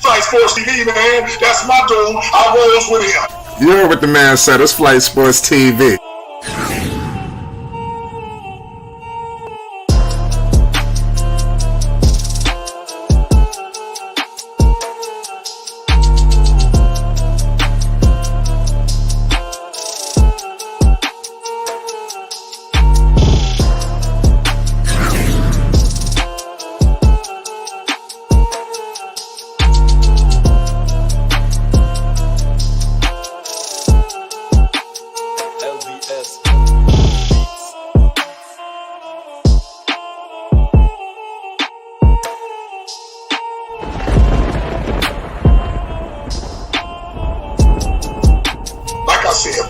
Flight Sports TV, man. That's my dude. I rolls with him. You heard what the man said. It's Flight Sports TV.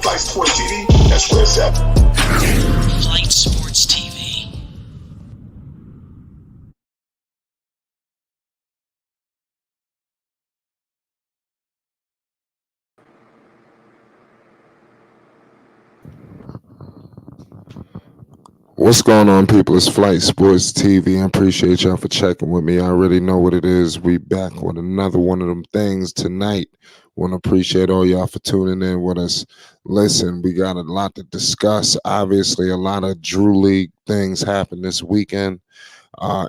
Flight Sports TV, that's where it's at. Flight Sports TV. What's going on, people? It's Flight Sports TV. I appreciate y'all for checking with me. I already know what it is. We back with another one of them things tonight. Want to appreciate all y'all for tuning in with us. Listen, we got a lot to discuss. Obviously, a lot of Drew League things happened this weekend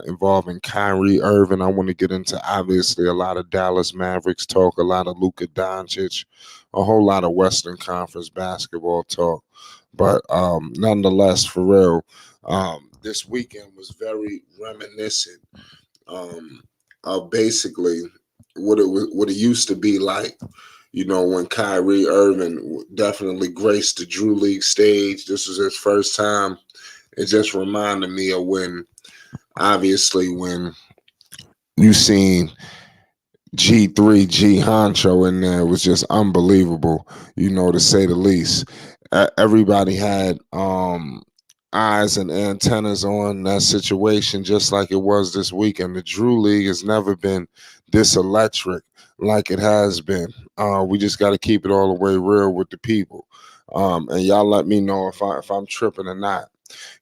involving Kyrie Irving. I want to get into, obviously, a lot of Dallas Mavericks talk, a lot of Luka Doncic, a whole lot of Western Conference basketball talk. But nonetheless, for real, this weekend was very reminiscent of basically what it used to be like, you know, when Kyrie Irving definitely graced the Drew League stage. This was his first time. It just reminded me of when you seen G3, G Honcho in there. It was just unbelievable, you know, to say the least. Everybody had eyes and antennas on that situation, just like it was this weekend. The Drew League has never been this electric like it has been. We just got to keep it all the way real with the people. And y'all let me know if I'm tripping or not.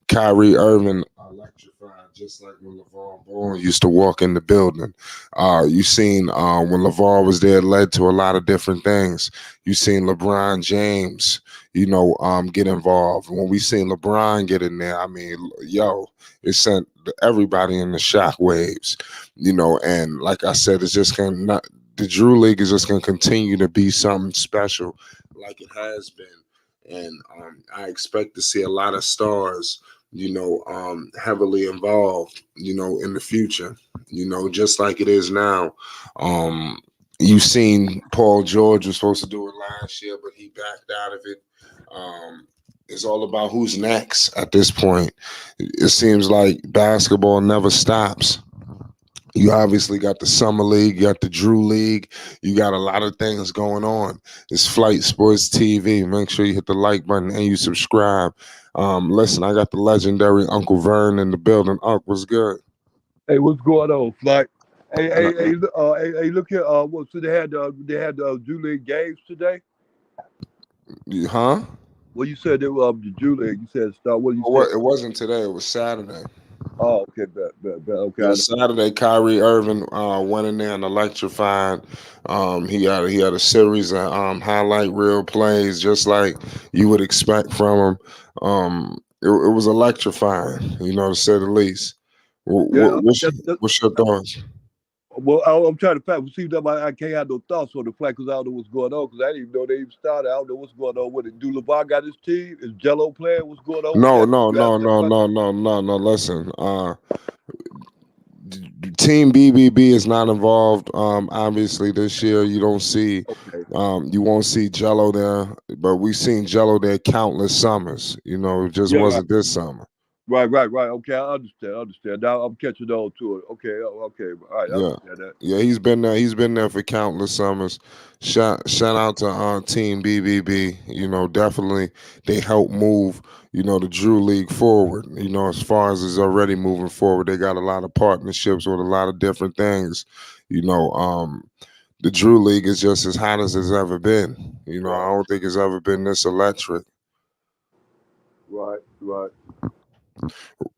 Kyrie Irving electrified, just like when Lavar Ball used to walk in the building. You seen when Lavar was there, led to a lot of different things. You seen LeBron James, you know, get involved. When we seen LeBron get in there, I mean, it sent everybody in the shock waves, you know. And like I said, it's just the Drew League is just gonna continue to be something special, like it has been. And I expect to see a lot of stars, you know, heavily involved, you know, in the future, you know, just like it is now. You've seen Paul George was supposed to do it last year, but he backed out of it. It's all about who's next at this point. It seems like basketball never stops. You obviously got the Summer League, you got the Drew League, you got a lot of things going on. It's Flight Sports TV. Make sure you hit the like button and you subscribe. Listen, I got the legendary Uncle Vern in the building. Uncle, what's good? Hey, what's going on, Flight? Hey, look here. So they had Drew League games today. Huh? Well, you said they were the Drew League. You said start. What you said? It wasn't today. It was Saturday. Oh, okay, okay. Yeah, Saturday, Kyrie Irving went in there and electrified. He had a series of highlight reel plays, just like you would expect from him. It was electrifying, you know, to say the least. What's your thoughts? Well, I'm trying to see that I can't have no thoughts on the flight because I don't know what's going on because I didn't even know they even started. I don't know what's going on with it. Do Lavar got his team? Is Jello playing? What's going on? No. Listen, Team BBB is not involved. Obviously, this year you don't see, you won't see Jello there, but we've seen Jello there countless summers. You know, it just wasn't this summer. Right. Okay, I understand. Now I'm catching on to it. Okay. All right. I understand that. Yeah, he's been there. He's been there for countless summers. Shout out to Team BBB. You know, definitely they help move, you know, the Drew League forward. You know, as far as it's already moving forward, they got a lot of partnerships with a lot of different things. You know, the Drew League is just as hot as it's ever been. You know, I don't think it's ever been this electric. Right.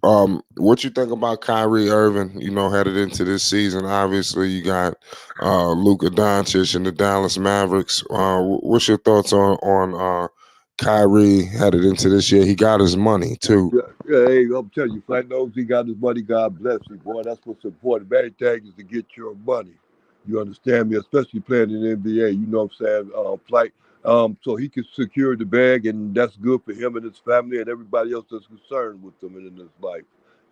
What you think about Kyrie Irving? Headed into this season, obviously you got Luka Doncic and the Dallas Mavericks. What's your thoughts on Kyrie headed into this year? He got his money too. Yeah, yeah, hey, I'm telling you, Flight knows he got his money. God bless him, boy. That's what's important. Main thing is to get your money. You understand me? Especially playing in the NBA. You know what I'm saying? Flight. So he can secure the bag, and that's good for him and his family and everybody else that's concerned with him in his life.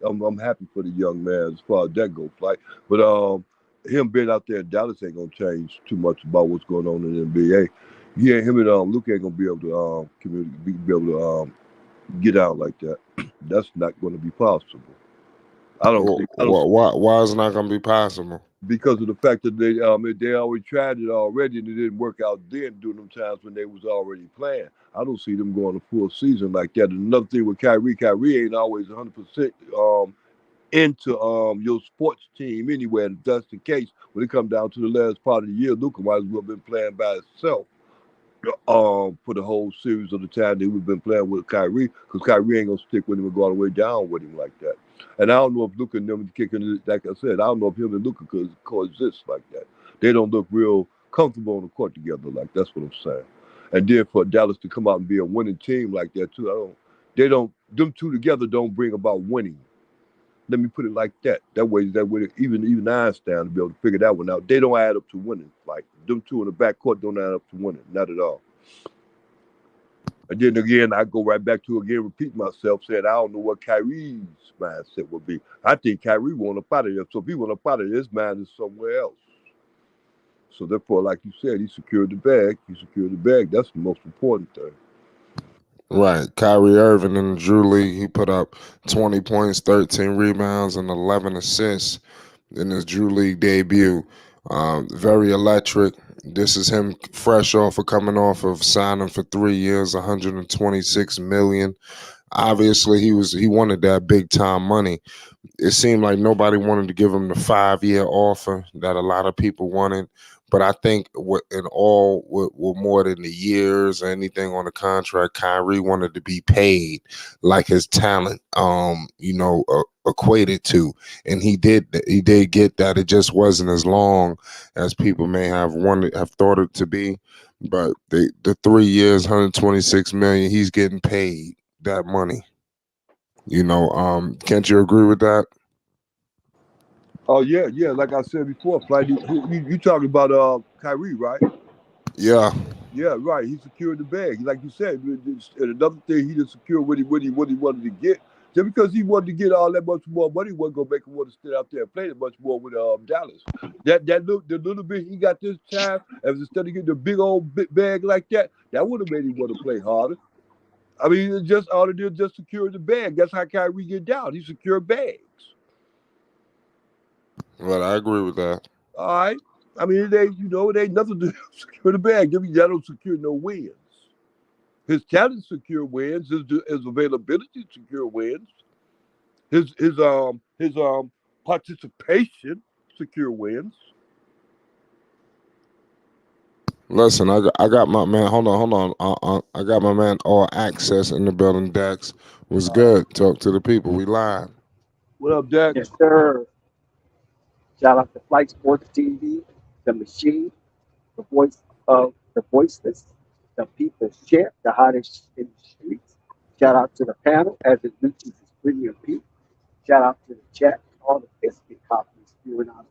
I'm happy for the young man as far as that goes, Flight. But him being out there in Dallas ain't gonna change too much about what's going on in the NBA. Yeah, him and Luke ain't gonna be able to be able to get out like that. That's not going to be possible. I don't think. I don't Why is it not going to be possible? because of the fact that they already tried it already and it didn't work out then during them times when they was already playing. I don't see them going a full season like that. And another thing with Kyrie ain't always 100% into your sports team anyway. And if that's the case, when it comes down to the last part of the year, Luka might as well have been playing by himself for the whole series of the time that we've been playing with Kyrie, because Kyrie ain't gonna stick with him and go all the way down with him like that. And I don't know if Luka and them kicking, like I said, I don't know if him and Luka could coexist like that. They don't look real comfortable on the court together. Like that's what I'm saying. And then for Dallas to come out and be a winning team like that too, them two together don't bring about winning. Let me put it like that. That way, even Einstein to be able to figure that one out. They don't add up to winning. Like them two in the backcourt don't add up to winning, not at all. And then again, I go right back to again, repeat myself, saying I don't know what Kyrie's mindset would be. I think Kyrie want up out of there. So if he want up out of there, his mind is somewhere else. So therefore, like you said, he secured the bag. He secured the bag. That's the most important thing. Right. Kyrie Irving in the Drew League, he put up 20 points, 13 rebounds, and 11 assists in his Drew League debut. Very electric. This is him fresh off of coming off of signing for 3 years, 126 million. Obviously, he wanted that big time money. It seemed like nobody wanted to give him the 5 year offer that a lot of people wanted. But I think in all, with more than the years or anything on the contract, Kyrie wanted to be paid like his talent, equated to, and he did. He did get that. It just wasn't as long as people may have thought it to be. But the 3 years, 126 million, he's getting paid that money. Can't you agree with that? Oh yeah, yeah. Like I said before, Flight, you talking about Kyrie, right? Yeah. Yeah, right. He secured the bag. Like you said, and another thing he didn't secure what he wanted to get. Just because he wanted to get all that much more money wasn't gonna make him want to stay out there and play that much more with Dallas. The little bit he got this time, as instead of getting a big old bag like that, that would have made him want to play harder. I mean, it just all it did just secure the bag. That's how Kyrie get down. He secured bags. Well, I agree with that. All right. I mean, it ain't nothing to secure the bag. That don't secure no wins. His talent secure wins. His availability secure wins. His participation secure wins. Listen, I got my man. Hold on. I got my man. All Access in the building. Dex was good. Talk to the people. We live. What up, Dak? Yes, sir. Shout out to Flight Sports TV, the machine, the voice of the voiceless, the people's champ, the hottest in the streets. Shout out to the panel as it reaches its premium peak. Shout out to the chat, all the biscuit copies spewing out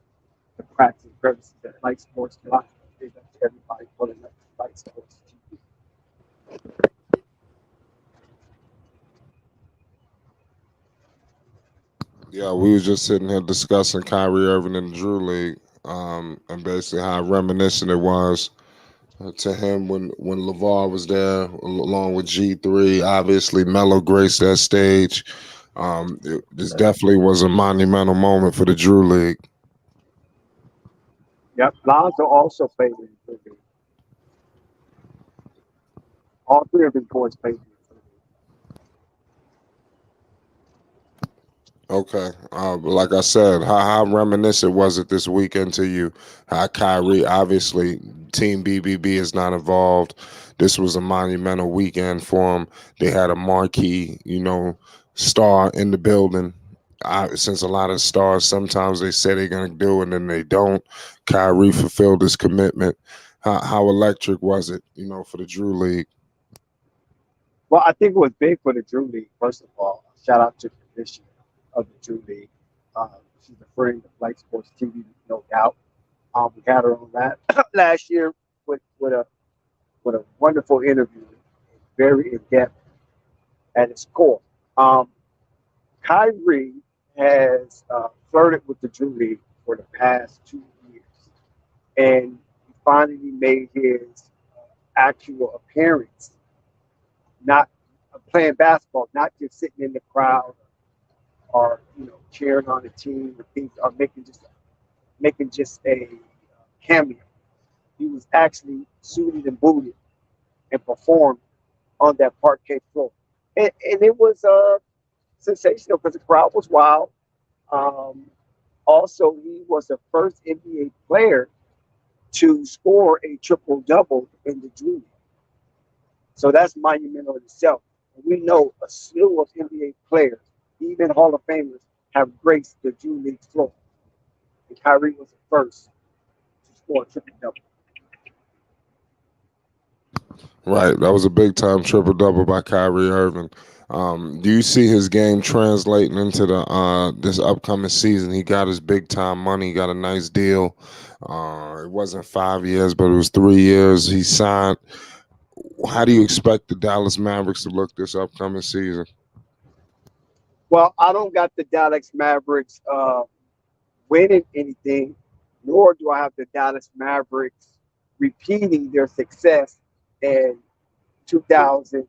the cracks and crevices at Flight Sports Live. Big up to everybody pulling up to Flight Sports TV. Yeah, we was just sitting here discussing Kyrie Irving in the Drew League, and basically how reminiscent it was to him when Lavar was there, along with G3. Obviously, Melo graced that stage. This definitely was a monumental moment for the Drew League. Yep, Lonzo also played in the league. All three of his boys played in the league. Okay. Like I said, how reminiscent was it this weekend to you? How Kyrie, obviously, Team BBB is not involved. This was a monumental weekend for him. They had a marquee, star in the building. Since a lot of stars sometimes they say they're gonna do and then they don't. Kyrie fulfilled his commitment. How electric was it, for the Drew League? Well, I think it was big for the Drew League. First of all, shout out to the commissioner of the Drew League. She's a friend of Flight Sports TV, no doubt. We had her on that last year with a wonderful interview, very in depth at its core. Um, Kyrie has flirted with the Drew League for the past 2 years, and he finally made his actual appearance, not playing basketball, not just sitting in the crowd or cheering on the team or things, or making just a cameo. He was actually suited and booted and performed on that parquet floor, and it was sensational because the crowd was wild. Um, Also, he was the first NBA player to score a triple double in the Drew League. So that's monumental in itself. And we know a slew of NBA players, even Hall of Famers, have graced the Drew League floor. And Kyrie was the first to score a triple double. Right, that was a big time triple double by Kyrie Irving. Do you see his game translating into the this upcoming season? He got his big time money, he got a nice deal. It wasn't 5 years, but it was 3 years. He signed. How do you expect the Dallas Mavericks to look this upcoming season? Well, I don't got the Dallas Mavericks winning anything, nor do I have the Dallas Mavericks repeating their success in 2020,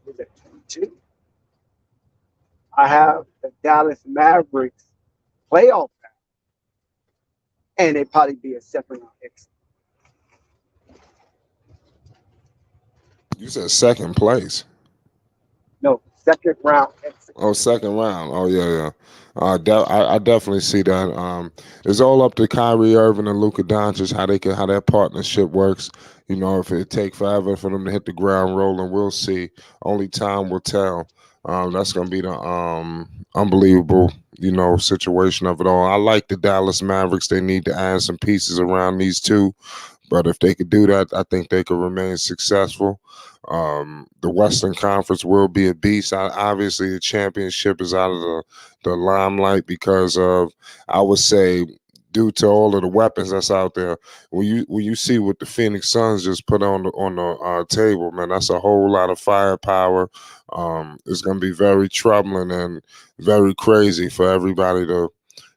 was it 22? I have the Dallas Mavericks playoff, and they probably be a second round exit. You said second place. No, second round exit. Oh, second round. Oh, yeah, yeah. I definitely see that. It's all up to Kyrie Irving and Luka Doncic how that partnership works. If it take forever for them to hit the ground rolling, we'll see. Only time will tell. That's gonna be the unbelievable, situation of it all. I like the Dallas Mavericks. They need to add some pieces around these two. But if they could do that, I think they could remain successful. The Western Conference will be a beast. Obviously, the championship is out of the limelight because of, I would say, due to all of the weapons that's out there. When you see what the Phoenix Suns just put on the table, man, that's a whole lot of firepower. It's going to be very troubling and very crazy for everybody to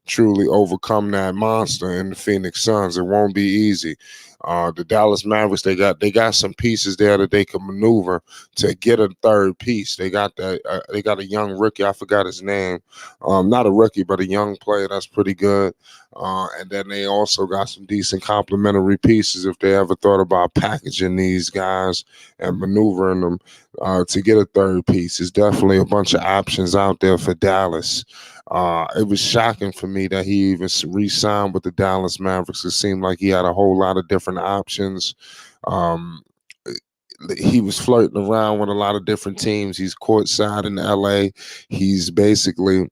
truly overcome that monster in the Phoenix Suns. It won't be easy. The Dallas Mavericks, they got some pieces there that they can maneuver to get a third piece. They got that. They got a young rookie. I forgot his name. Not a rookie, but a young player that's pretty good. And then they also got some decent complementary pieces. If they ever thought about packaging these guys and maneuvering them to get a third piece, there's definitely a bunch of options out there for Dallas. It was shocking for me that he even re-signed with the Dallas Mavericks. It seemed like he had a whole lot of different options. Um, he was flirting around with a lot of different teams. He's courtside in LA. He's basically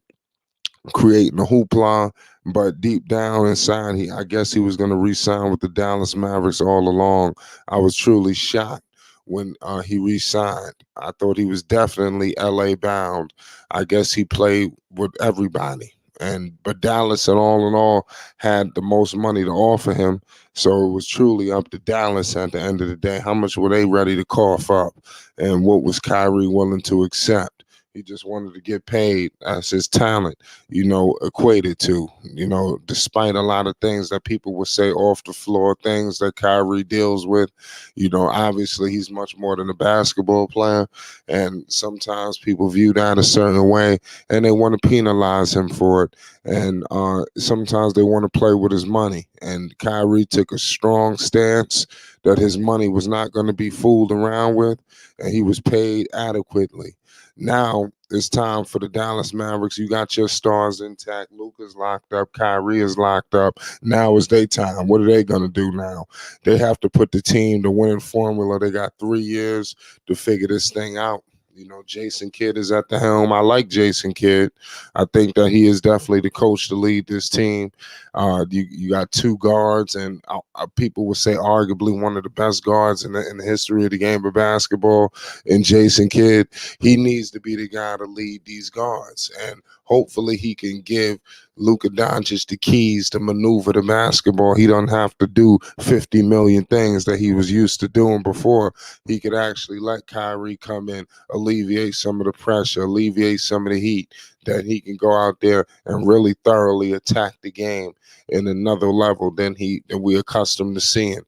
creating a hoopla, but deep down inside, I guess he was going to re-sign with the Dallas Mavericks all along. I was truly shocked when he re-signed. I thought he was definitely LA bound. I guess he played with everybody. But Dallas, and all in all, had the most money to offer him. So it was truly up to Dallas at the end of the day. How much were they ready to cough up, and what was Kyrie willing to accept? He just wanted to get paid as his talent, equated to, despite a lot of things that people would say off the floor, things that Kyrie deals with. Obviously he's much more than a basketball player. And sometimes people view that a certain way and they want to penalize him for it. And sometimes they want to play with his money. And Kyrie took a strong stance that his money was not going to be fooled around with, and he was paid adequately. Now it's time for the Dallas Mavericks. You got your stars intact. Luka's locked up. Kyrie is locked up. Now it's their time. What are they going to do now? They have to put the winning formula. They got 3 years to figure this thing out. Jason Kidd is at the helm. I like Jason Kidd. I think that he is definitely the coach to lead this team. You got two guards, and people would say arguably one of the best guards in the history of the game of basketball. And Jason Kidd, he needs to be the guy to lead these guards, and hopefully he can give Luka Doncic the keys to maneuver the basketball. He don't have to do 50 million things that he was used to doing before. He could actually let Kyrie come in, alleviate some of the pressure, alleviate some of the heat, that he can go out there and really thoroughly attack the game in another level than we're accustomed to seeing.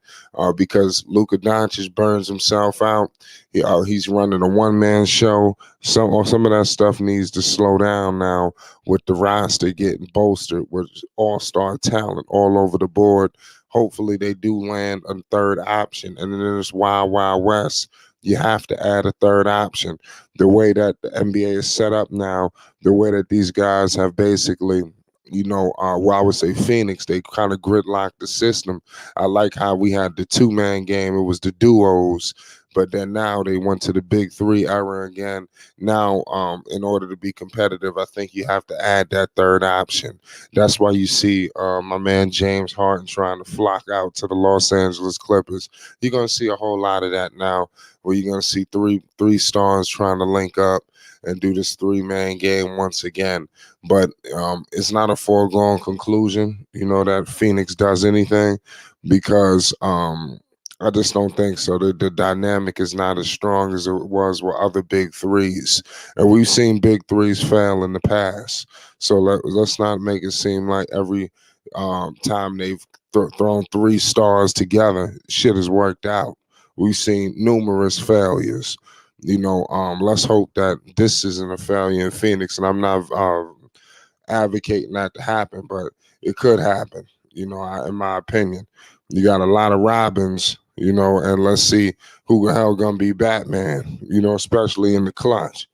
Because Luka Doncic burns himself out. He's running a one-man show. Some of that stuff needs to slow down now with the roster getting bolstered with all-star talent all over the board. Hopefully they do land a third option. And then there's Wild Wild West. You have to add a third option. The way that the NBA is set up now, the way that these guys have basically, I would say Phoenix, they kind of gridlocked the system. I like how we had the two-man game. It was the duos. But then now they went to the big three era again. Now, in order to be competitive, I think you have to add that third option. That's why you see my man James Harden trying to flock out to the Los Angeles Clippers. You're going to see a whole lot of that now, where you're going to see three stars trying to link up and do this three-man game once again. But it's not a foregone conclusion, that Phoenix does anything, because I just don't think so. The dynamic is not as strong as it was with other big threes. And we've seen big threes fail in the past. So let's not make it seem like every time they've thrown three stars together, shit has worked out. We've seen numerous failures. Let's hope that this isn't a failure in Phoenix. And I'm not advocating that to happen, but it could happen, in my opinion. You got a lot of Robins, and let's see who the hell gonna be Batman, especially in the clutch.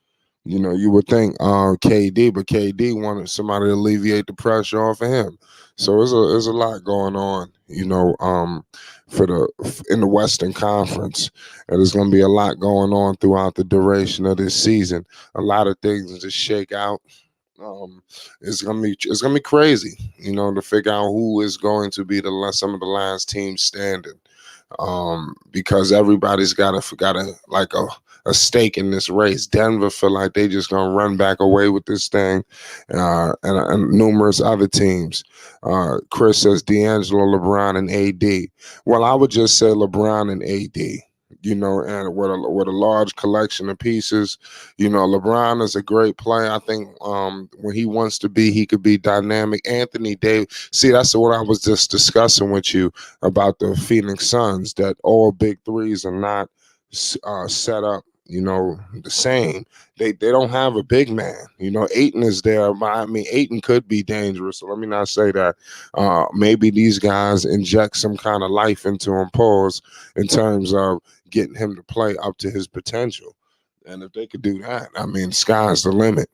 You would think KD, but KD wanted somebody to alleviate the pressure off of him. So there's a lot going on, in the Western Conference, and there's gonna be a lot going on throughout the duration of this season. A lot of things to shake out. It's gonna be crazy, to figure out who is going to be some of the last teams standing. Because everybody's got a stake in this race. Denver feel like they just gonna run back away with this thing, and numerous other teams. Chris says D'Angelo, LeBron, and AD. Well, I would just say LeBron and AD. And with a large collection of pieces, LeBron is a great player. I think when he wants to be, he could be dynamic. Anthony Davis. See, that's what I was just discussing with you about the Phoenix Suns. That all big threes are not set up, the same. They don't have a big man. Ayton is there, but I mean, Ayton could be dangerous. So let me not say that. Maybe these guys inject some kind of life into him, pause, in terms of getting him to play up to his potential. And if they could do that, I mean, sky's the limit.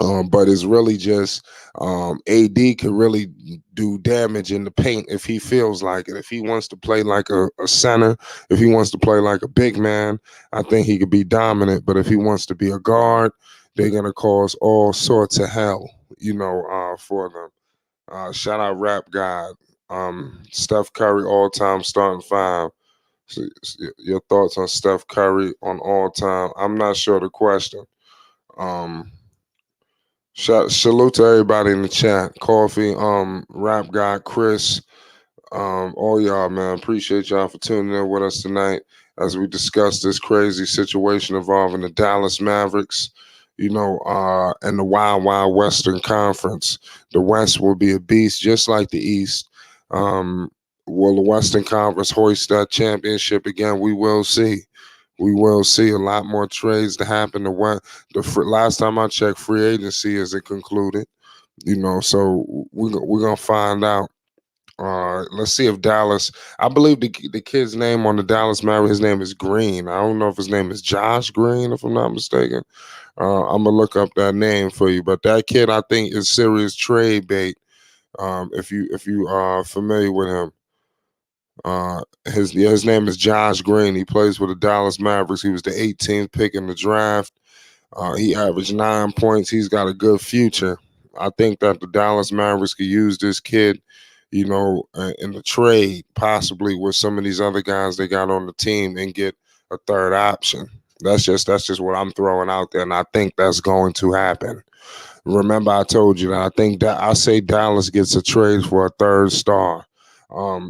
But it's really just AD could really do damage in the paint if he feels like it. If he wants to play like a center, if he wants to play like a big man, I think he could be dominant. But if he wants to be a guard, they're going to cause all sorts of hell, for them. Shout out Rap God. Steph Curry, all-time starting five. So, your thoughts on Steph Curry on all-time? I'm not sure the question. Salute to everybody in the chat. Coffee, Rap Guy, Chris, all y'all, man. Appreciate y'all for tuning in with us tonight as we discuss this crazy situation involving the Dallas Mavericks, and the Wild Wild Western Conference. The West will be a beast just like the East. Will the Western Conference hoist that championship again? We will see. We will see a lot more trades to happen. Last time I checked, free agency isn't concluded. So we're gonna find out. Let's see if Dallas. I believe the kid's name on the Dallas Mavericks, his name is Green. I don't know if his name is Josh Green, if I'm not mistaken. I'm gonna look up that name for you. But that kid, I think, is serious trade bait. If you are familiar with him. His name is Josh Green. He plays for the Dallas Mavericks. He was the 18th pick in the draft. He averaged 9 points. He's got a good future. I think that the Dallas Mavericks could use this kid, in the trade, possibly with some of these other guys they got on the team, and get a third option. That's just what I'm throwing out there, and I think that's going to happen. Remember, I told you that I think that I say Dallas gets a trade for a third star.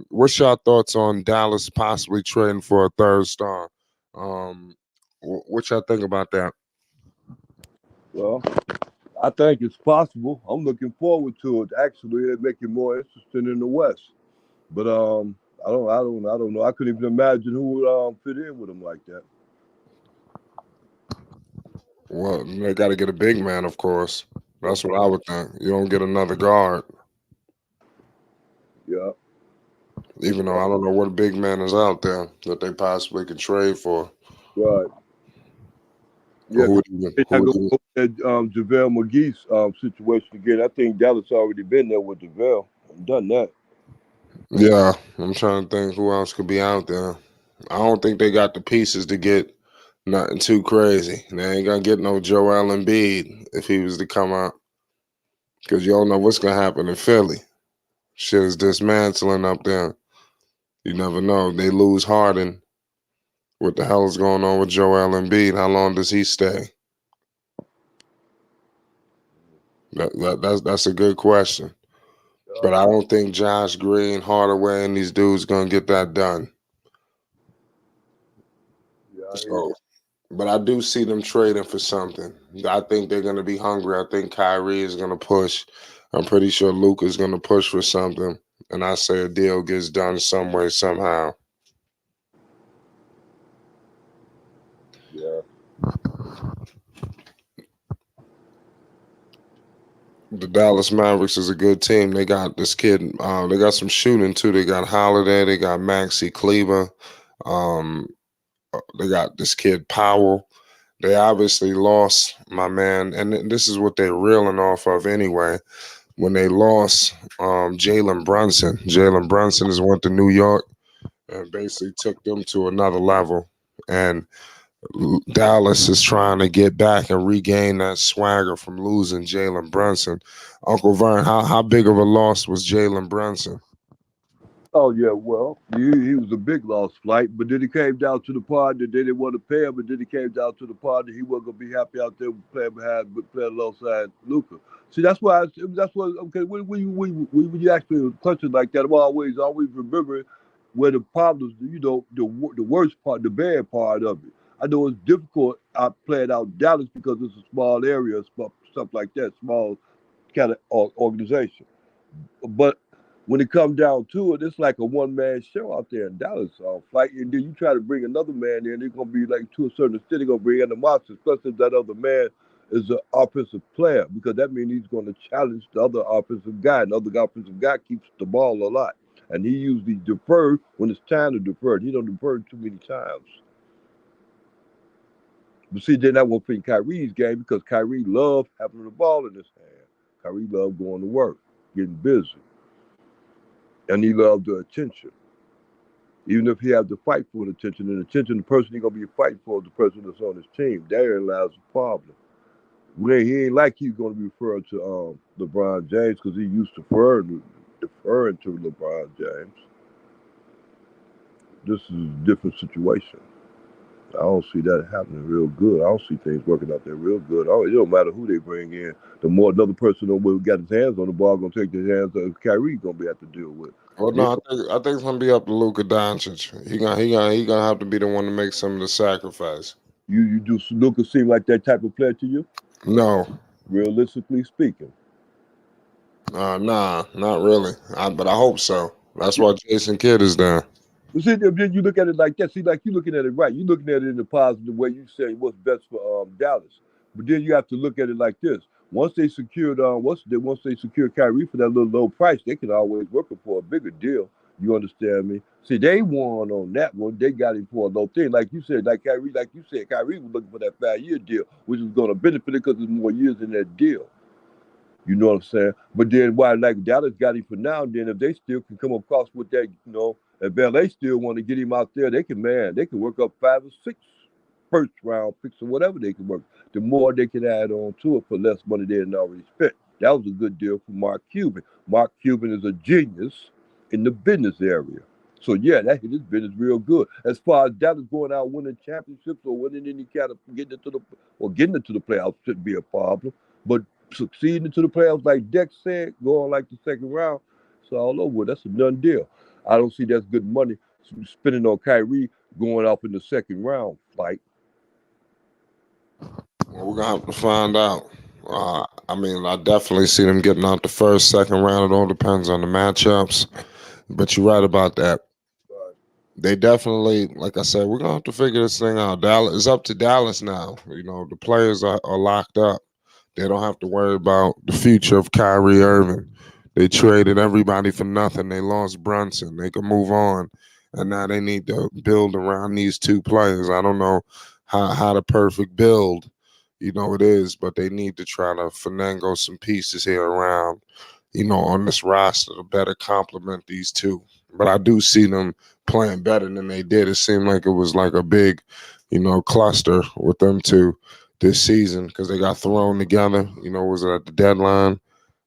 What's your thoughts on Dallas possibly trading for a third star? What y'all think about that? Well, I think it's possible. I'm looking forward to it. Actually, it make it more interesting in the West. But I don't know. I couldn't even imagine who would fit in with him like that. Well, they got to get a big man, of course. That's what I would think. You don't get another guard, Yeah, even though I don't know what big man is out there that they possibly could trade for. right. Or Yeah, who 'cause would even, they're who not would going even, to go with that JaVale McGee's situation again. I think Dallas already been there with JaVale. I've done that. yeah, I'm trying to think who else could be out there. I don't think they got the pieces to get nothing too crazy. They ain't gonna get no Joel Embiid if he was to come out, because you don't know what's gonna happen in Philly. Shit is dismantling up there. You never know. They lose Harden. What the hell is going on with Joel Embiid? How long does he stay? That's a good question. But I don't think Josh Green, Hardaway, and these dudes gonna get that done. Yeah, I hear So, but I do see them trading for something. I think they're gonna be hungry. I think Kyrie is gonna push. I'm pretty sure Luka is gonna push for something. And I say a deal gets done some way, somehow. yeah. The Dallas Mavericks is a good team. They got this kid. They got some shooting too. They got Holiday. They got Maxi Kleber. Um, they got this kid Powell. They obviously lost my man, and this is what they're reeling off of anyway. When they lost Jalen Brunson, Jalen Brunson has went to New York and basically took them to another level. And Dallas is trying to get back and regain that swagger from losing Jalen Brunson. Uncle Vern, how big of a loss was Jalen Brunson? Oh yeah, well, he was a big loss flight, but then it came down to the part that they didn't want to pay him, but then it came down to the part that he wasn't gonna be happy out there playing alongside Luka. See, that's why okay. When you ask me a question like that, I'm always remembering where the problems, the worst part, the bad part of it. I know it's difficult out playing out Dallas because it's a small area, stuff like that, small kind of organization. But when it comes down to it, it's like a one man show out there in Dallas. Fight, and then you try to bring another man in, it's gonna be like to a certain extent, they're gonna bring in the monsters. Plus, if that other man is an offensive player, because that means he's gonna challenge the other offensive guy. And the other offensive guy keeps the ball a lot, and he usually defer when it's time to defer. He don't defer too many times. But see, then that won't fit Kyrie's game because Kyrie loved having the ball in his hand. Kyrie loved going to work, getting busy, and he loved the attention. Even if he has to fight for the attention, and attention, the person he's gonna be fighting for is the person that's on his team. Therein lies the problem. He ain't like he's gonna be referring to LeBron James because he used to deferring to LeBron James. This is a different situation. I don't see that happening real good. I don't see things working out there real good. It don't matter who they bring in. The more another person who got his hands on the ball gonna take his hands off, Kyrie gonna have to deal with. Well, They, no, I think it's gonna be up to Luka Doncic. He gonna have to be the one to make some of the sacrifice. you do Luka seem like that type of player to you? No, Realistically speaking. nah, not really. But I hope so. That's why Jason Kidd is there. But see, then you look at it like that. See, like you looking at it right. You looking at it in the positive way. You say what's best for Dallas. But then you have to look at it like this. Once they secured Kyrie for that little low price, they can always work him for a bigger deal. You understand me? See, they won on that one. They got him for a low thing, like you said. Like you said, Kyrie was looking for that 5 year deal, which is going to benefit it because there's more years in that deal. You know what I'm saying? But then why like Dallas got him for now, then if they still can come across with that, And LA still want to get him out there. They can work up 5 or 6 first round picks or whatever they can work. The more they can add on to it for less money they had already spent. That was a good deal for Mark Cuban. Mark Cuban is a genius in the business area. So yeah, that hit his business real good. As far as Dallas going out winning championships or winning any kind of getting into the playoffs shouldn't be a problem. But succeeding into the playoffs, like Dex said, going like the second round, it's all over. That's a done deal. I don't see that's good money spending on Kyrie going off in the second round. Like, Well, we're gonna have to find out. I mean, I definitely see them getting out the first, second round. It all depends on the matchups. But you're right about that. They definitely, like I said, we're gonna have to figure this thing out. Dallas, it's up to Dallas now. You know, the players are locked up. They don't have to worry about the future of Kyrie Irving. They traded everybody for nothing. They lost Brunson. They can move on, and now they need to build around these two players. I don't know how the perfect build, it is, but they need to try to finagle some pieces here around, on this roster to better complement these two. But I do see them playing better than they did. It seemed like it was like a big, cluster with them two this season because they got thrown together. Was it at the deadline?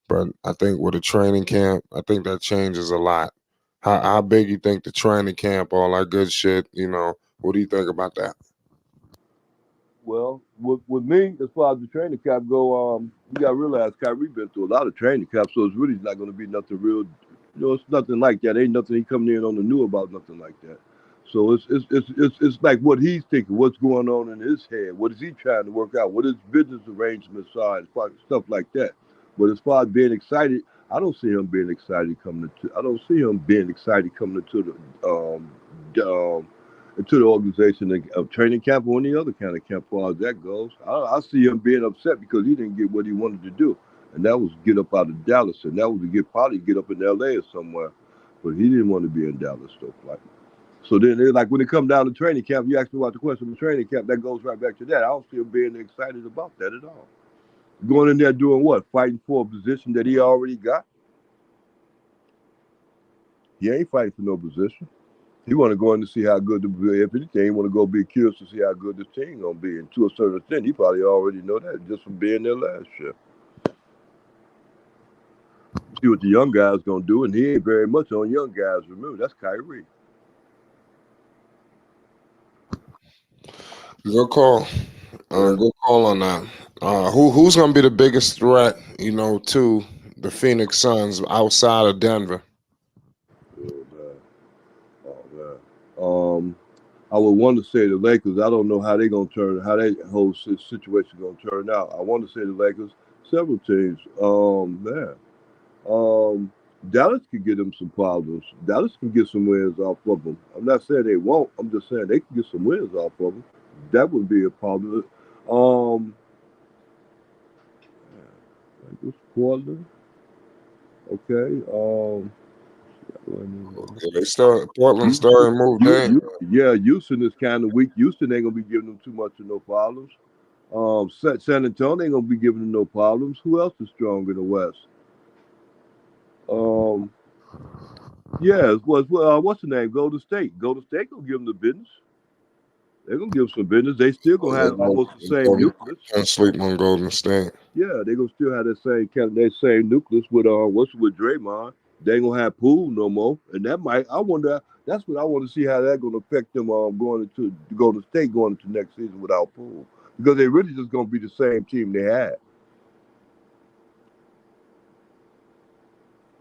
But I think with a training camp, I think that changes a lot. How big you think the training camp, all that good shit? What do you think about that? well, with me, as far as the training camp go, you got to realize Kyrie been through a lot of training camps, so it's really not going to be nothing real. It's nothing like that. Ain't nothing he coming in on the new about, nothing like that. So it's like what he's thinking, what's going on in his head, what is he trying to work out, what his business arrangements are, stuff like that. But as far as being excited, I don't see him being excited coming into. I don't see him being excited coming the, into the organization of training camp or any other kind of camp, as far as that goes. I see him being upset because he didn't get what he wanted to do, and that was get up out of Dallas, and that was to probably get up in L.A. or somewhere, but he didn't want to be in Dallas stuff like. So then, like when it comes down to training camp, you ask me about the question of training camp. That goes right back to that. I don't see him being excited about that at all. Going in there doing what? Fighting for a position that he already got. He ain't fighting for no position. He want to go in to see how good if anything, he want to go be curious to see how good this team gonna be. And to a certain extent, he probably already know that just from being there last year. See what the young guys gonna do, and he ain't very much on young guys. Remember, that's Kyrie. Good call. Good call on that. Who's gonna be the biggest threat, to the Phoenix Suns outside of Denver? Oh man. I would want to say the Lakers. I don't know how that whole situation gonna turn out. I want to say the Lakers. Several teams. Man. Dallas can get them some problems. Dallas can get some wins off of them. I'm not saying they won't. I'm just saying they can get some wins off of them. That would be a problem. Like this Portland. Okay. Portland still ain't moved in. Yeah, Houston is kind of weak. Houston ain't gonna be giving them too much of no problems. San Antonio ain't gonna be giving them no problems. Who else is strong in the West? Yeah, what's the name? Golden State. Golden State gonna give them the business. They're gonna give them some business. They still gonna have almost the same nucleus. Can't sleep on Golden State. Yeah, they gonna still have that same nucleus with with Draymond. They ain't gonna have Poole no more, and that might. I wonder. That's what I want to see how that's gonna affect them going into Golden State going into next season without Poole, because they really just gonna be the same team they had.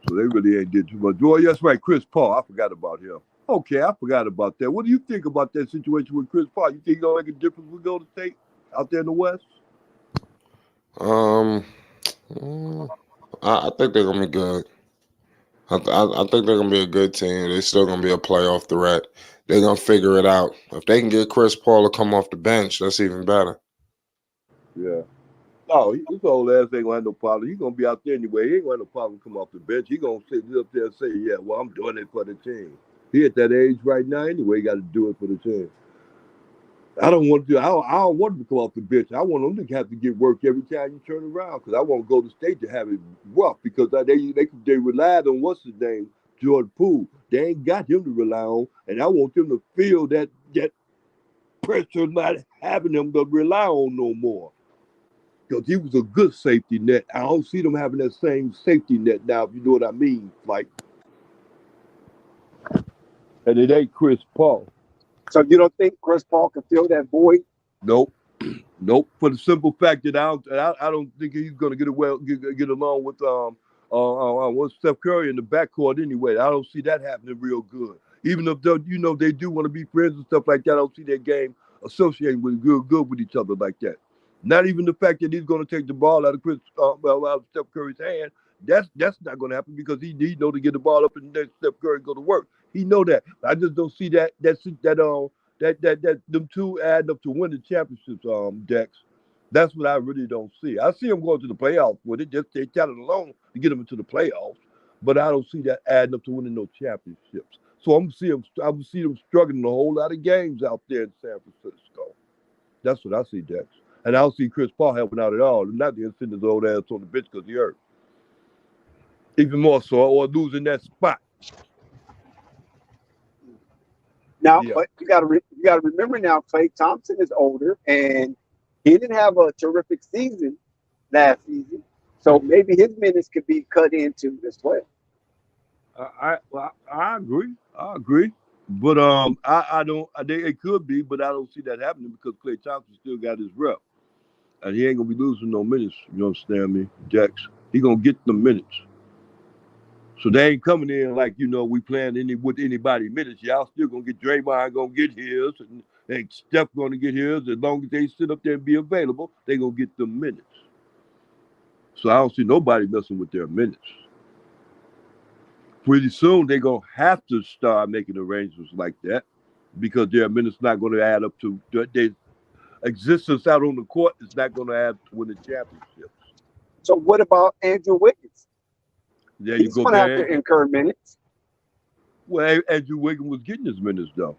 So they really ain't did too much. Oh, that's right, Chris Paul. I forgot about him. Okay, I forgot about that. What do you think about that situation with Chris Paul? You think he's gonna make a difference with Golden State out there in the West? I think they're gonna be good. I think they're gonna be a good team. They're still gonna be a playoff threat. They're gonna figure it out. If they can get Chris Paul to come off the bench, that's even better. Yeah. Oh, his old ass ain't gonna have no problem. He's gonna be out there anyway. He ain't gonna have no problem come off the bench. He gonna sit up there and say, "Yeah, well, I'm doing it for the team." He at that age right now anyway. He got to do it for the team. I don't want to. I don't want him to come off the bench. I want him to have to get work every time you turn around because I want Golden State to have it rough because they relied on what's his name Jordan Poole. They ain't got him to rely on, and I want them to feel that pressure not having them to rely on no more. Because he was a good safety net. I don't see them having that same safety net now, if you know what I mean. Like, and it ain't Chris Paul. So you don't think Chris Paul can fill that void? Nope. Nope. For the simple fact that I don't think he's gonna get along with Steph Curry in the backcourt anyway. I don't see that happening real good. Even if they do want to be friends and stuff like that, I don't see their game associating with good with each other like that. Not even the fact that he's gonna take the ball out of Steph Curry's hand. That's not gonna happen because he know to get the ball up and then Steph Curry go to work. He know that. I just don't see that them two adding up to win the championships, Dex. That's what I really don't see. I see them going to the playoffs with it, just their talent alone to get them into the playoffs. But I don't see that adding up to winning no championships. So I'm see them struggling a whole lot of games out there in San Francisco. That's what I see, Dex. And I don't see Chris Paul helping out at all. Not the sitting his old ass on the bench because he hurt. Even more so, or losing that spot. Now, Yeah. but you got to remember now, Klay Thompson is older, and he didn't have a terrific season last season, so maybe his minutes could be cut into as well. I agree. I agree. But I don't. It could be, but I don't see that happening because Klay Thompson still got his rep, and he ain't gonna be losing no minutes. You understand me, Dex? He gonna get the minutes. So they ain't coming in like we playing with anybody minutes. Y'all still gonna get Draymond gonna get his, and Steph gonna get his. As long as they sit up there and be available, they gonna get the minutes. So I don't see nobody messing with their minutes. Pretty soon they gonna have to start making arrangements like that because their minutes not gonna add up to their existence out on the court is not gonna add to win the championships. So what about Andrew Wiggins? There you He's go, going to have to man. incur minutes. Well, Andrew Wiggins was getting his minutes though.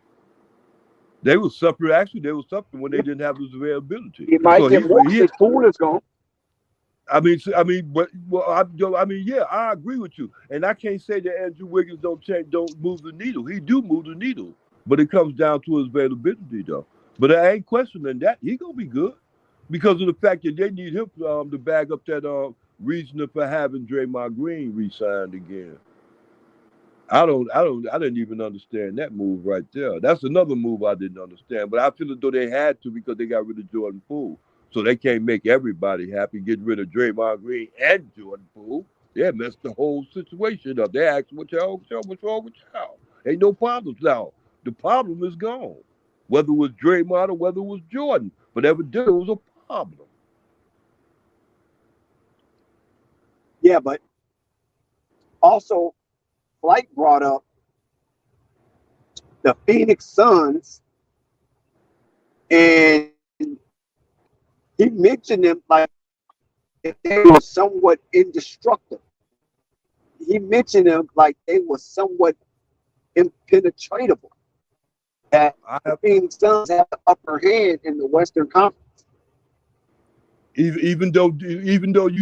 They were suffering. Actually, they were suffering when they didn't have his availability. He might get more because Poole is gone. Yeah, I agree with you, and I can't say that Andrew Wiggins don't move the needle. He do move the needle, but it comes down to his availability though. But I ain't questioning that he gonna be good because of the fact that they need him to bag up that reason for having Draymond Green re-signed again. I didn't even understand that move right there. That's another move I didn't understand, but I feel as though they had to because they got rid of Jordan Poole. So they can't make everybody happy, getting rid of Draymond Green and Jordan Poole. They messed the whole situation up. They asked, what's wrong with y'all? Ain't no problems now. The problem is gone. Whether it was Draymond or whether it was Jordan. But evidently it was a problem. Yeah, but also, Flight brought up the Phoenix Suns, and he mentioned them like they were somewhat indestructible. He mentioned them like they were somewhat impenetrable. That the Phoenix Suns have the upper hand in the Western Conference. Even though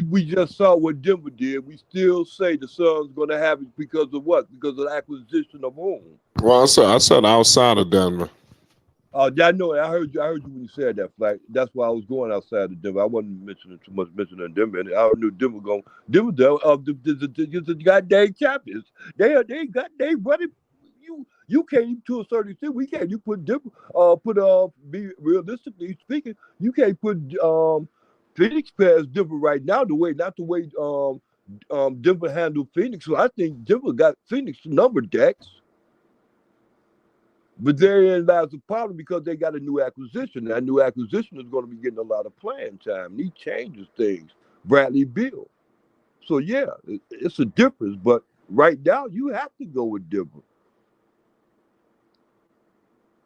we just saw what Denver did, we still say the Suns going to have it because of what? Because of the acquisition of whom? Well, I said outside of Denver. Yeah, I know. I heard you when you said that, Flack. That's why I was going outside of Denver. I wasn't mentioning Denver. And I knew Denver going. Denver, the goddamn champions. They running. You can't even to a certain extent. We can't. You put Denver. Be realistically speaking, you can't put Phoenix past Denver right now. Not the way Denver handled Phoenix. So I think Denver got Phoenix number, Dex. But therein lies the problem because they got a new acquisition. That new acquisition is going to be getting a lot of playing time. He changes things. Bradley Beal. So, yeah, it's a difference. But right now, you have to go with Denver.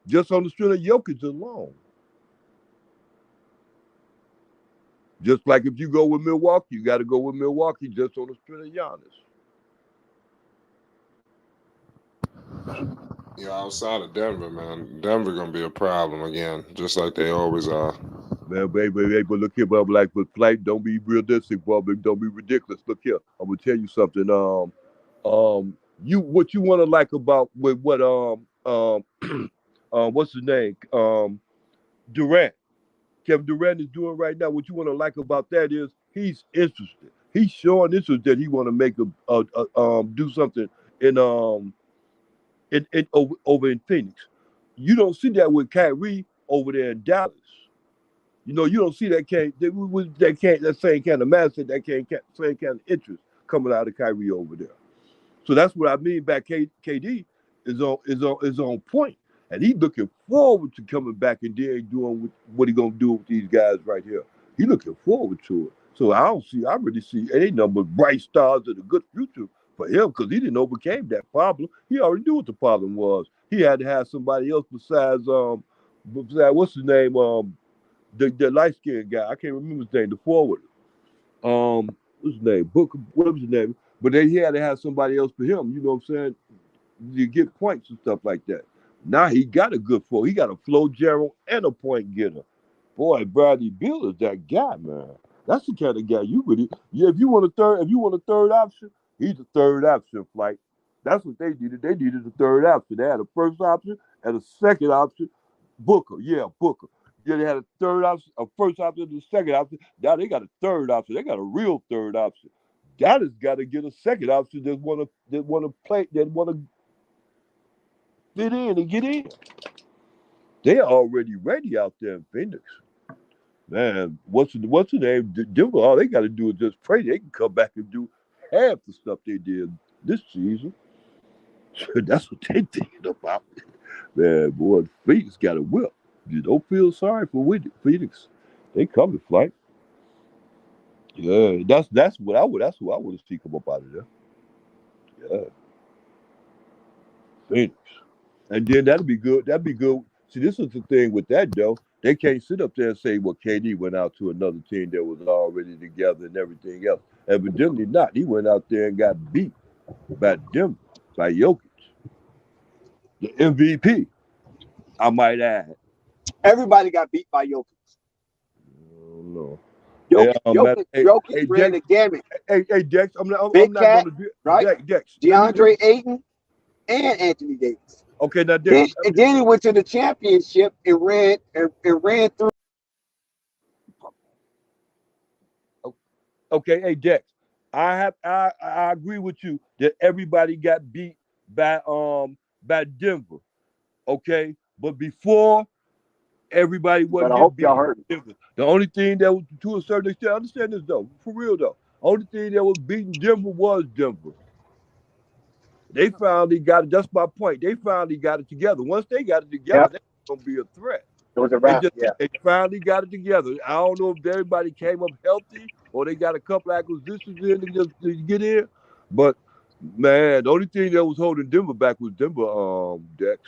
Just on the strength of Jokic alone. Just like if you go with Milwaukee, you got to go with Milwaukee just on the strength of Giannis. Yeah, outside of Denver, man, Denver gonna be a problem again, just like they always are. Man, baby, but look here, Bob. Like, but Flight, don't be realistic, Bob. Don't be ridiculous. Look here, I'm gonna tell you something. what you want to like about with what what's his name Durant. Kevin Durant is doing right now. What you want to like about that is he's interested. He's showing interest that he want to make do something in over in Phoenix. You don't see that with Kyrie over there in Dallas. You know, you don't see that same kind of mindset, same kind of interest coming out of Kyrie over there. So that's what I mean by KD is on point, and he's looking forward to coming back and then doing what he gonna do with these guys right here. He's looking forward to it. So I really see any number of bright stars and a good future for him because he didn't overcame that problem. He already knew what the problem was. He had to have somebody else besides what's his name the light skinned guy. I can't remember his name. The forward. What's his name? Booker. What was his name? But then he had to have somebody else for him. You know what I'm saying? You get points and stuff like that. Now he got a good flow. He got a flow general and a point getter. Boy, Bradley Beal is that guy, man. That's the kind of guy you really. Yeah, if you want a third option, he's a third option. Like that's what they needed. They needed a third option. They had a first option and a second option. Booker, yeah, Booker. Yeah, they had a third option, a first option, and a second option. Now they got a third option. They got a real third option. Dallas got to get a second option that want to play, that want to fit in and get in. They're already ready out there in Phoenix. Man, what's the name? Denver, all they got to do is just pray they can come back and do half the stuff they did this season. That's what they thinking about. Man, boy, Phoenix got a whip. You don't feel sorry for Phoenix. They coming, flight. Yeah, that's who I would have seen come up out of there. Yeah, Phoenix, and then that'd be good. That'd be good. See, this is the thing with that though. They can't sit up there and say, "Well, KD went out to another team that was already together and everything else." Evidently not. He went out there and got beat by Denver, by Jokic, the MVP. I might add. Everybody got beat by Jokic. No. Jokic ran the gamut. Hey, Dex, I'm not Cat, going to do right? Dex, DeAndre Ayton and Anthony Davis. Okay, now Dex. And then he went to the championship and ran through. Okay, hey Dex, I agree with you that everybody got beat by Denver. Okay, but before everybody wasn't getting beat by Denver. The only thing that was, to a certain extent, understand this though, for real though, only thing that was beating Denver was Denver. They finally got it. That's my point. They finally got it together. Once they got it together, they was gonna be a threat. It was a wrap. They finally got it together. I don't know if everybody came up healthy or they got a couple acquisitions in to get in, but man, the only thing that was holding Denver back was Denver, Dex.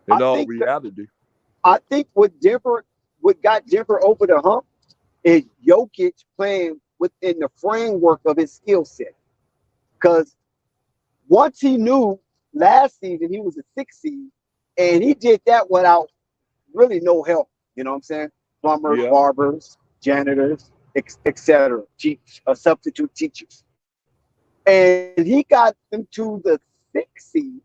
In all reality, I think what got Denver over the hump is Jokic playing within the framework of his skill set. Because once he knew last season he was a 6 seed, and he did that without really no help. You know what I'm saying? Plumbers, barbers, janitors, etc. Substitute teachers. And he got them to the 6 seed,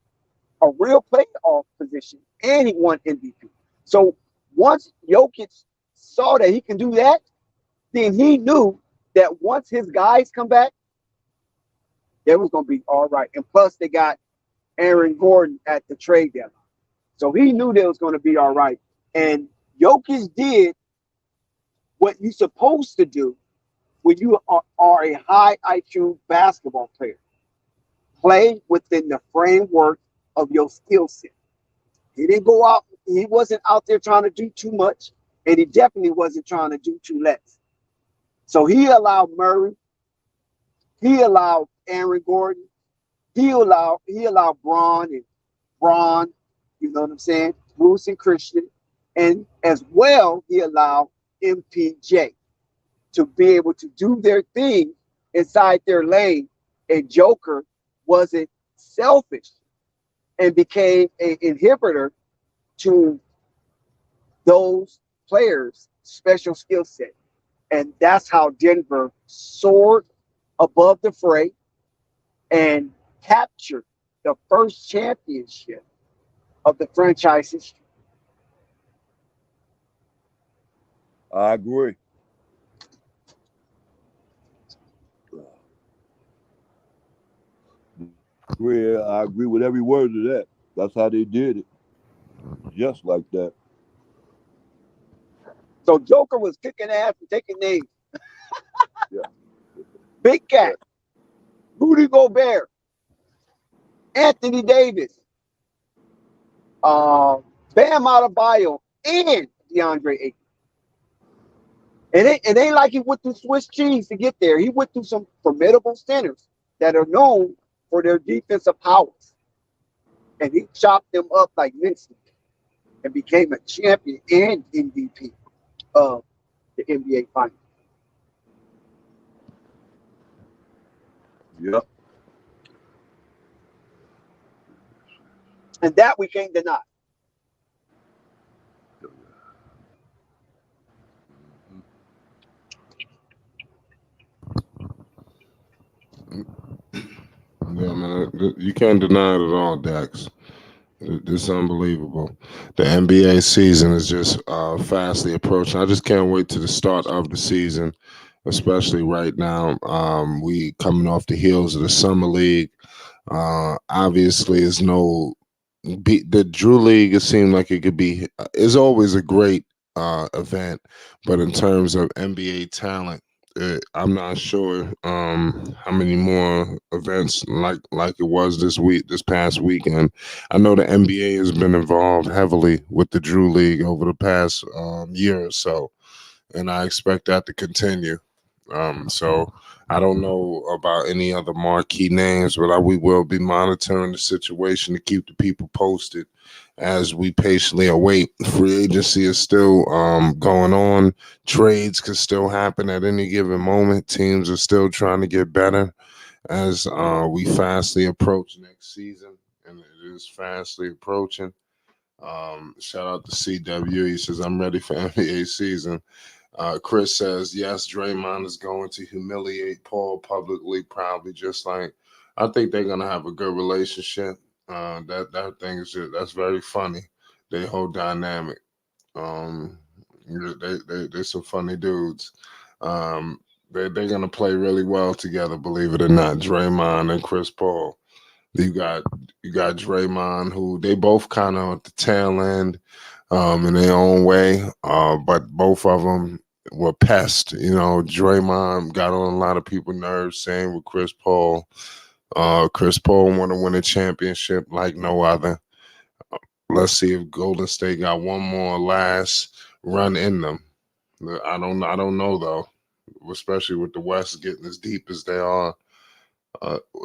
a real playoff position, and he won MVP. So once Jokic saw that he can do that, then he knew that once his guys come back, it was going to be all right. And plus, they got Aaron Gordon at the trade deadline. So he knew that it was going to be all right. And Jokic did what you're supposed to do when you are a high IQ basketball player. Play within the framework of your skill set. He didn't go out. He wasn't out there trying to do too much, and he definitely wasn't trying to do too less. So he allowed Murray. He allowed Aaron Gordon. He allowed Braun, you know what I'm saying? Bruce and Christian. And as well, he allowed MPJ to be able to do their thing inside their lane. And Joker wasn't selfish and became an inhibitor to those players' special skill set. And that's how Denver soared above the fray and captured the first championship of the franchise history. I agree. I agree with every word of that. That's how they did it, just like that. So Joker was kicking ass and taking names. Yeah. Big Cat, Rudy Gobert, Anthony Davis, Bam Adebayo, and DeAndre Ayton. And it ain't like he went through Swiss cheese to get there. He went through some formidable centers that are known for their defensive powers. And he chopped them up like mincemeat and became a champion and MVP of the NBA Finals. Yep. And that we can't deny. Yeah, man, you can't deny it at all, Dax. It's unbelievable. The NBA season is just fastly approaching. I just can't wait to the start of the season, especially right now. We coming off the heels of the summer league. Obviously, it's no the Drew League. It seemed like it could be. It's always a great event, but in terms of NBA talent, I'm not sure how many more events like it was this past weekend. I know the NBA has been involved heavily with the Drew League over the past year or so, and I expect that to continue. So I don't know about any other marquee names, but we will be monitoring the situation to keep the people posted as we patiently await. Free agency is still going on. Trades could still happen at any given moment. Teams are still trying to get better as we fastly approach next season, and it is fastly approaching. Shout out to CW. He says, I'm ready for NBA season. Chris says, yes, Draymond is going to humiliate Paul publicly, probably just like I think they're gonna have a good relationship. That thing is that's very funny. They whole dynamic. Um, they're some funny dudes. They're gonna play really well together, believe it or not. Draymond and Chris Paul. You got Draymond, who they both kind of at the tail end, in their own way, but both of them were pests. You know, Draymond got on a lot of people's nerves. Same with Chris Paul. Chris Paul want to win a championship like no other. Let's see if Golden State got one more last run in them. I don't know though, especially with the West getting as deep as they are.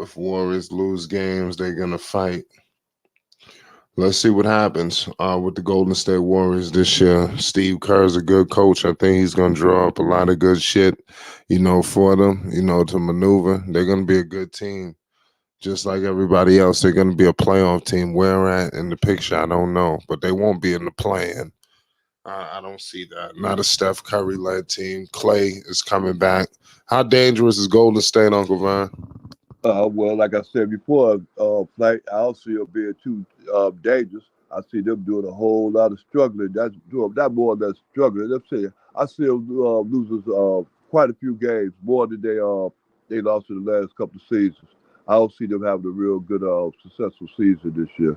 If Warriors lose games, they're gonna fight. Let's see what happens with the Golden State Warriors this year. Steve Kerr's a good coach. I think he's going to draw up a lot of good shit, for them, to maneuver. They're going to be a good team. Just like everybody else, they're going to be a playoff team. Where at in the picture, I don't know. But they won't be in the play-in. I don't see that. Not a Steph Curry-led team. Clay is coming back. How dangerous is Golden State, Uncle Vine? Well, like I said before, Flight, I don't see them being too dangerous. I see them doing a whole lot of struggling. That's doing that more or less struggling. Let's say I see them losing quite a few games more than they lost in the last couple of seasons. I don't see them having a real good successful season this year.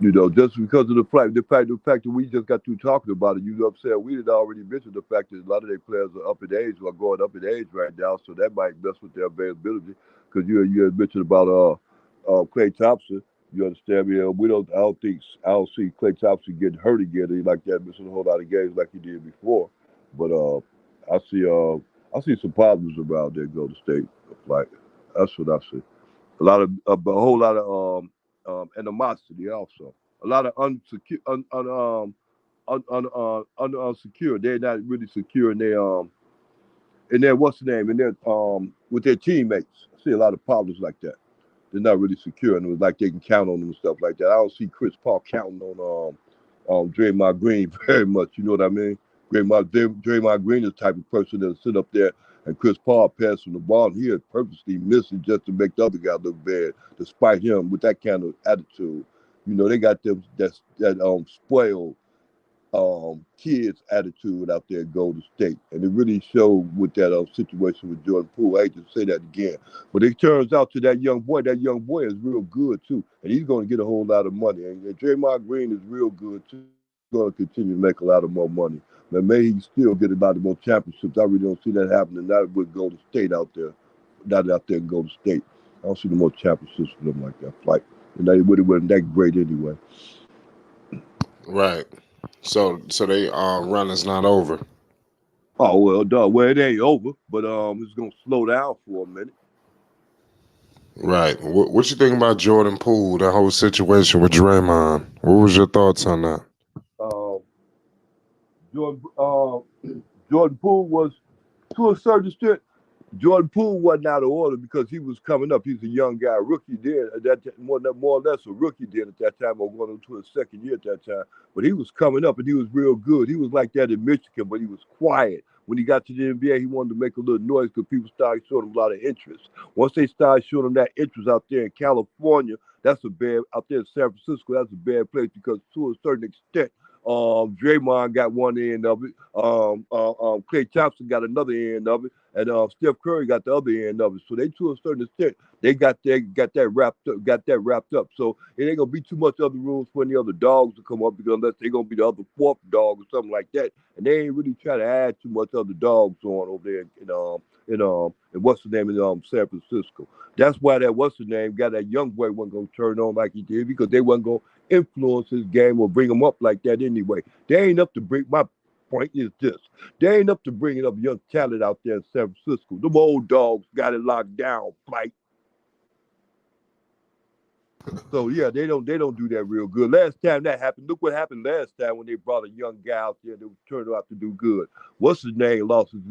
Just because of the fact that we just got through talking about it, I'm saying we had already mentioned the fact that a lot of their players are up in age, or going up in age right now, so that might mess with their availability. Because you had mentioned about Klay Thompson. You understand me? I don't see Klay Thompson getting hurt again like that, missing a whole lot of games like he did before. But I see some problems around there, Golden State. Like that's what I see. A whole lot of animosity also. A lot of unsecure. They're not really secure in their what's the name in their with their teammates. I see a lot of problems like that. They're not really secure, and it was like they can count on them and stuff like that. I don't see Chris Paul counting on Draymond Green very much. You know what I mean? Draymond Green is the type of person that'll sit up there And Chris Paul passing the ball, and he had purposely missing just to make the other guy look bad, despite him with that kind of attitude. You know, they got them that spoiled kids attitude out there at Golden State. And it really showed with that situation with Jordan Poole. I hate to say that again. But it turns out to that young boy is real good too. And he's going to get a whole lot of money. And Draymond Green is real good too. He's going to continue to make a lot of more money. But may he still get about the more championships. I really don't see that happening. Not with Golden State out there. Not out there in Golden State. I don't see no more championships for them like that. Like, and they would have been that great anyway. Right. So they run is not over. Oh well, duh. Well, it ain't over, but it's gonna slow down for a minute. Right. What you think about Jordan Poole, that whole situation with Draymond? What was your thoughts on that? Um, Jordan Poole was, to a certain extent, Jordan Poole wasn't out of order because he was coming up. He's a young guy, rookie then. More or less a rookie then at that time, or going into his second year at that time. But he was coming up and he was real good. He was like that in Michigan, but he was quiet. When he got to the NBA, he wanted to make a little noise because people started showing him a lot of interest. Once they started showing him that interest out there in California, that's a bad, out there in San Francisco, that's a bad place because to a certain extent, Draymond got one end of it. Klay Thompson got another end of it. And Steph Curry got the other end of it. So they, to a certain extent, they got that wrapped up. So it ain't gonna be too much other rooms for any other dogs to come up because unless they're gonna be the other fourth dog or something like that. And they ain't really trying to add too much other dogs on over there in what's the name in San Francisco. That's why that what's the name got that young boy wasn't gonna turn on like he did because they wasn't gonna influence his game or bring him up like that anyway. They ain't up to bring my point is this. They ain't up to bringing up young talent out there in San Francisco. Them old dogs got it locked down, fight. So yeah, they don't do that real good. Last time that happened, look what happened last time when they brought a young guy out there that turned out to do good. What's his name? Lost his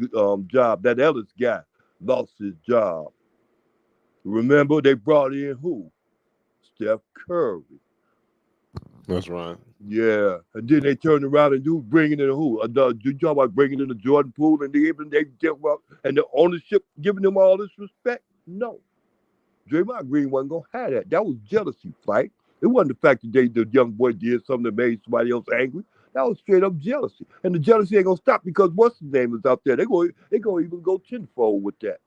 job. That Ellis guy lost his job. Remember they brought in who? Steph Curry. That's right. Yeah, and then they turned around and bringing in who? You talk about bringing in the Jordan Poole and they get up and the ownership giving them all this respect? No, Draymond Green wasn't gonna have that. That was jealousy, fight. It wasn't the fact that the young boy did something that made somebody else angry. That was straight up jealousy, and the jealousy ain't gonna stop because what's his name is out there. They gonna even go tenfold with that.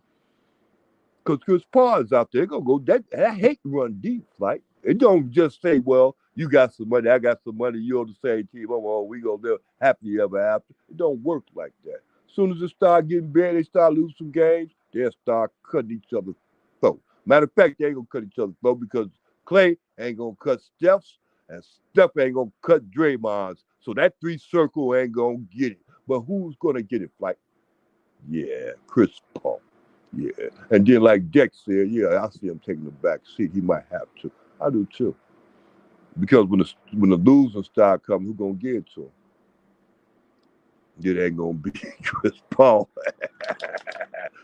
Because Chris Paul is out there, they're gonna go. That hate run deep, like it don't just say, well, you got some money, I got some money, you're on the same team. Oh, we gonna live happily ever after. It don't work like that. As soon as it start getting bad, they start losing some games, they'll start cutting each other's throat. Matter of fact, they ain't gonna cut each other's throat because Clay ain't gonna cut Steph's, and Steph ain't gonna cut Draymond's. So that three circle ain't gonna get it. But who's gonna get it, like? Yeah, Chris Paul. Yeah, and then like Dex said, yeah, I see him taking the back seat. He might have to. I do too. Because when the losers start coming, who's gonna get it to him? It ain't gonna be Chris Paul.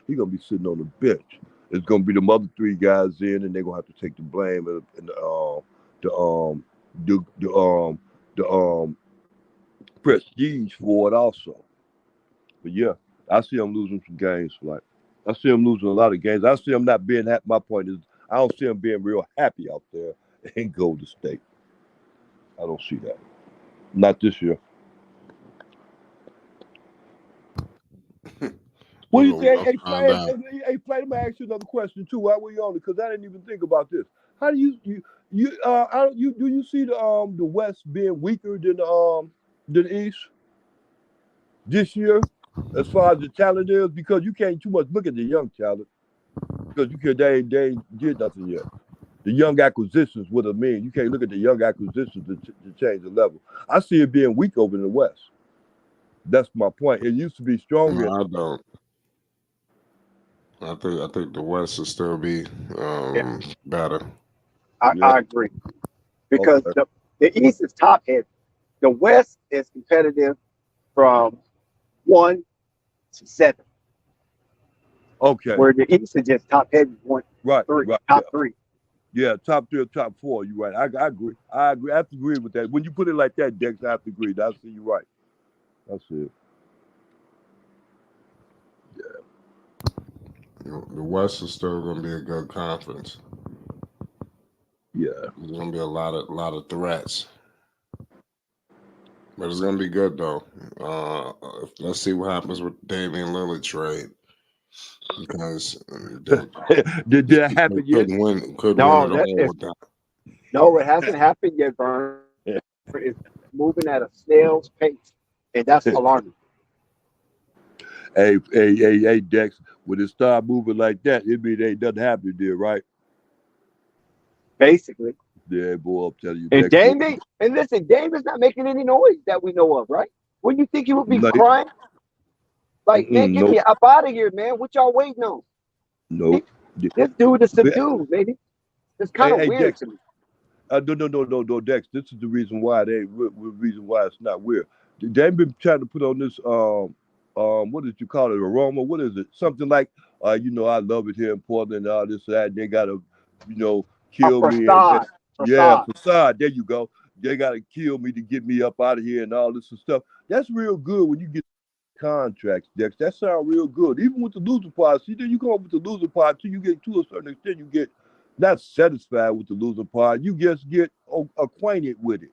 He's gonna be sitting on the bench. It's gonna be the other three guys in, and they're gonna have to take the blame and the prestige for it also. But yeah, I see him losing some games. Like I see him losing a lot of games. I see him not being happy. My point is, I don't see him being real happy out there in Golden State. I don't see that. Not this year. What do you We're think? gonna find out. Hey, Play, let me ask you another question too. While we're on it, because I didn't even think about this. How do do you see the West being weaker than the East this year, as far as the talent is? Because you can't too much look at the young talent because they ain't did nothing yet. The young acquisitions, what I mean, you can't look at the young acquisitions to change the level. I see it being weak over in the West. That's my point. It used to be stronger. No, I don't. I think the West will still be Yeah, better. Yeah. I agree because Okay. the East is top heavy. The West is competitive from 1 to 7, Okay. where the East is just top heavy, Right. top three. Yeah, top 3 or top 4. You're right. I agree. I have to agree with that. When you put it like that, Dex, I have to agree. I see you right. That's it. The West is still going to be a good conference. Yeah. There's going to be a lot of threats, but it's going to be good though. Let's see what happens with Damian Lillard trade because Did that happen yet? could win No, it that all is with that. no, it hasn't happened yet, Vern. It's moving at a snail's pace, and that's alarming. Hey, Dex. When it start moving like that, it mean ain't nothing happening there, right? Basically. Yeah, boy, I'm telling you, And Dex. Dame is not making any noise that we know of, right? When you think he would be No, crying, like, man, get nope, me up out of here, man. What y'all waiting on? nope. This dude is But, subdued, maybe. It's kind of hey, weird Dex. to me. No, Dex. This is the reason why reason why it's not weird. They've been trying to put on this what did you call it, aroma? What is it? Something like I love it here in Portland and all this and that. They gotta, A kill me and facade. yeah, Facade. facade. There you go. They gotta kill me to get me up out of here and all this and stuff. That's real good when you get contracts, Dex. That sounds real good. Even with the loser part, see, then you come up with the loser part too. You get to a certain extent, you get not satisfied with the loser part. You just get acquainted with it.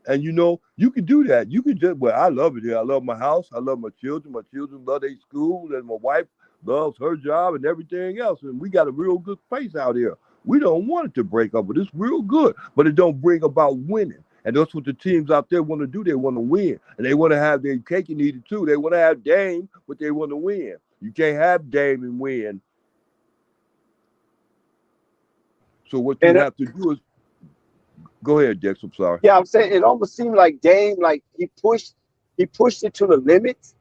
And you can do that. You can just, well, I love it here. I love my house. I love my children. My children love their school, and my wife loves her job and everything else. And we got a real good place out here. We don't want it to break up, but it's real good. But it don't bring about winning. And that's what the teams out there want to do. They want to win. And they want to have their cake and eat it too. They want to have Dame, but they want to win. You can't have Dame and win. So what you And have to do is go ahead, Dex. I'm sorry. yeah, I'm saying it almost seemed like Dame, like he pushed it to the limits.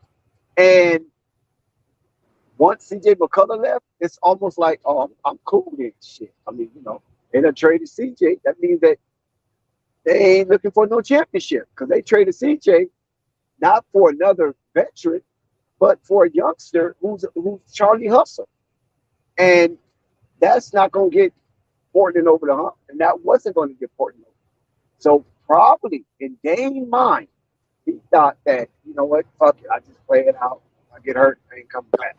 And once CJ McCullough left, it's almost like, oh, I'm cool with this shit. I mean, they done traded CJ. That means that they ain't looking for no championship because they traded CJ not for another veteran, but for a youngster who's Charlie Hustle. And that's not going to get Portland over the hump. And that wasn't going to get Portland over. So probably in Dame's mind, he thought that, you know what, fuck it, I just play it out. I get hurt, I ain't coming back.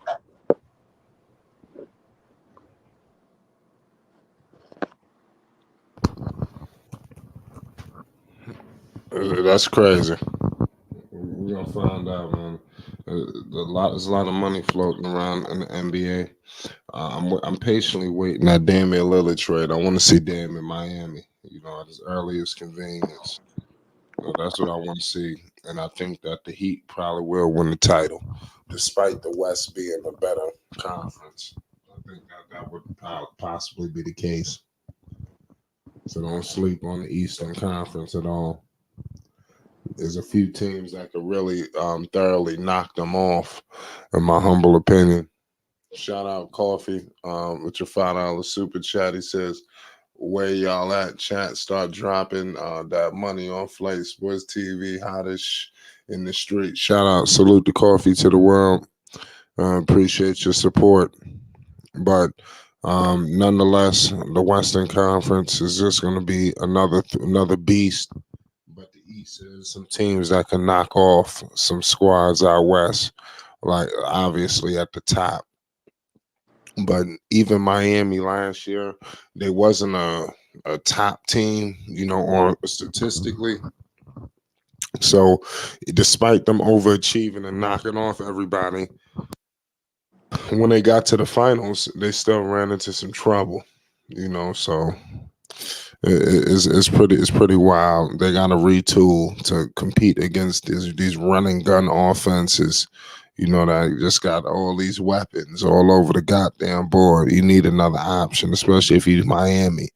That's crazy. We're gonna find out, man. There's a lot of money floating around in the NBA. I'm patiently waiting that Damian Lillard trade. I want to see Dame in Miami. At his earliest convenience. So that's what I want to see, and I think that the Heat probably will win the title, despite the West being a better conference. I think that would possibly be the case. So don't sleep on the Eastern Conference at all. There's a few teams that could really thoroughly knock them off, in my humble opinion. Shout out Coffee with your $5 super chat. He says, "Where y'all at? Chat, start dropping that money on Flight Sports TV, hottest in the street." Shout out, salute to Coffee to the world. Appreciate your support, but nonetheless, the Western Conference is just going to be another beast. But the East is some teams that can knock off some squads out west, like obviously at the top. But even Miami last year, they wasn't a top team, or statistically. So despite them overachieving and knocking off everybody, when they got to the finals, they still ran into some trouble, so it's pretty wild. They got to retool to compete against these running gun offenses. That just got all these weapons all over the goddamn board. You need another option, especially if you're Miami.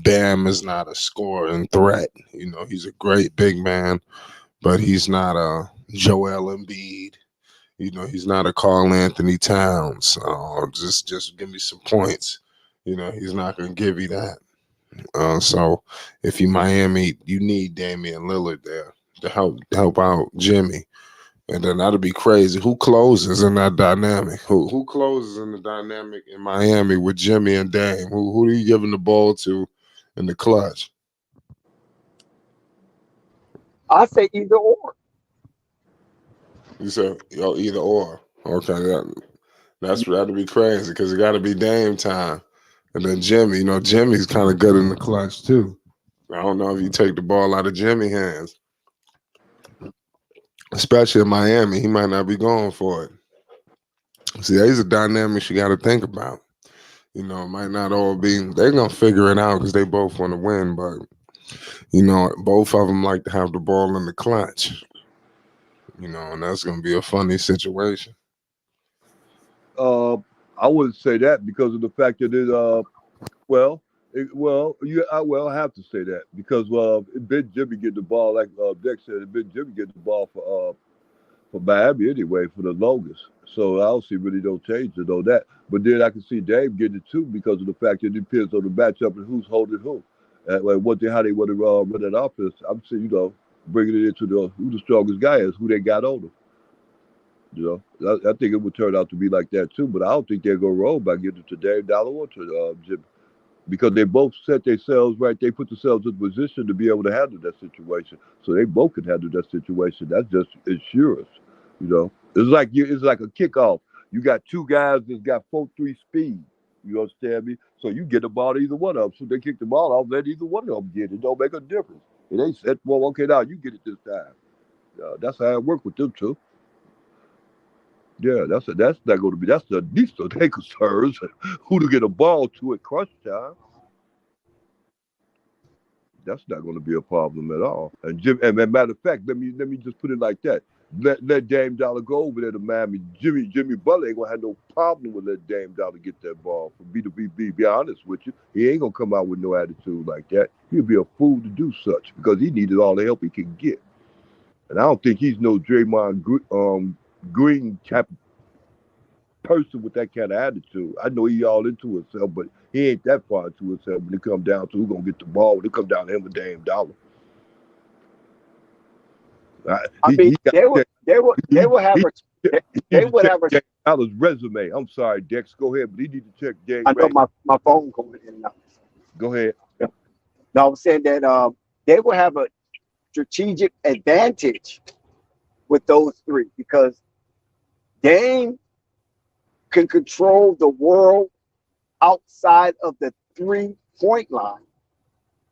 Bam is not a scoring threat. He's a great big man, but he's not a Joel Embiid. He's not a Karl Anthony Towns. Just give me some points. He's not going to give you that. So if you Miami, you need Damian Lillard there to help out Jimmy. And then that'll be crazy. Who closes in that dynamic? Who closes in the dynamic in Miami with Jimmy and Dame? Who are you giving the ball to in the clutch? I say either or. You said either or. Okay, That'd be crazy because it got to be Dame time, and then Jimmy. Jimmy's kind of good in the clutch too. I don't know if you take the ball out of Jimmy's hands, especially in Miami. He might not be going for it. See, these are dynamics you got to think about. It might not all be. They're gonna figure it out because they both want to win, but both of them like to have the ball in the clutch. And that's gonna be a funny situation. I wouldn't say that because of the fact that well, I have to say that because Ben Jimmy get the ball like Dex said. Ben Jimmy get the ball for Miami anyway for the longest. So I don't see really no change to know that. But then I can see Dame getting it too because of the fact that it depends on the matchup and who's holding who. How they want to run that offense. I'm saying, bringing it into who the strongest guy is, who they got on them. I think it would turn out to be like that too. But I don't think they'll go wrong by giving it to Dame Dollar or to Jimmy. Because they both set themselves right. They put themselves in position to be able to handle that situation. So they both can handle that situation. That's just insurance. It's like a kickoff. You got two guys that's got 4.3 speed. You understand me? So you get the ball to either one of them. So they kick the ball off, let either one of them get it. It don't make a difference. It ain't said, well, okay, now you get it this time. That's how it works with them two. Yeah, that's not going to be. That's the least of their concerns. Who to get a ball to at crunch time. That's not going to be a problem at all. And matter of fact, let me just put it like that. Let Dame Dollar go over there to Miami. Jimmy Butler ain't gonna have no problem with letting Dame Dollar get that ball. For be honest with you, he ain't gonna come out with no attitude like that. He'll be a fool to do such because he needed all the help he can get. And I don't think he's no Draymond Green type person with that kind of attitude. I know he all into himself, but he ain't that far into himself when it comes down to who's gonna get the ball. When it comes down to him and Dame Dollar. They would have a Dollar's resume. I'm sorry, Dex. Go ahead, but he need to check Dame. I know my phone going in now. Go ahead. Yeah. No, I'm saying that they will have a strategic advantage with those three because Dame can control the world outside of the 3-point line.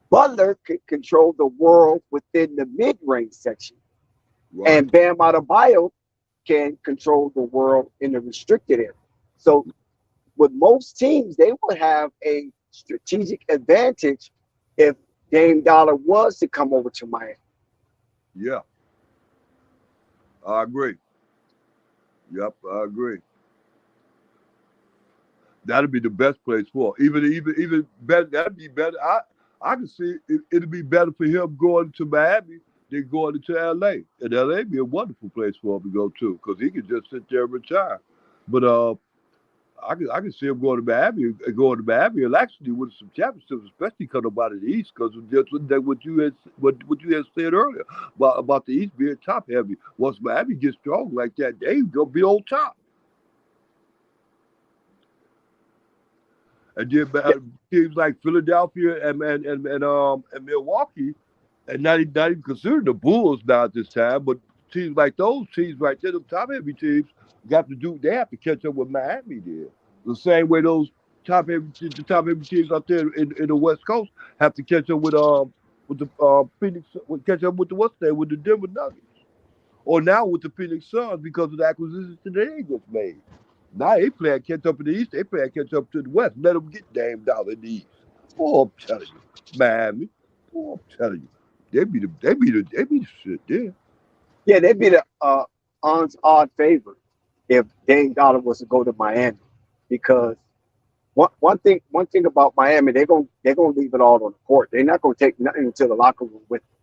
Butler can control the world within the mid-range section. Right. And Bam Adebayo can control the world in the restricted area. So with most teams, they would have a strategic advantage if Dame Dollar was to come over to Miami. Yeah. I agree. Yep, I agree. That'd be the best place for him. Even better. That'd be better. I can see it'd be better for him going to Miami than going to LA. And LA be a wonderful place for him to go to because he could just sit there and retire. But I can see him going to Miami and actually win some championships, especially coming out of the East, because just what you had said earlier about the East being top heavy. Once Miami gets strong like that, they gonna be on top. And then teams like Philadelphia and Milwaukee, and not even considered the Bulls now at this time, but teams like those teams right there, the top heavy teams, they have to catch up with Miami there. The same way those top heavy teams out there in the West Coast have to catch up with the Phoenix, catch up with the Denver Nuggets, or now with the Phoenix Suns because of the acquisitions that they just made. Now they play catch up in the East. They play catch up to the West. Let them get Dame Dollar in the East. Oh, I'm telling you, Miami. Oh, I'm telling you, they be the shit there. Yeah, they'd be the odd favorite if Dame Dollar was to go to Miami, because one thing about Miami, they're gonna leave it all on the court. They're not gonna take nothing into the locker room with them.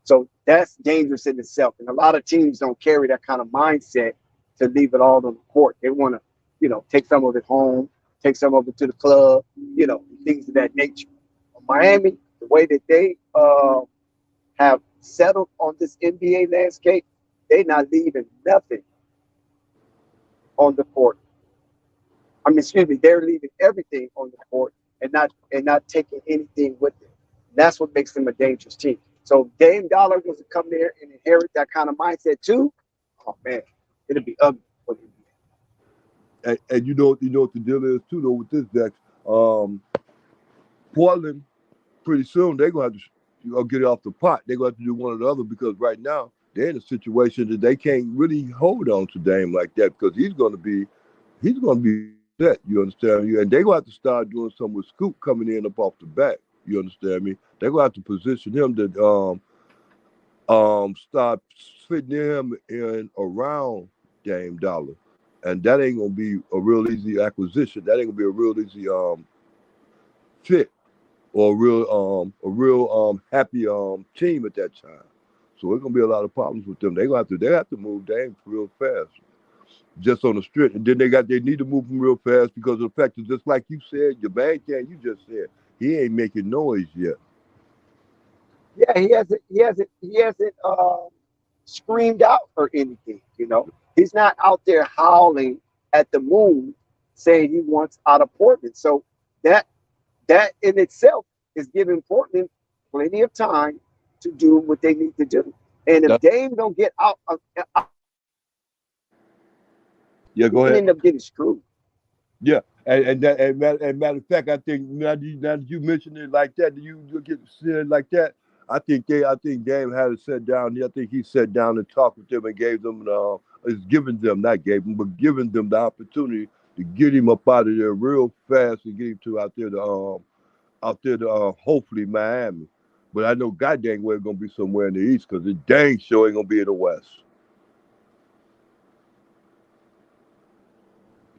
So that's dangerous in itself. And a lot of teams don't carry that kind of mindset to leave it all on the court. They want to, take some of it home, take some of it to the club, things of that nature. Miami, the way that they have settled on this NBA landscape, they're not leaving nothing on the court. They're leaving everything on the court and not taking anything with them. That's what makes them a dangerous team. So Dame Dollar was to come there and inherit that kind of mindset too. Oh man, it'll be ugly for the NBA. And you know what the deal is too though with this Dex. Portland pretty soon they're gonna have to get it off the pot. They're gonna have to do one or the other because right now they're in a situation that they can't really hold on to Dame like that because he's gonna be set. You understand me? And they're gonna have to start doing something with Scoop coming in up off the back. You understand me? They're gonna have to position him to start fitting him in around Dame Dollar. And that ain't gonna be a real easy acquisition. That ain't gonna be a real easy fit or a real happy team at that time. So it's gonna be a lot of problems with them. They have to move Dame real fast, just on the strip. And then they need to move him real fast because of the fact that just like you said, your man can you just said he ain't making noise yet. Yeah, he hasn't screamed out or anything. He's not out there howling at the moon saying he wants out of Portland. So that that in itself is giving Portland plenty of time to do what they need to do. And if That, Dame don't get out, yeah, he go can ahead. end up getting screwed. Yeah, and matter of fact, I think now that you mentioned it like that, you get said like that. I think Dame had to sit down. I think he sat down and talked with them and gave them is giving them not gave them but giving them the opportunity to get him up out of there real fast and get him to out there to hopefully Miami. But I know God dang well gonna be somewhere in the East because it dang sure ain't gonna be in the West.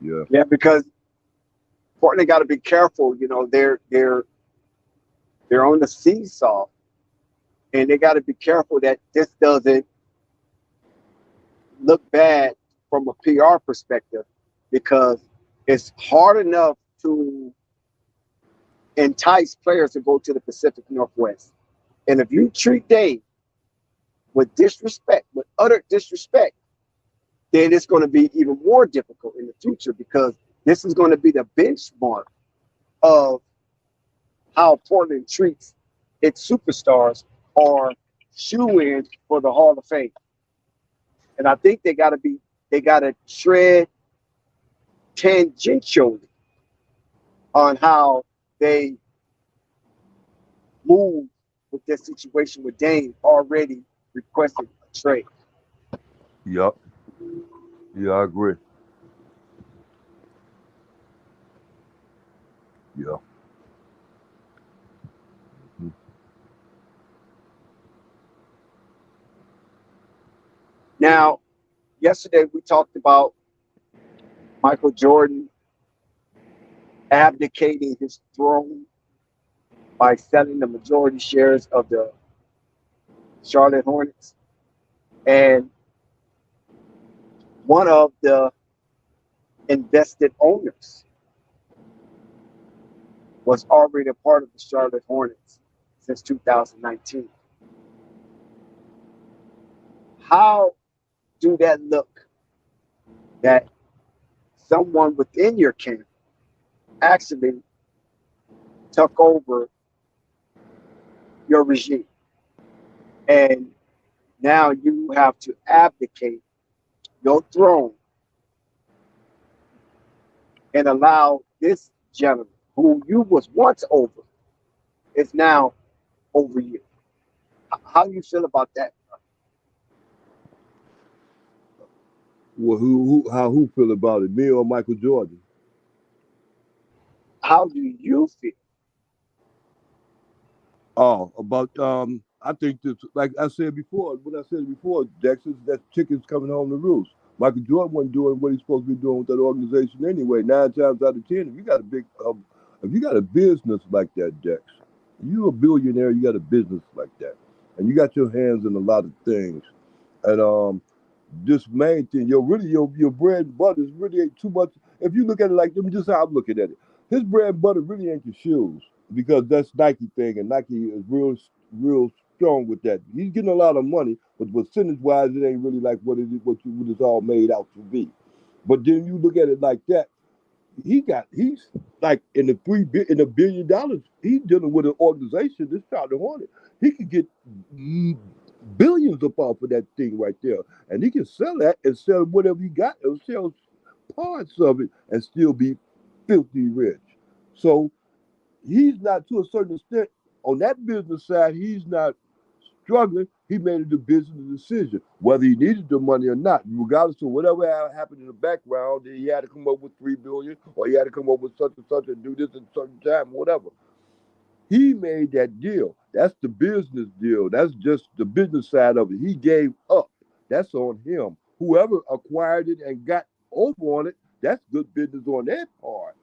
Yeah. Yeah, because Portland got to be careful. They're on the seesaw, and they got to be careful that this doesn't look bad from a PR perspective, because it's hard enough to entice players to go to the Pacific Northwest. And if you treat Dave with disrespect, with utter disrespect, then it's going to be even more difficult in the future, because this is going to be the benchmark of how Portland treats its superstars or shoe-ins for the Hall of Fame. And I think they got to tread tangentially on how they move with this situation with Dame already requesting a trade. Yup. Yeah, I agree. Yeah. Mhm. Now, yesterday we talked about Michael Jordan abdicating his throne by selling the majority shares of the Charlotte Hornets. And one of the invested owners was already a part of the Charlotte Hornets since 2019. How do that look, that someone within your camp actually took over your regime? And now you have to abdicate your throne and allow this gentleman, who you was once over, is now over you. How do you feel about that? Well, who feel about it? Me or Michael Jordan? How do you feel? Oh, about I think this, like I said before, what I said before, Dexter, that chicken's coming home to roost. Michael Jordan wasn't doing what he's supposed to be doing with that organization anyway. 9 times out of 10, if you got a business like that, Dex, you a billionaire, you got a business like that, and you got your hands in a lot of things. And this main thing, your bread and butter is really ain't too much. If you look at it like them, just how I'm looking at it, his bread and butter really ain't the shoes because that's Nike thing, and Nike is real strong with that. He's getting a lot of money, but percentage wise, it ain't really like what it's all made out to be. But then you look at it like that, he's like in $1 billion. He's dealing with an organization that's trying to horn it. He could get billions up off of that thing right there, and he can sell that and sell whatever he got and sell parts of it and still be filthy rich. So he's not, to a certain extent, on that business side, he's not struggling. He made a business decision, whether he needed the money or not, regardless of whatever happened in the background. He had to come up with $3 billion, or he had to come up with such and such and do this at a certain time, whatever. He made that deal. That's the business deal. That's just the business side of it. He gave up. That's on him. Whoever acquired it and got over on it, that's good business on their part.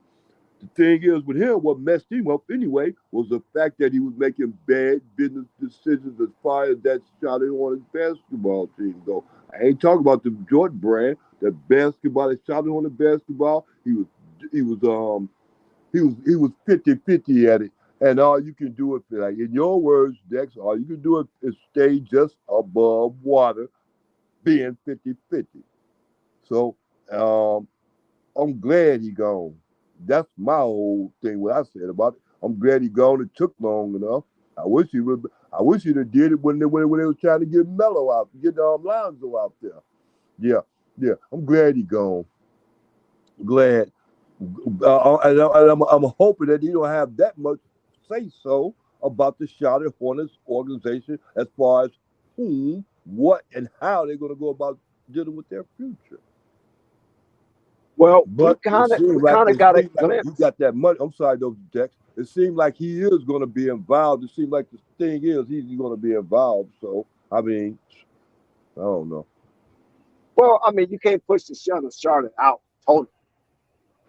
The thing is with him, what messed him up anyway was the fact that he was making bad business decisions as far as that Charlotte Hornets basketball team go. I ain't talking about the Jordan brand, the basketball, the Charlotte Hornets basketball. He was he was 50-50 at it. And all you can do is, like in your words, Dex, all you can do is stay just above water, being 50-50. So I'm glad he gone. That's my whole thing. What I said about it. I'm glad he gone. It took long enough. I wish he would. I wish he'd have did it when they were trying to get Melo out, get Lonzo out there. Yeah. I'm glad he gone. Glad. I'm hoping that he don't have that much say so about the Charlotte Hornets organization as far as whom, what, and how they're going to go about dealing with their future. Well, we But kind of got a he glimpse. got that money. I'm sorry, those Dex. It seemed like he is going to be involved. It seemed like the thing is he's going to be involved. So I mean, I don't know. Well, I mean, you can't push the Charlotte out totally.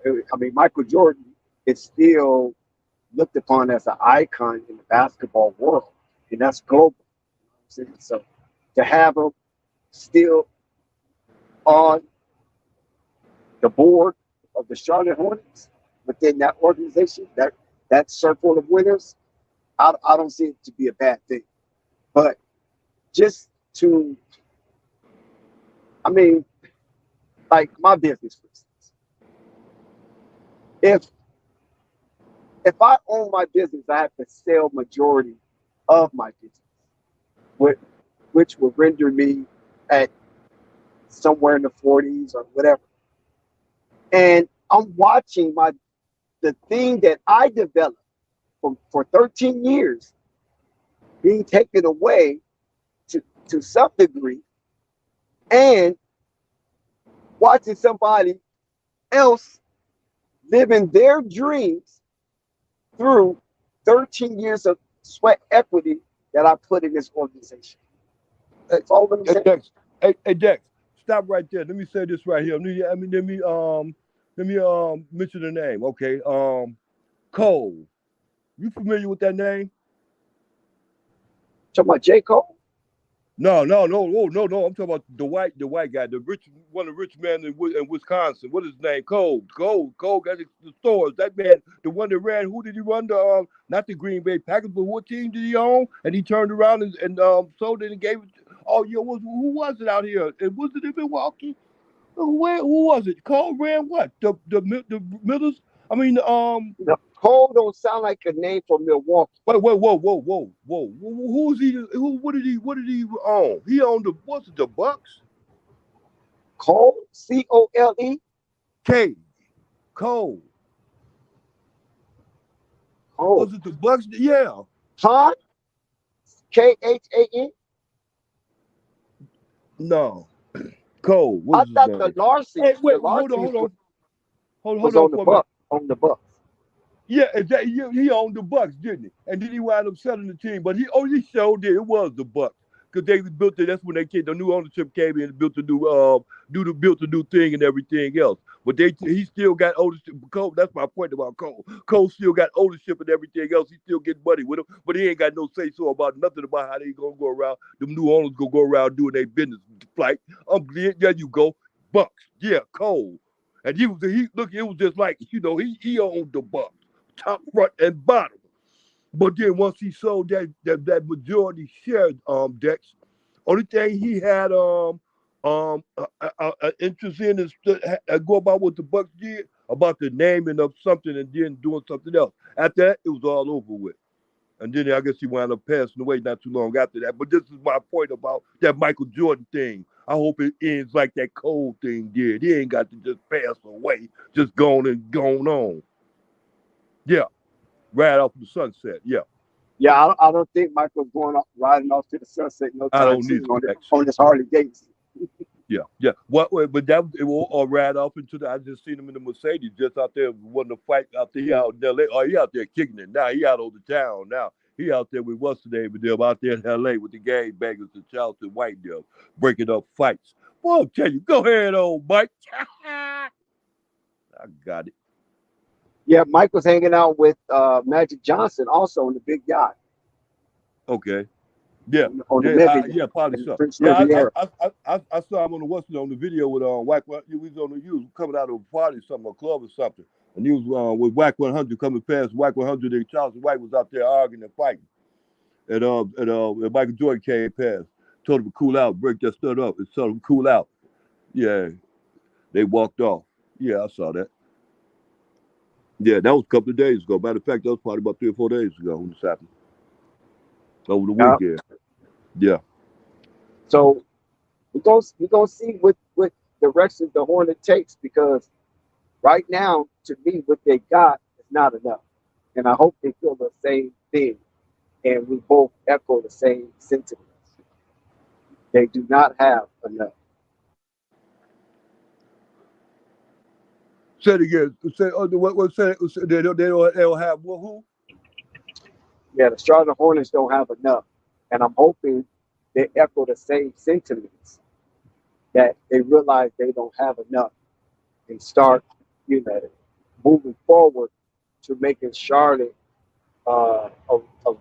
I mean, Michael Jordan is still looked upon as an icon in the basketball world, and that's global. You know what I'm saying? So to have him still on the board of the Charlotte Hornets within that organization, that circle of winners, I don't see it to be a bad thing. But just to, I mean, like my business, for instance, if I own my business, I have to sell majority of my business, which will render me at somewhere in the 40s or whatever. And I'm watching the thing that I developed for 13 years being taken away to some degree, and watching somebody else living their dreams through 13 years of sweat equity that I put in this organization. That's all I'm saying. Dex, hey Dex, stop right there. Let me say this right here. Let me mention the name. Okay, Cole. You familiar with that name? Talking about J. Cole? No. I'm talking about the white guy, one of the rich men in Wisconsin. What is his name? Cole got the stores. That man, the one that ran. Who did he run? Not the Green Bay Packers, but what team did he own? And he turned around and sold it and gave it. Oh, who was it out here? And was it in Milwaukee? Who was it? Cole ran what? The Millers. I mean, No, Cole don't sound like a name for Milwaukee. wait, whoa. Who's he? What did he own? He owned what's it, the Bucks? Cole, Cole. K. Cole. Was it the Bucks? Yeah. Khan, Khan. No. Cole. I What's his thought name? the Larson. Hey, wait, the hold Larson on. Hold was on for a minute. on the Bucks. Yeah, exactly. He owned the Bucks, didn't he? And then he wound up selling the team. But he showed it. It was the Bucks because they built it. That's when the new ownership came in and built a new thing and everything else. But he still got ownership. Cole, that's my point about Cole. Cole still got ownership and everything else. He still getting money with him, but he ain't got no say so about nothing about how they gonna go around. The new owners gonna go around doing their business. Like, there you go, Bucks. Yeah, Cole. And it was just like he owned the Bucks. Top, front, and bottom. But then once he sold that majority share, Dex, only thing he had interest in is go about what the Bucks did about the naming of something and then doing something else. After that, it was all over with. And then I guess he wound up passing away not too long after that. But this is my point about that Michael Jordan thing. I hope it ends like that cold thing did. He ain't got to just pass away, just going on. Yeah, right off the sunset. Yeah, Yeah, I don't think Michael's riding off to the sunset no I time don't need soon to. on this Harley Davidson. Yeah. What? But that it will all right off into the. I just seen him in the Mercedes just out there wanting to fight out there. He out in L.A. Oh, he out there kicking it now. He out on the town now. He out there with what's the name of them out there in L.A. with the gangbangers and Charleston White them breaking up fights. Well, I'll tell you, go ahead, old Mike. I got it. Yeah, Mike was hanging out with Magic Johnson also on the big yacht Okay. Yeah, on the Mega yacht yeah, probably in the so. French Yeah, Riviera. I saw him on the on the video with Wack. He was on the news coming out of a party, something, a club or something, and he was with Wack 100 coming past Wack 100. And Charles White was out there arguing and fighting, and Michael Jordan came past, told him to cool out, break that stuff up, and told him to cool out. Yeah, they walked off. Yeah, I saw that. Yeah, that was a couple of days ago. Matter of fact, that was probably about 3 or 4 days ago when this happened over the weekend. Yeah. So we're gonna see what direction the Hornet takes, because right now, to me, what they got is not enough. And I hope they feel the same thing. And we both echo the same sentiments. They do not have enough. Say it again. Say what? Say they don't have who? Yeah, the Charlotte Hornets don't have enough. And I'm hoping they echo the same sentiments, that they realize they don't have enough and start, moving forward to making Charlotte a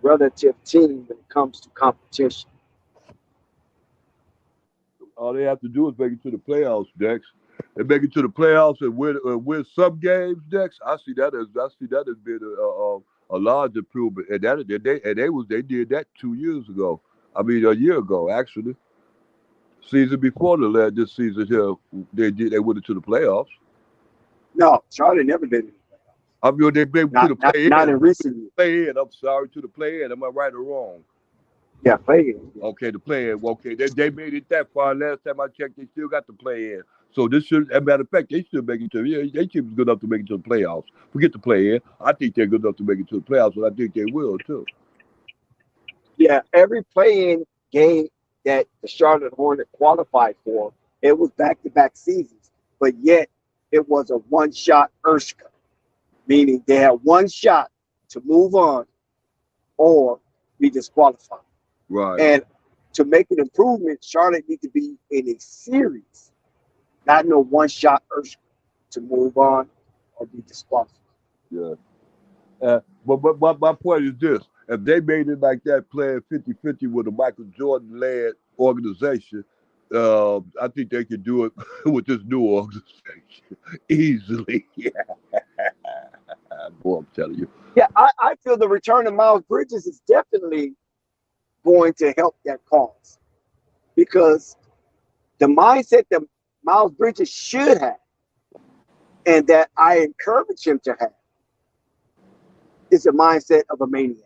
relative team when it comes to competition. All they have to do is make it to the playoffs, Dex. They make it to the playoffs and win some games, Dex. I see that as being a large improvement. And they did that 2 years ago. I mean, a year ago actually. Season before this season here, they went into the playoffs. No, Charlotte never been in the playoffs. I mean, they made it to the play-in. Not in recent years. Play-in. I'm sorry, to the play-in. Am I right or wrong? Yeah, play-in. Yeah. Okay, the play-in. Okay, they made it that far. Last time I checked, they still got the play-in. So this should, as a matter of fact, they should make it to. Yeah, they team is good enough to make it to the playoffs. Forget the play-in. I think they're good enough to make it to the playoffs, and I think they will too. Yeah, every play-in game that the Charlotte Hornet qualified for, it was back-to-back seasons, but yet it was a one-shot Erskine, meaning they had one shot to move on or be disqualified. Right. And to make an improvement, Charlotte need to be in a series, not no one-shot Erskine to move on or be disqualified. Yeah. But my point is this. If they made it like that, playing 50-50 with a Michael Jordan-led organization, I think they could do it with this new organization easily. Yeah. Boy, I'm telling you. Yeah, I feel the return of Miles Bridges is definitely going to help that cause, because the mindset that Miles Bridges should have, and that I encourage him to have, is the mindset of a maniac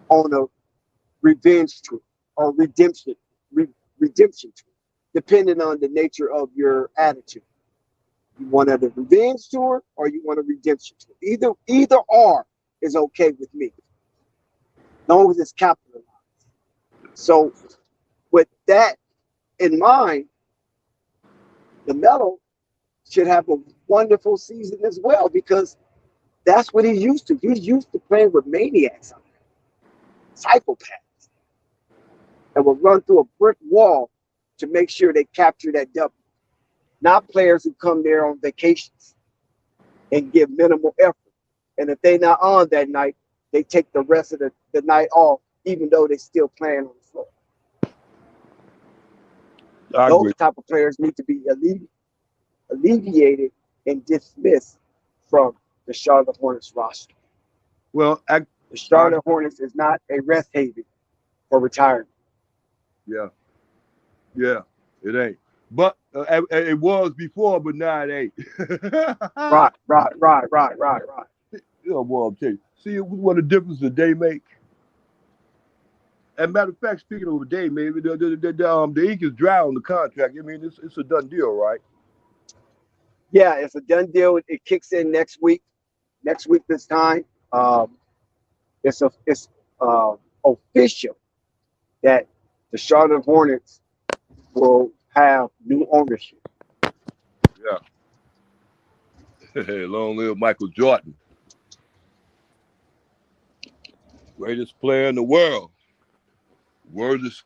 on a revenge tour or redemption tour, depending on the nature of your attitude. You want a revenge tour or you want a redemption tour. Either or is okay with me, as long as it's capitalized. So with that in mind, LaMelo should have a wonderful season as well, because that's what he's used to. He's used to playing with maniacs out there, psychopaths, that will run through a brick wall to make sure they capture that W. Not players who come there on vacations and give minimal effort. And if they're not on that night, they take the rest of the night off, even though they're still playing on the floor. Those type of players need to be alleviated and dismissed from the Charlotte Hornets roster. Well, the Charlotte Hornets is not a rest haven for retirement. Yeah, it ain't. But it was before, but now it ain't. Right. You know what I'm telling you. See what the difference that they make. And matter of fact, speaking of Dame, maybe the ink is dry on the contract. I mean, it's a done deal, right? Yeah, it's a done deal. It kicks in next week. Next week this time. It's official that the Charlotte Hornets will have new ownership. Yeah. Long live Michael Jordan, greatest player in the world, worst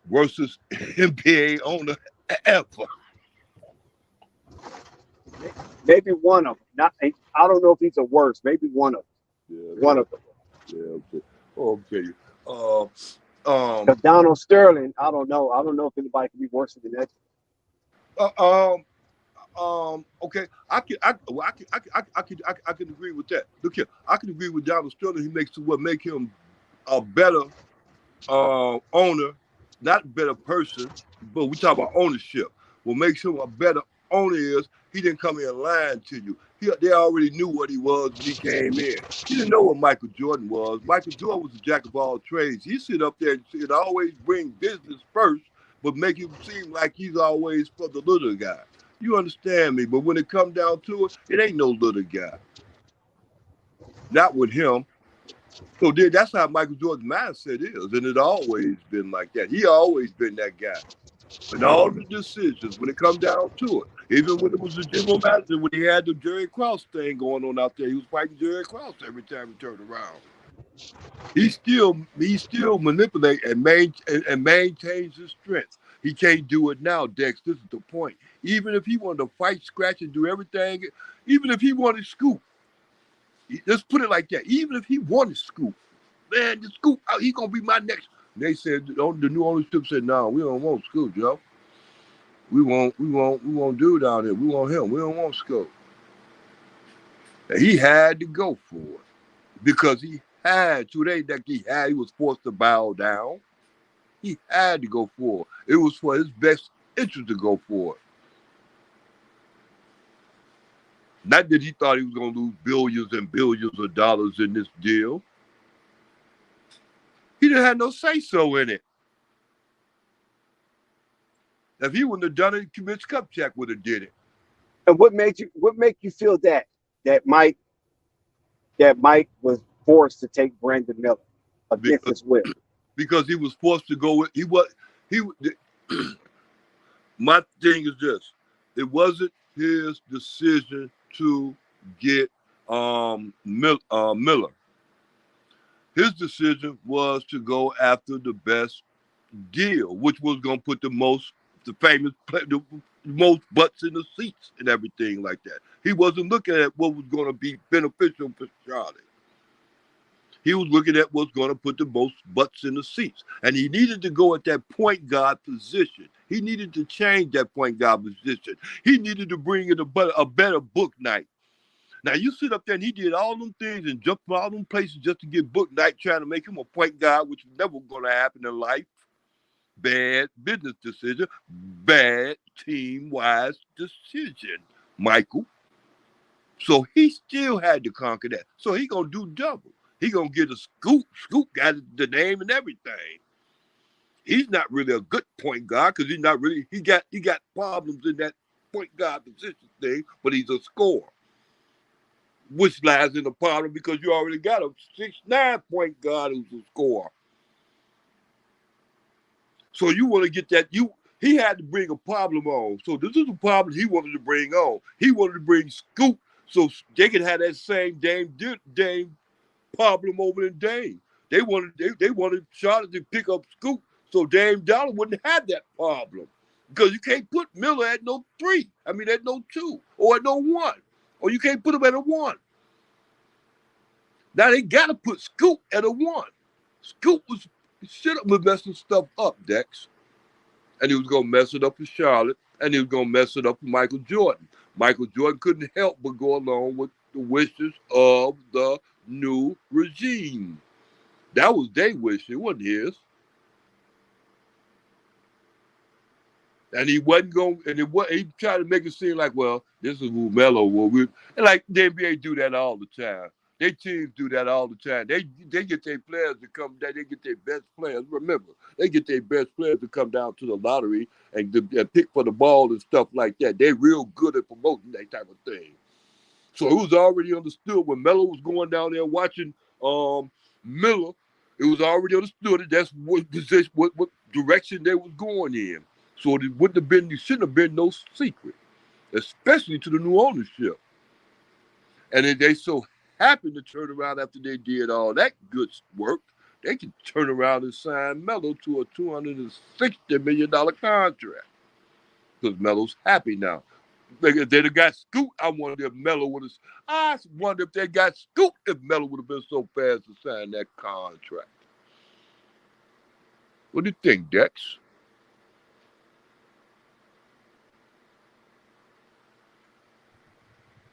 NBA owner ever. Maybe one of them. Not. I don't know if he's the worst. Maybe one of them. Yeah, One of them. yeah. Okay. Because Donald Sterling, I don't know. I don't know if anybody can be worse than that. Okay. I can agree with that. Look here, I can agree with Donald Sterling. He makes what make him a better owner, not a better person, but we talk about ownership. What makes him a better owner is he didn't come in lying to you. They already knew what he was when he came in. He didn't know what Michael Jordan was. Michael Jordan was a jack of all trades. He sit up there and always bring business first, but make him seem like he's always for the little guy. You understand me? But when it comes down to it, it ain't no little guy. Not with him. So that's how Michael Jordan's mindset is, and it always been like that. He always been that guy. And all the decisions, when it come down to it, even when it was the general manager, when he had the Jerry Krause thing going on out there, he was fighting Jerry Krause every time he turned around. He still manipulate and maintains his strength. He can't do it now, Dex. This is the point. Even if he wanted to fight, scratch, and do everything, even if he wanted to scoop, let's put it like that. Even if he wanted scoop, man, the scoop, he gonna be my next. They said the new ownership said, "No, we don't want Scoop, Joe. We won't do down here. We want him. We don't want Scoop." And he had to go for it because he had to. It ain't that he was forced to bow down. He had to go for it. It was for his best interest to go for it. Not that he thought he was gonna lose billions and billions of dollars in this deal. He didn't have no say-so in it. If he wouldn't have done it, Mitch Kupchak would have did it. And what make you feel that Mike was forced to take Brandon Miller against his will? Because he was forced to go with my thing is this. It wasn't his decision to get Miller. His decision was to go after the best deal, which was going to put the most butts in the seats and everything like that. He wasn't looking at what was going to be beneficial for Charlotte. He was looking at what's going to put the most butts in the seats. And he needed to go at that point guard position. He needed to change that point guard position. He needed to bring in a better book night. Now, you sit up there and he did all them things and jumped from all them places just to get book night, trying to make him a point guard, which was never going to happen in life. Bad business decision, bad team-wise decision, Michael. So he still had to conquer that. So he going to do double. He going to get a Scoop. Scoop got the name and everything. He's not really a good point guard because he's not really, he got problems in that point guard position thing, but he's a scorer. Which lies in the problem because you already got a 6'9" point guard who's a scorer. So you want to get that, he had to bring a problem on. So this is a problem he wanted to bring on. He wanted to bring Scoop so they could have that same Dame problem over in Dame. They wanted Charlotte to pick up Scoop so Dame Dollar wouldn't have that problem. Because you can't put Miller at no 3. I mean at no 2 or at no 1. Or you can't put him at a 1. Now they gotta put Scoop at a 1. Scoop should have been messing stuff up, Dex. And he was gonna mess it up for Charlotte, and he was gonna mess it up for Michael Jordan. Michael Jordan couldn't help but go along with the wishes of the new regime. That was their wish, it wasn't his. And he wasn't going, he tried to make it seem like, well, this is who Melo will. And like the NBA do that all the time. They teams do that all the time. They get their players to come down. They get their best players. Remember, they get their best players to come down to the lottery and pick for the ball and stuff like that. They're real good at promoting that type of thing. So it was already understood when Melo was going down there watching Miller. It was already understood that that's what position, what direction they was going in. So it wouldn't have been, it shouldn't have been no secret, especially to the new ownership. And then they so happened to turn around after they did all that good work. They can turn around and sign Melo to a $260 million contract because Melo's happy now. If they'd have got Scoot, I wonder if Melo would have. I wonder if they got Scoot if Melo would have been so fast to sign that contract. What do you think, Dex?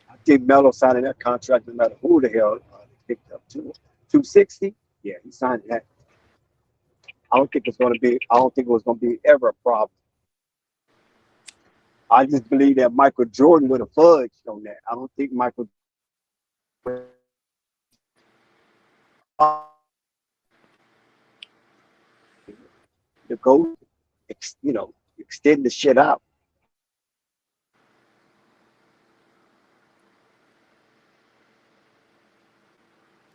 I think Melo signing that contract no matter who the hell picked up 260. Yeah, he signed that. I don't think it was going to be ever a problem. I just believe that Michael Jordan would have fudged on that. I don't think Michael to go, extend the shit out.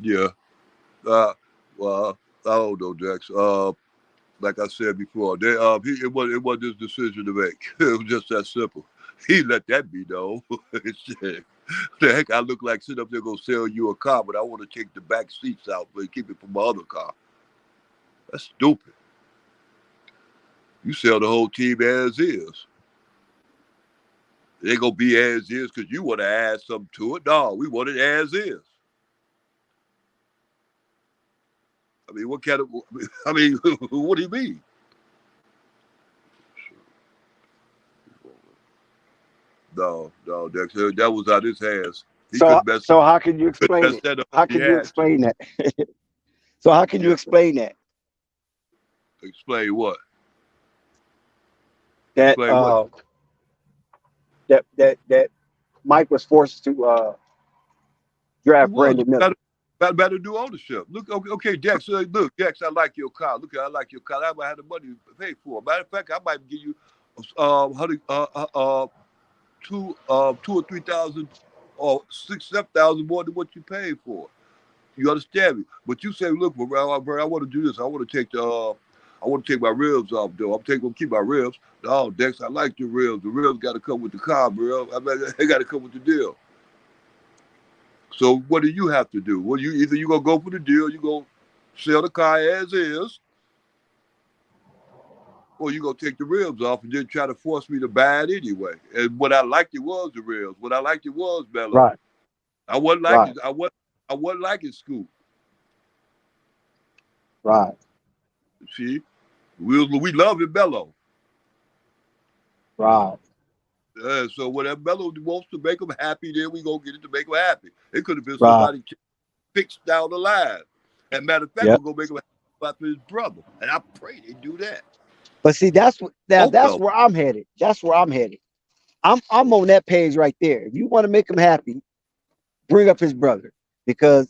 Yeah. Well, I don't know, Dex. Like I said before, it wasn't his decision to make. It was just that simple. He let that be known. Shit. The heck, I look like sitting up there gonna sell you a car, but I want to take the back seats out but keep it for my other car. That's stupid. You sell the whole team as is. It ain't gonna be as is because you want to add something to it. No, we want it as is. I mean, what kind of? I mean, what do you mean? No, Dex, that was out his hands. So how can you explain it? How can you explain that? So how can you explain that? Explain what? That that Mike was forced to draft Brandon Miller. Better do ownership. Look, okay, Dex. Look, Dex, I like your car. Look, I like your car. I might have the money to pay for it. Matter of fact, I might give you 2 or 3,000 or 6,000 more than what you paid for. You understand me? But you say, look, bro, I want to do this. I want to take my ribs off, though. I'm going to keep my ribs. No, Dex, I like the ribs. The ribs got to come with the car, bro. They got to come with the deal. So what do you have to do? Well, either you gonna go for the deal, you gonna sell the car as is, or you gonna take the ribs off and then try to force me to buy it anyway. And what I liked it was the ribs. What I liked it was Melo. Right. I wasn't like it. I wasn't like it, Scoop. Right. See, we love it, Melo. Right. So whatever Melo wants to make him happy, then we gonna get it to make him happy. It could have been somebody fixed down the line. And matter of fact, we're gonna make him happy about his brother. And I pray they do that. But see, that's where I'm headed. That's where I'm headed. I'm on that page right there. If you want to make him happy, bring up his brother, because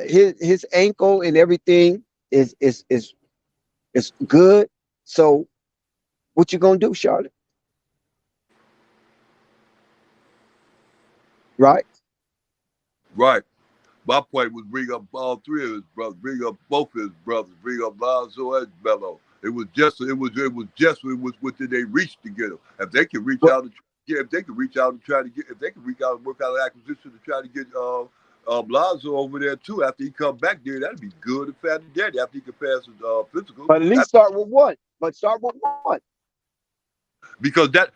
his ankle and everything is good. So what you gonna do, Charlotte? Right. Right. My point was bring up all three of his brothers, bring up both of his brothers, bring up Lonzo and Melo. It was just what did they reach to get him. If they can reach out and work out an acquisition to try to get Lonzo over there too. After he come back there, that'd be good and fat and daddy after he can pass his physical. But at least start with one. Because the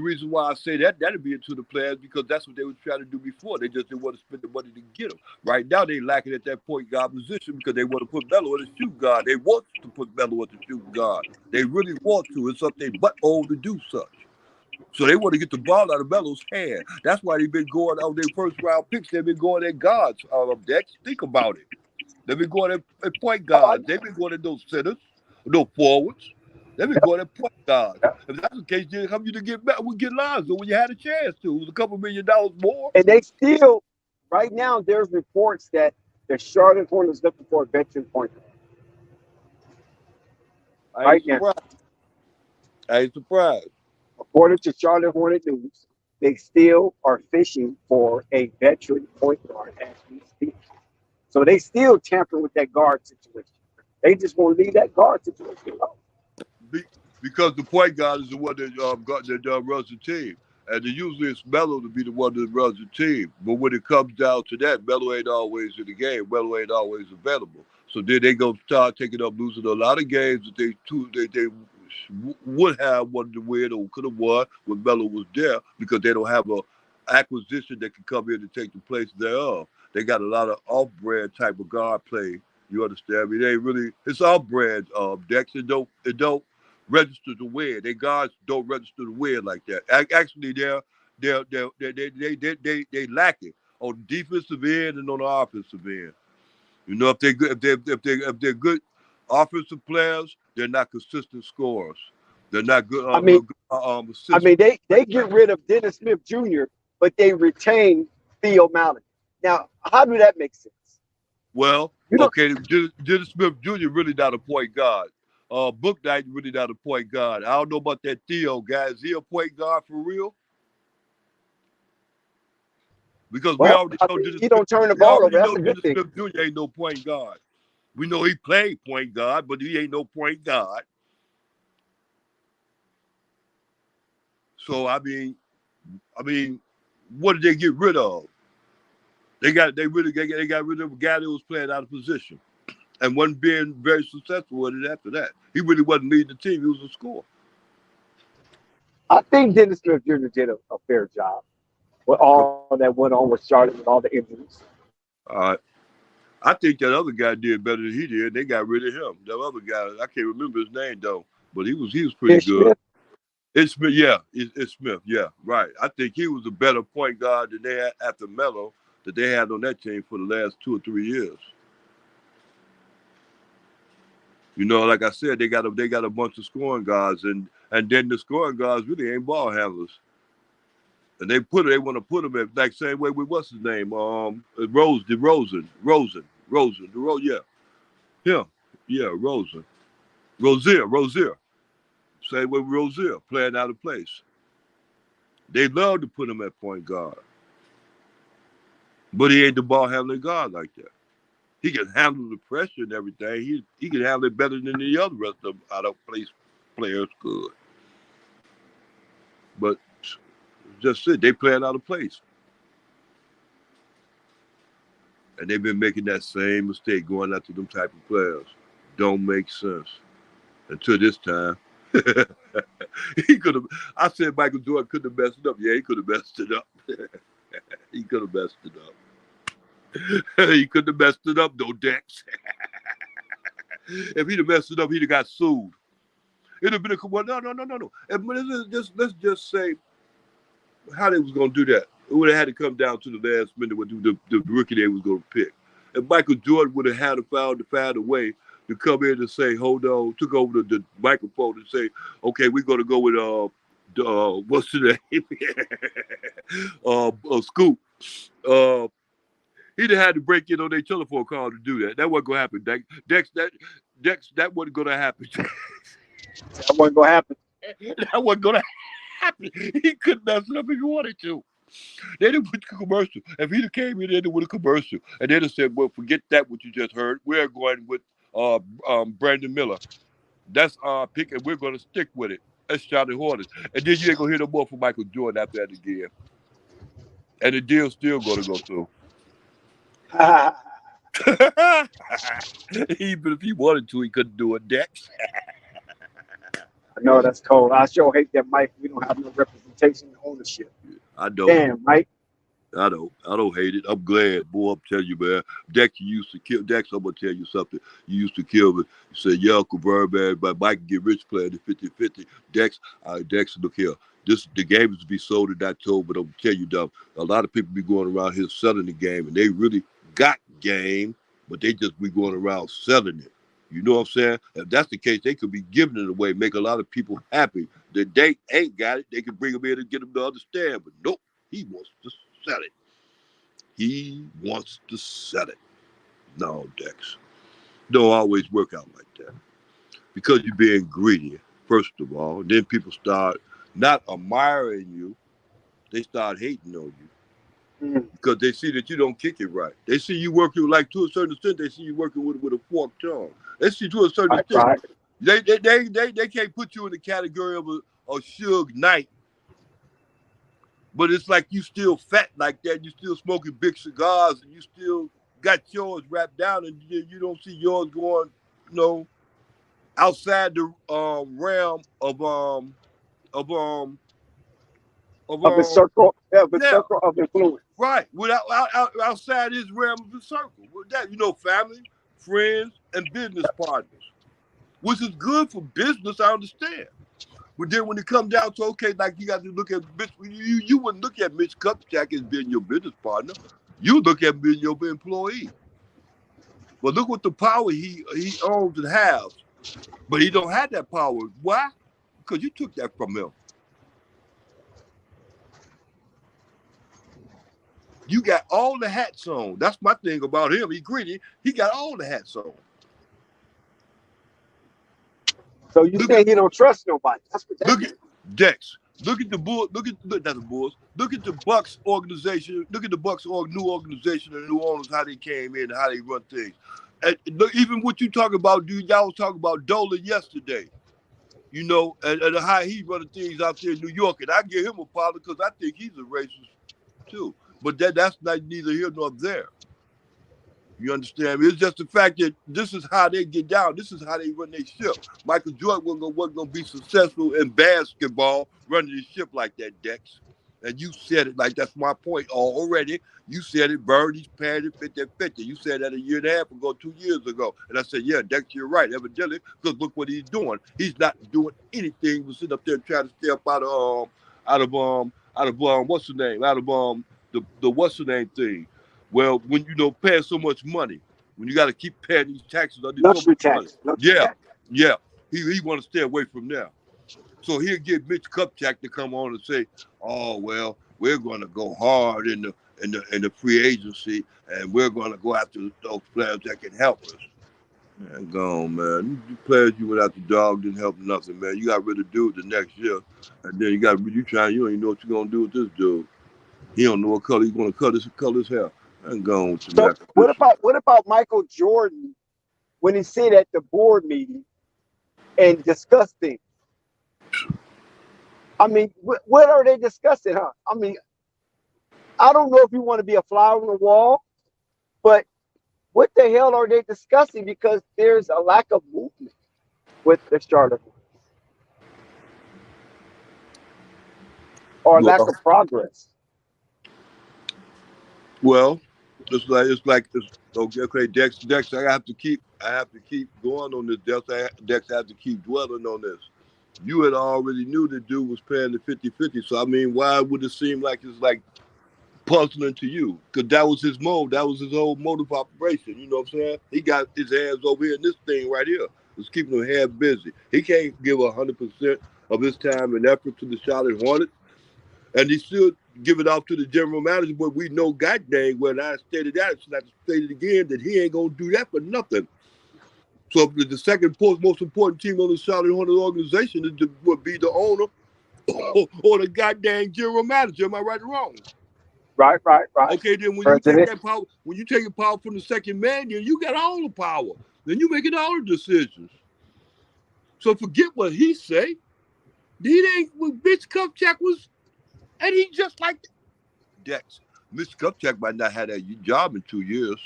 reason why I say that'd be into the players, because that's what they were trying to do before. They just didn't want to spend the money to get them. Right now they lacking at that point guard position because they want to put Melo at the shoot guard. They want to put Melo at the shoot guard. They really want to. It's up their butt hole to do such. So they want to get the ball out of Melo's hand. That's why they've been going on their first round picks. They've been going at guards. Dex, think about it. They've been going at point guards. They've been going at those centers, no forwards. They've been going at point guards. If that's the case, then how you to get back? We get Lonzo when you had a chance to. It was a couple $1 million more. And they still right now there's reports that the Charlotte Hornets looking for a veteran point guard. I Right ain't now, surprised. I ain't surprised. according to Charlotte Hornet News, they still are fishing for a veteran point guard as we speak. So they still tamper with that guard situation. They just want to leave that guard situation alone. Be- because the point guard is the one that runs the team. And usually it's Melo to be the one that runs the team. But when it comes down to that, Melo ain't always in the game. Melo ain't always available. So then they go start taking up losing a lot of games that they would have wanted to win or could have won when Melo was there because they don't have a acquisition that can come in and take the place thereof. They got a lot of off-brand type of guard play. You understand? I mean, they really it's off-brand decks. It don't register to win. They guards don't register to win like that. Actually, they lack it on the defensive end and on the offensive end. You know, if they're good offensive players, they're not consistent scorers. They're not good I mean, assist. they get rid of Dennis Smith Jr., but they retain Theo Maledon. Now, how do that make sense? Well, You know, okay, Dennis Smith Jr. really not a point guard. Book Knight really not a point guard. I don't know about that Theo guy. Is he a point guard for real? Because we well, already I know mean, Dennis he Smith, don't turn the we ball over. already That's know a good Dennis thing. Smith Jr. ain't no point guard. We know he played point guard, but he ain't no point guard. So I mean, what did they get rid of? They got rid of a guy that was playing out of position and wasn't being very successful with it after that. He really wasn't leading the team. He was a scorer. I think Dennis Smith Jr. did a fair job with all that went on with Charlotte and all the injuries. I think that other guy did better than he did. They got rid of him. That other guy, I can't remember his name though, but he was pretty Ish good. Smith, It's Smith, yeah, it's Smith, yeah, right. I think he was a better point guard than they had after Melo that they had on that team for the last 2 or 3 years. You know, like I said, they got a bunch of scoring guards, and then the scoring guards really ain't ball handlers. And they want to put them at like same way with what's his name, Rozier. Same way with Rozier, playing out of place. They love to put him at point guard, but he ain't the ball handling guard like that. He can handle the pressure and everything. He can handle it better than the other rest of out of place players could. But just it, they playing out of place. And they've been making that same mistake going after them type of players. Don't make sense. Until this time. He could have I said Michael Jordan couldn't have messed it up. Yeah, he could have messed it up. He could have messed it up. He couldn't have messed it up, though, Dex. If he'd have messed it up, he'd have got sued. It'd have been a well, no. And let's just say how they was gonna do that. It would have had to come down to the last minute what the rookie they was gonna pick. And Michael Jordan would have had to find a way to come in and say, hold on, took over the microphone and say, okay, we're gonna go with what's the name? Scoop. He'd have had to break in on their telephone call to do that. That wasn't gonna happen. Dex, that wasn't gonna happen. that wasn't gonna happen. That wasn't gonna happen. He couldn't mess it up if he wanted to. They didn't put the commercial. If he'd have came in there with a commercial and they'd have said, well, forget that what you just heard. We're going with Brandon Miller. That's our pick, and we're gonna stick with it. That's Charlie Hornets. And then you ain't gonna hear no more from Michael Jordan after that again. And the deal's still gonna go through. Even if he wanted to, he couldn't do it, Dex. I know that's cold. I sure hate that, Mike. We don't have no representation and ownership. I don't. Damn, Mike. I don't hate it. I'm glad. Boy, I'm telling you, man. Dex, you used to kill. Dex, I'm going to tell you something. You used to kill me. You said, yeah, Uncle Bird, man, but Mike can get rich playing the 50-50. Dex, look here. The game is to be sold and not told, but I'm going to tell you, Dom, a lot of people be going around here selling the game, and they really got game, but they just be going around selling it. You know what I'm saying? If that's the case, they could be giving it away, make a lot of people happy. That they ain't got it, they can bring them in and get them to understand, but nope, he wants to sell it. He wants to sell it. No, Dex. Don't always work out like that. Because you're being greedy, first of all. Then people start not admiring you, they start hating on you. Mm. Because they see that you don't kick it right. They see you working like to a certain extent. They see you working with a forked tongue. They see to a certain Right, extent. right. They can't put you in the category of a Suge Knight, but it's like you still fat like that. You still smoking big cigars, and you still got yours wrapped down, and you don't see yours going, outside the realm of of um Of a circle, yeah. of influence. Right, outside his realm of the circle. With that, family, friends, and business partners, which is good for business. I understand, but then when it comes down to like you got to look at Mitch, you wouldn't look at Mitch Kupchak as being your business partner. You look at being your employee. But look what the power he owns and has, but he don't have that power. Why? Because you took that from him. You got all the hats on. That's my thing about him. He greedy. He got all the hats on. So you say he don't trust nobody. That's what that Look means. at Dex. Look at the Bulls. Look, not the Bulls. Look at the Bucks organization. Look at the Bucks new organization and new owners, how they came in, how they run things. And look, even what you talking about, dude, y'all was talking about Dolan yesterday. And how he running things out there in New York. And I give him a problem because I think he's a racist too. But that's not neither here nor there. You understand me? It's just the fact that this is how they get down. This is how they run their ship. Michael Jordan wasn't going to be successful in basketball running his ship like that, Dex. And you said it like that's my point already. You said it, Birdie's padded 50-50. You said that a year and a half ago, 2 years ago. And I said, yeah, Dex, you're right, evidently, because look what he's doing. He's not doing anything but sitting up there trying to stay up out of what's the name? Out of the what's the name thing. Well, when paying so much money, when you got to keep paying these taxes on so Luxury much money, tax. Luxury tax. yeah, he want to stay away from there. So he'll get Mitch Kupchak to come on and say, "Oh well, we're going to go hard in the free agency, and we're going to go after those players that can help us." Man, go on, man. The players you went out the dog didn't help nothing, man. You got rid of dude the next year, and then you don't even know what you're gonna do with this dude. He don't know what color he's gonna color his hair. And go on with the So what about Michael Jordan when he sit at the board meeting and discuss things? I mean, what are they discussing, huh? I mean, I don't know if you want to be a fly on the wall, but what the hell are they discussing? Because there's a lack of movement with the Charlotte Hornets, or lack of progress. Well, it's like okay, Dex. I have to keep going on this. Dex, I have to keep dwelling on this. You had already knew the dude was paying the 50-50. So I mean, why would it seem like it's like puzzling to you? Because that was his mode. That was his whole mode of operation. You know what I'm saying? He got his hands over here in this thing right here. It's keeping him half busy. He can't give 100% of his time and effort to the Charlotte Hornets. And he should give it off to the general manager, but we know god dang when I stated that, so I have to state it again, that he ain't gonna do that for nothing. So the second most important team on the Charlotte Hornets organization would be the owner or the goddamn general manager. Am I right or wrong? Right. Okay, then when you take that power, when you take the power from the second man, then you got all the power. Then you making all the decisions. So forget what he say. He ain't what Mitch Kupchak was. And he just like Dex. Mr. Kupchak might not have that job in 2 years.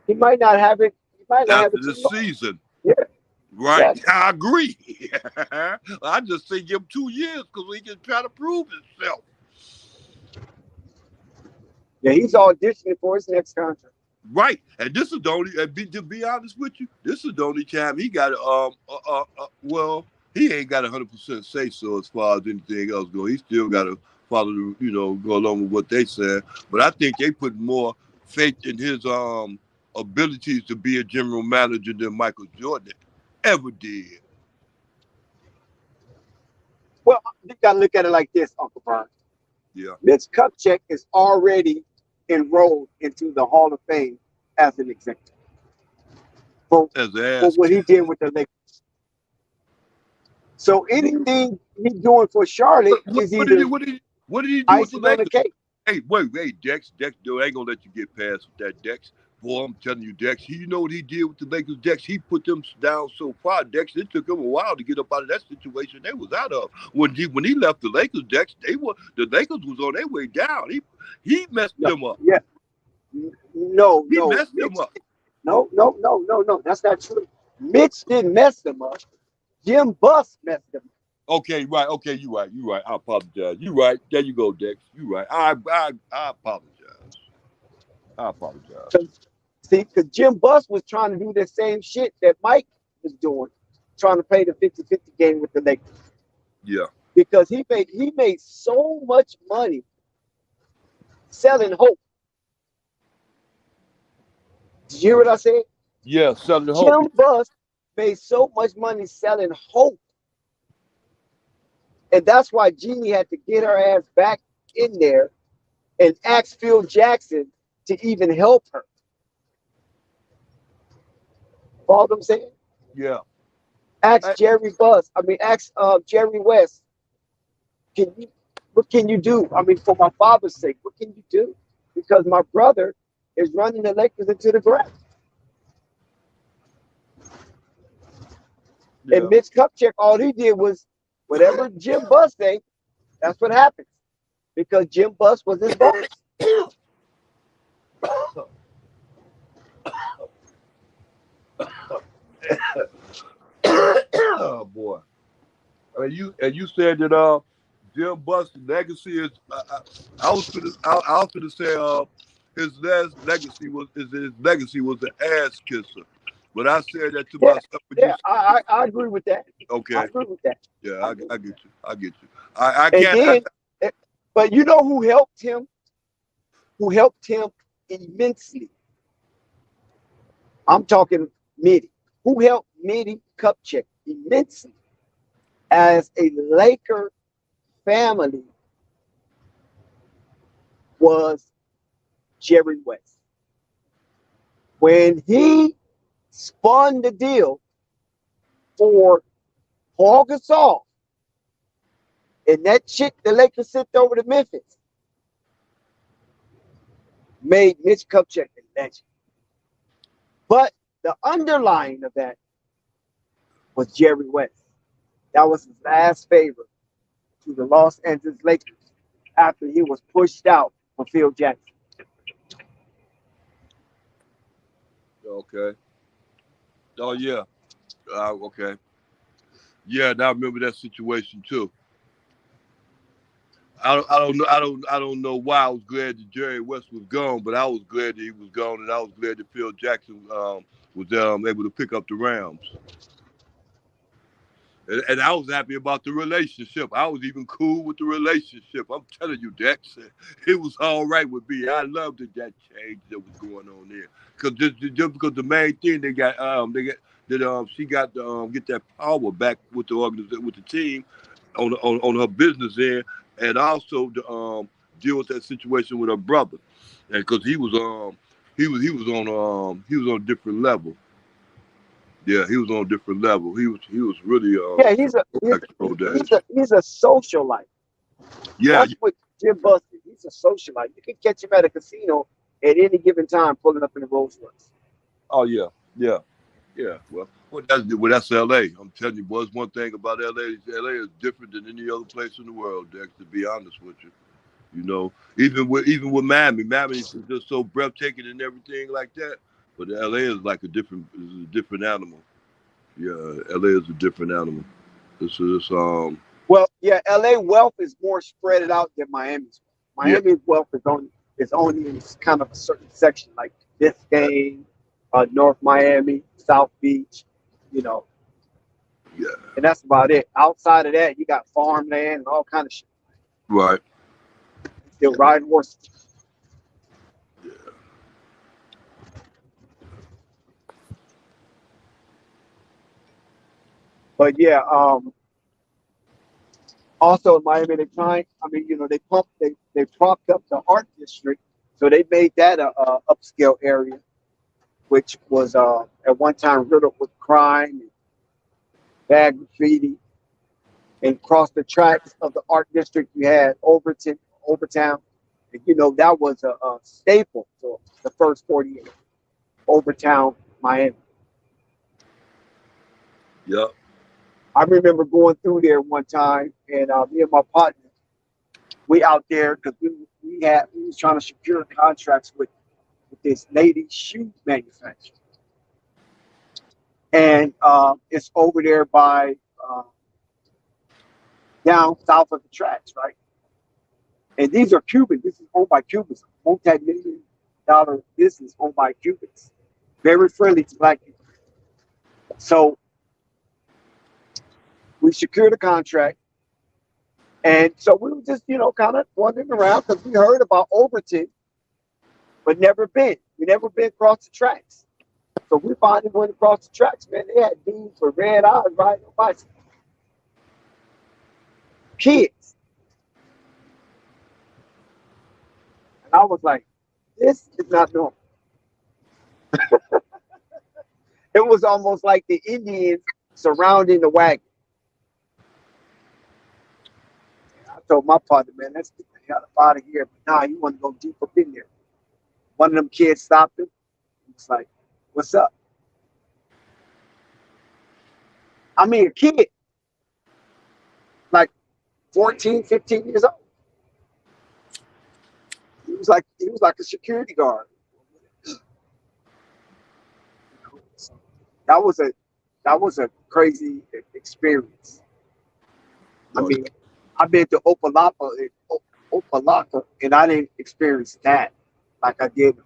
He might not have it. He might not have After it this season. Yeah. Right. Exactly. I agree. I just say give him 2 years because he can try to prove himself. Yeah, he's auditioning for his next contract. Right. And this is the only, to be honest with you, this is the only time he got well, he ain't got 100% say so as far as anything else goes. He still got to follow go along with what they said. But I think they put more faith in his abilities to be a general manager than Michael Jordan ever did. Well, you got to look at it like this, Uncle Brian. Yeah. Mitch Kupchak is already enrolled into the Hall of Fame as an executive for, As an for ass what he kiss. did with the Lakers. So anything he's doing for Charlotte is What did he either what did he do with the icing on the Lakers? cake. Hey, wait, Dex, dude, I ain't gonna let you get past with that, Dex. Boy, I'm telling you, Dex. You know what he did with the Lakers, Dex? He put them down so far, Dex. It took him a while to get up out of that situation they was out of. When he left the Lakers, Dex, the Lakers was on their way down. He messed No, them up. yeah, no, He no, messed them Mitch. up. No. That's not true. Mitch didn't mess them up. Jim Buss messed them Okay, right. Okay, you right. You right. I apologize. You right. There you go, Dex. You right. I apologize. I apologize. up. See, because Jim Buss was trying to do the same shit that Mike was doing, trying to play the 50-50 game with the Lakers. Yeah. Because he made so much money selling hope. Did you hear what I said? Yeah, Southern Hope. Jim Buss made so much money selling hope. And that's why Jeannie had to get her ass back in there and ask Phil Jackson to even help her. All I'm saying? Yeah. Ask Jerry West, what can you do? I mean, for my father's sake, what can you do? Because my brother is running the Lakers into the ground. Yeah. And Mitch Kupchak, all he did was whatever Jim Buss said, that's what happens. Because Jim Buss was his boss. Oh boy. And you said that Jim Buss' legacy is I was gonna say his last legacy was an ass kisser. But I said that to Yeah, myself when you yeah, said I agree with that. I okay. agree with that. Yeah, I agree I with get that. you. I get you. I And can't then, but you know who helped him? Who helped him immensely? I'm talking Mitty. Who helped Mitty Kupchak immensely as a Laker family was Jerry West. When he spun the deal for Paul Gasol and that chick the Lakers sent over to Memphis made Mitch Kupchak a legend. But the underlying of that was Jerry West. That was his last favor to the Los Angeles Lakers after he was pushed out for Phil Jackson. okay. Oh yeah. Okay. Yeah, and I remember that situation too. I don't know why I was glad that Jerry West was gone, but I was glad that he was gone, and I was glad that Phil Jackson was able to pick up the Rams. And I was happy about the relationship. I was even cool with the relationship. I'm telling you, Dex, it was all right with me. I loved that change that was going on there, just because the main thing she got to get that power back with the organization, with the team, on her business end, and also to deal with that situation with her brother, and because he was on a different level. Yeah, he was on a different level. He was really Yeah, he's a he's back to old days. he's a he's a socialite. Yeah, That's what Jim Buss is. He's a socialite. You can catch him at a casino at any given time pulling up in a Rolls Royce. oh yeah. Yeah. That's L.A. I'm telling you, boys. One thing about L.A. L.A. is different than any other place in the world, Dex. To be honest with you, even with Miami is just so breathtaking and everything like that. But L.A. is a different animal. Yeah, L.A. is a different animal. This is Well, yeah, LA wealth is more spread out than Miami's. yeah, Miami's wealth is only in kind of a certain section, like Biscayne, North Miami, South Beach, you know, yeah, and that's about it. Outside of that, you got farmland and all kind of shit. right. Still riding horses. But yeah, Also in Miami, they trying. I mean, they propped up the art district, so they made that a upscale area, which was at one time riddled with crime and bad graffiti. And across the tracks of the art district, you had Overtown. And, that was a staple for the first 40 years. Overtown, Miami. Yep. I remember going through there one time, and me and my partner, we out there because we was trying to secure contracts with this lady shoe manufacturer, and it's over there by down south of the tracks, right? And these are Cubans. This is owned by Cubans, multi-million-dollar business owned by Cubans, very friendly to black people. So we secured a contract. And so we were just, kind of wandering around because we heard about Overton, but never been. We never been across the tracks. So we finally went across the tracks, man. They had dudes with red eyes riding on bicycles. Kids. And I was like, this is not normal. It was almost like the Indians surrounding the wagon. I told my partner, man, let's get the hell out of here. But nah, you want to go deep up in there. One of them kids stopped him. He was like, what's up? I mean, a kid, like 14, 15 years old. He was like a security guard. So that was a crazy experience. I mean, I've been to Opalaka, and I didn't experience that like I did in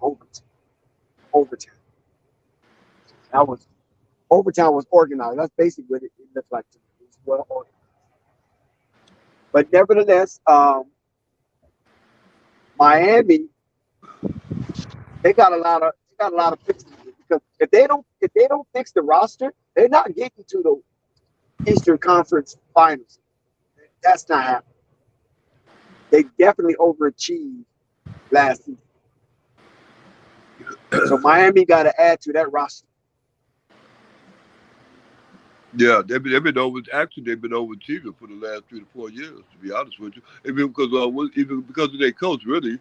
Overtown. Overtown was organized. That's basically what it looked like to me. It was well organized. But nevertheless, Miami, they got a lot of fixing to do, because if they don't fix the roster, they're not getting to the Eastern Conference Finals. That's not happening. They definitely overachieved last season. So Miami got to add to that roster. Yeah, they've been overachieving for the last 3 to 4 years. To be honest with you, even because of their coach, really.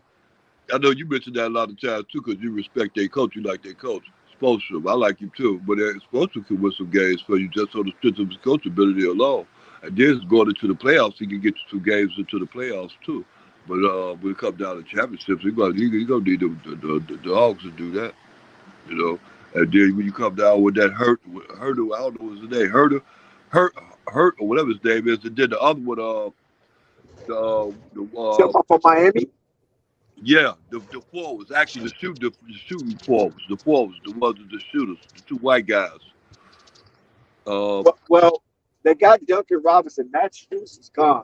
I know you mentioned that a lot of times too, because you respect their coach. You like their coach. Spoelstra, I like him too, but Spoelstra can win some games for you just on the strength of his coach ability alone. And then going into the playoffs, he can get you 2 games into the playoffs too. But when it comes down to championships, he gonna need the Hawks to do that, you know. And then when you come down with that Hurter, I don't know what's his name, Hurt, or whatever his name is, and then the other one, Somebody from Miami. yeah, the forwards, actually the shooting forwards, the ones the shooters, the 2 white guys. Well, they got Duncan Robinson. Matt Strus is gone.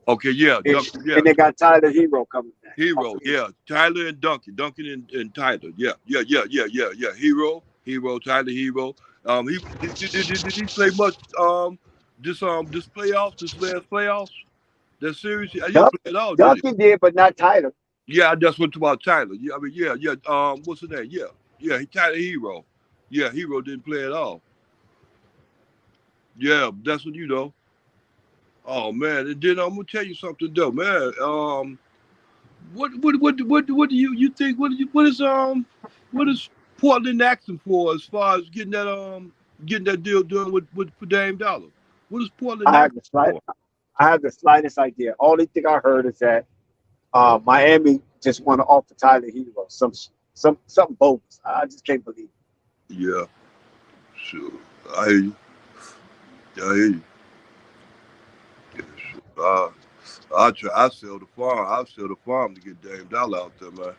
Okay, yeah, And they got Tyler Hero coming back. Hero, yeah, Tyler and Duncan and Tyler, yeah. Hero, Tyler Hero. Did he play much this last playoffs, that series? He didn't play at all, did he? Duncan did, but not Tyler. Yeah, I just went about Tyler. Yeah, I mean, yeah. What's his name? Yeah. Tyler Hero. Yeah, Hero didn't play at all. Yeah, that's what you know. Oh man, and then I'm gonna tell you something though, man. What do you think? What is Portland asking for as far as getting that deal done with for Dame Dollar? What is Portland asking for? I have the slightest idea. Only thing I heard is that Miami just want to offer Tyler Hero something bogus. I just can't believe it. Yeah, sure. I hear you. Yeah, sure. I sell the farm. I sell the farm to get Dame Dollar out there, man.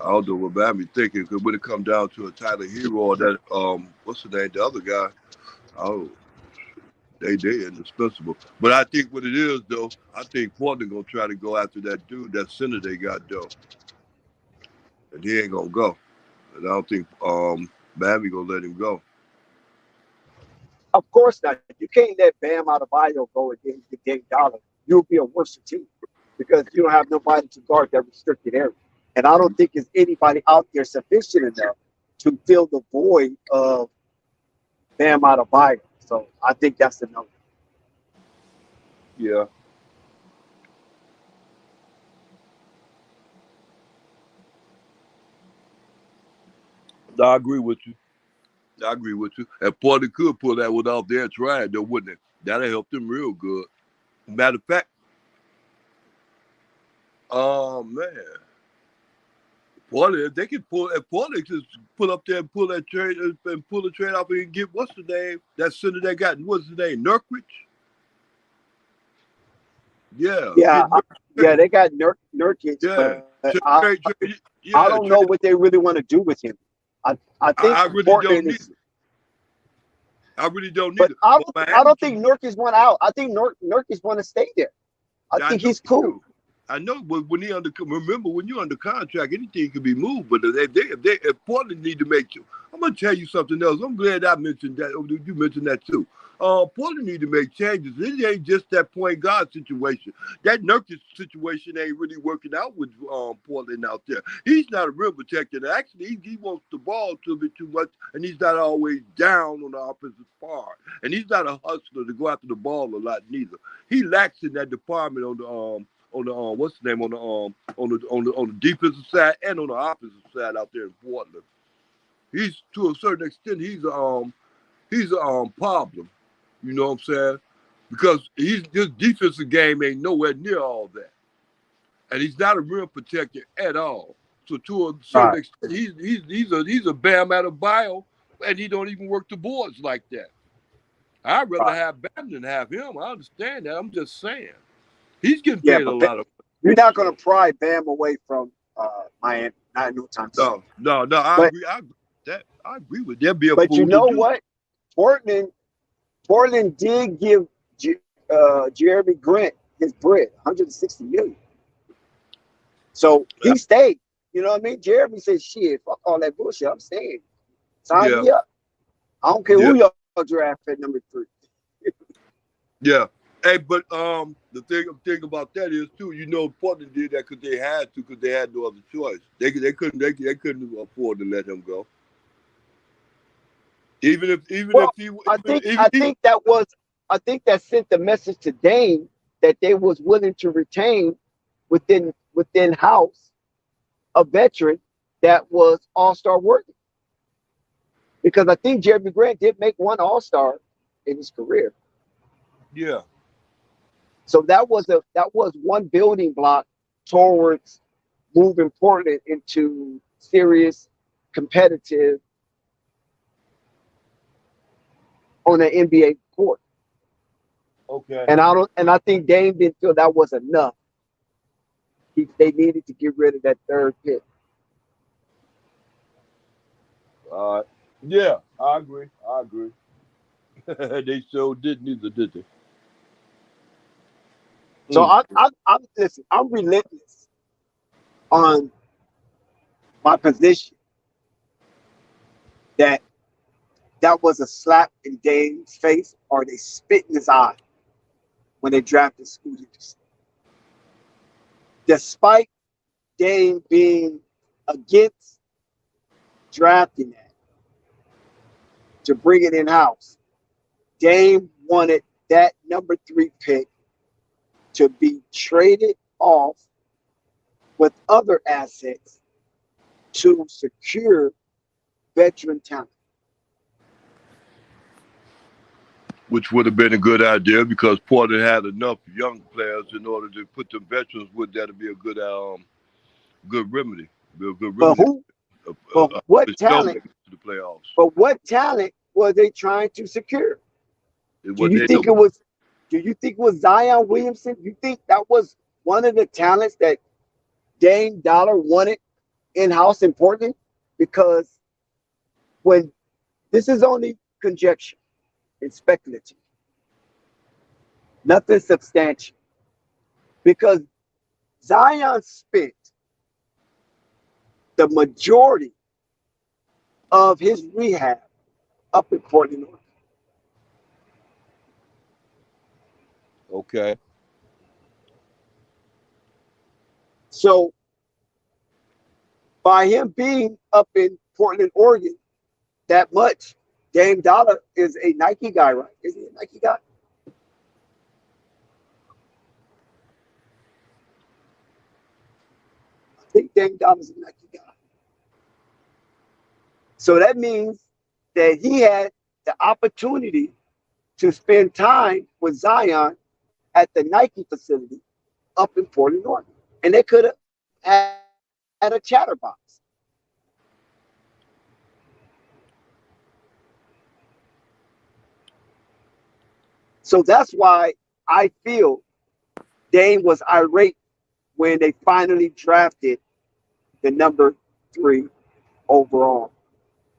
I don't know what Miami thinking, because when it come down to a Tyler Hero or that what's the name, the other guy, oh, they indispensable. But I think what it is though, I think Portland gonna try to go after that dude, that center they got though, and he ain't gonna go. And I don't think Miami gonna let him go. Of course not. You can't let Bam Adebayo go and get Dame Dollar. you'll be a worse team because you don't have nobody to guard that restricted area. And I don't think there's anybody out there sufficient enough to fill the void of Bam Adebayo. So I think that's the number. Yeah. I agree with you. I agree with you. And Portland could pull that one off their trying, though, wouldn't it? That'll help them real good. Matter of fact, man, Portland, if they can pull, if Portland just pull up there and pull that trade and pull the trade off and get what's the name? That center they got, what's the name? Nurkic? Yeah. Yeah, they got Nurkic, Yeah. but Yeah. I don't know what they really want to do with him. I think I really Portland don't need is. it. I really don't need But it. I don't think Nurkic want out. I think Nurkic want to stay there. I think he's cool. I know, but when remember when you're under contract, anything can be moved. But if Portland need to make you, I'm gonna tell you something else. I'm glad I mentioned that. You mentioned that too. Portland need to make changes. It ain't just that point guard situation. That Nurkic situation ain't really working out with Portland out there. He's not a real protector. Actually, he wants the ball a bit too much, and he's not always down on the offensive part. And he's not a hustler to go after the ball a lot neither. He lacks in that department on the what's the name on the defensive side and on the offensive side out there in Portland. He's to a certain extent he's a problem. You know what I'm saying? Because his defensive game ain't nowhere near all that, and he's not a real protector at all. So to a certain extent, he's a Bam Adebayo, and he don't even work the boards like that. I'd rather have Bam than have him. I understand that. I'm just saying he's getting paid a lot of. You're not going to pry Bam away from Miami. Not no time soon. No. I agree. I agree with that. Be a but fool you know to what? Portland did give Jeremy Grant his bread, $160 million. So he stayed. You know what I mean? Jeremy said, "Shit, fuck all that bullshit. I'm staying. Sign me up. I don't care who y'all draft at number 3." Yeah. Hey, but the thing about that is too, you know, Portland did that because they had to, because they had no other choice. They couldn't afford to let him go. I think that sent the message to Dame that they was willing to retain within house a veteran that was all-star worthy. Because I think Jeremy Grant did make one all-star in his career. Yeah. So that was one building block towards moving Portland into serious, competitive on an NBA court. Okay. And I think Dame didn't feel that was enough. They needed to get rid of that third pick. Yeah, I agree. They sure didn't either, did they? So listen, I'm relentless on my position that was a slap in Dame's face, or they spit in his eye when they drafted Scooter. Despite Dame being against drafting that to bring it in-house, Dame wanted that number 3 pick to be traded off with other assets to secure veteran talent. Which would have been a good idea because Portland had enough young players in order to put the veterans with that to be a good remedy. But what talent? To the playoffs. But what talent were they trying to secure? Do you think it was Zion Williamson? You think that was one of the talents that Dame Dollar wanted in-house in Portland? Because when this is only conjecture, it's speculative, nothing substantial. Because Zion spent the majority of his rehab up in Portland, Oregon. Okay. So by him being up in Portland, Oregon, that much, Dame Dollar is a Nike guy, right? Is he a Nike guy? I think Dame Dollar's a Nike guy. So that means that he had the opportunity to spend time with Zion at the Nike facility up in Portland, Oregon. And they could have had a chatterbox. So that's why I feel Dame was irate when they finally drafted the number 3 overall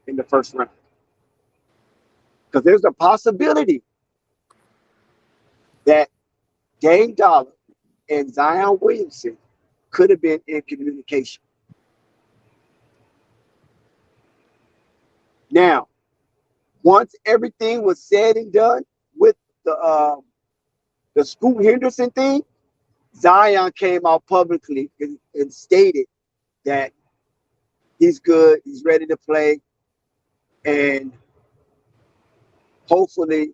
in the first round. Because there's a possibility that Dame Dollar and Zion Williamson could have been in communication. Now, once everything was said and done with the Scoot Henderson thing, Zion came out publicly and stated that he's good, he's ready to play, and hopefully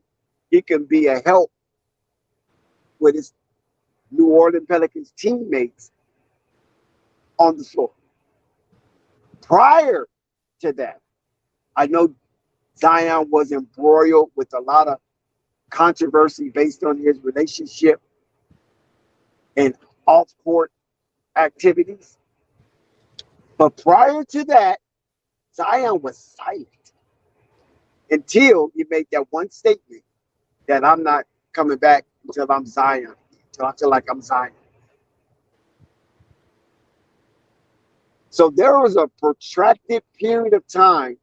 he can be a help with his New Orleans Pelicans teammates on the floor. Prior to that, I know Zion was embroiled with a lot of controversy based on his relationship and off-court activities. But prior to that, Zion was silent until he made that one statement that I'm not coming back until I'm Zion, until I feel like I'm Zion. So there was a protracted period of time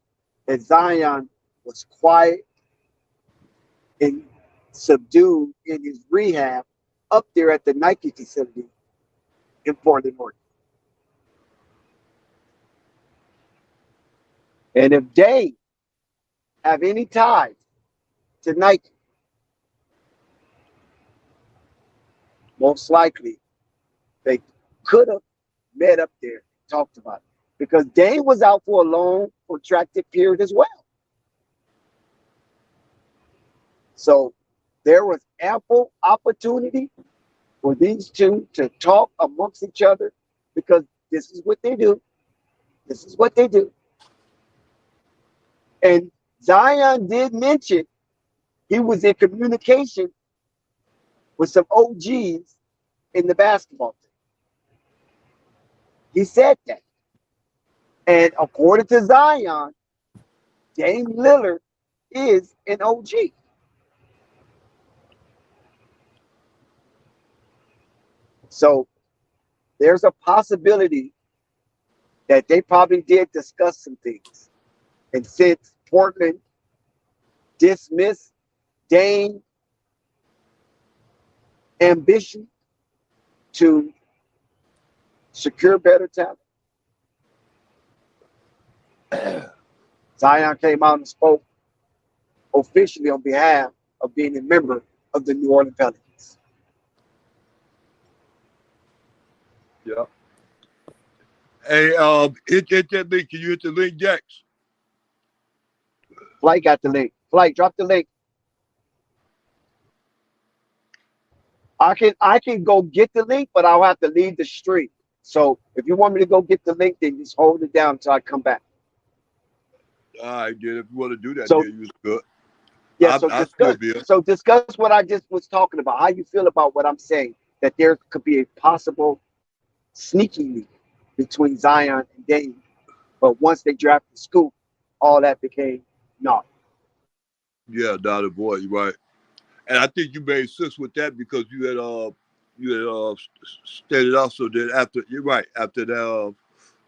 that Zion was quiet and subdued in his rehab up there at the Nike facility in Portland, Oregon. And if they have any ties to Nike, most likely they could have met up there and talked about it. Because Dame was out for a long, protracted period as well. So there was ample opportunity for these two to talk amongst each other because this is what they do. This is what they do. And Zion did mention he was in communication with some OGs in the basketball team. He said that. And according to Zion, Dame Lillard is an OG. So there's a possibility that they probably did discuss some things. And since Portland dismissed Dame's ambition to secure better talent, Zion came out and spoke officially on behalf of being a member of the New Orleans Pelicans. Yeah. Hey, hit that link. Can you hit the link, Jax? Flight got the link. Flight, drop the link. I can go get the link, but I'll have to leave the stream. So if you want me to go get the link, then just hold it down until I come back. All right, then. If you want to do that, So- then you good. Yeah, so discuss what I just was talking about. How you feel about what I'm saying, that there could be a possible sneaky link between Zion and Dame. But once they drafted Scoop, all that became naught. Yeah, Dottie boy, you're right. And I think you made sense with that because you had stated also that after you're right after that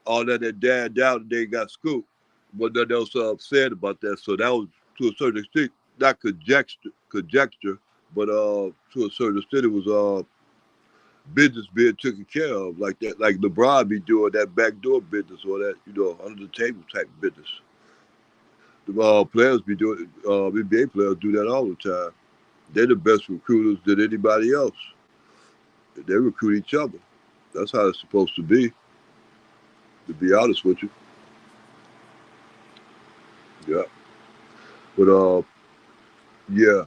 all that died down, they got Scoop, but then they was upset about that. So that was to a certain extent not conjecture, but to a certain extent it was business being taken care of like that, like LeBron be doing that backdoor business or that under the table type business. The players be doing NBA players do that all the time. They're the best recruiters than anybody else. They recruit each other. That's how it's supposed to be honest with you. Yeah. But yeah.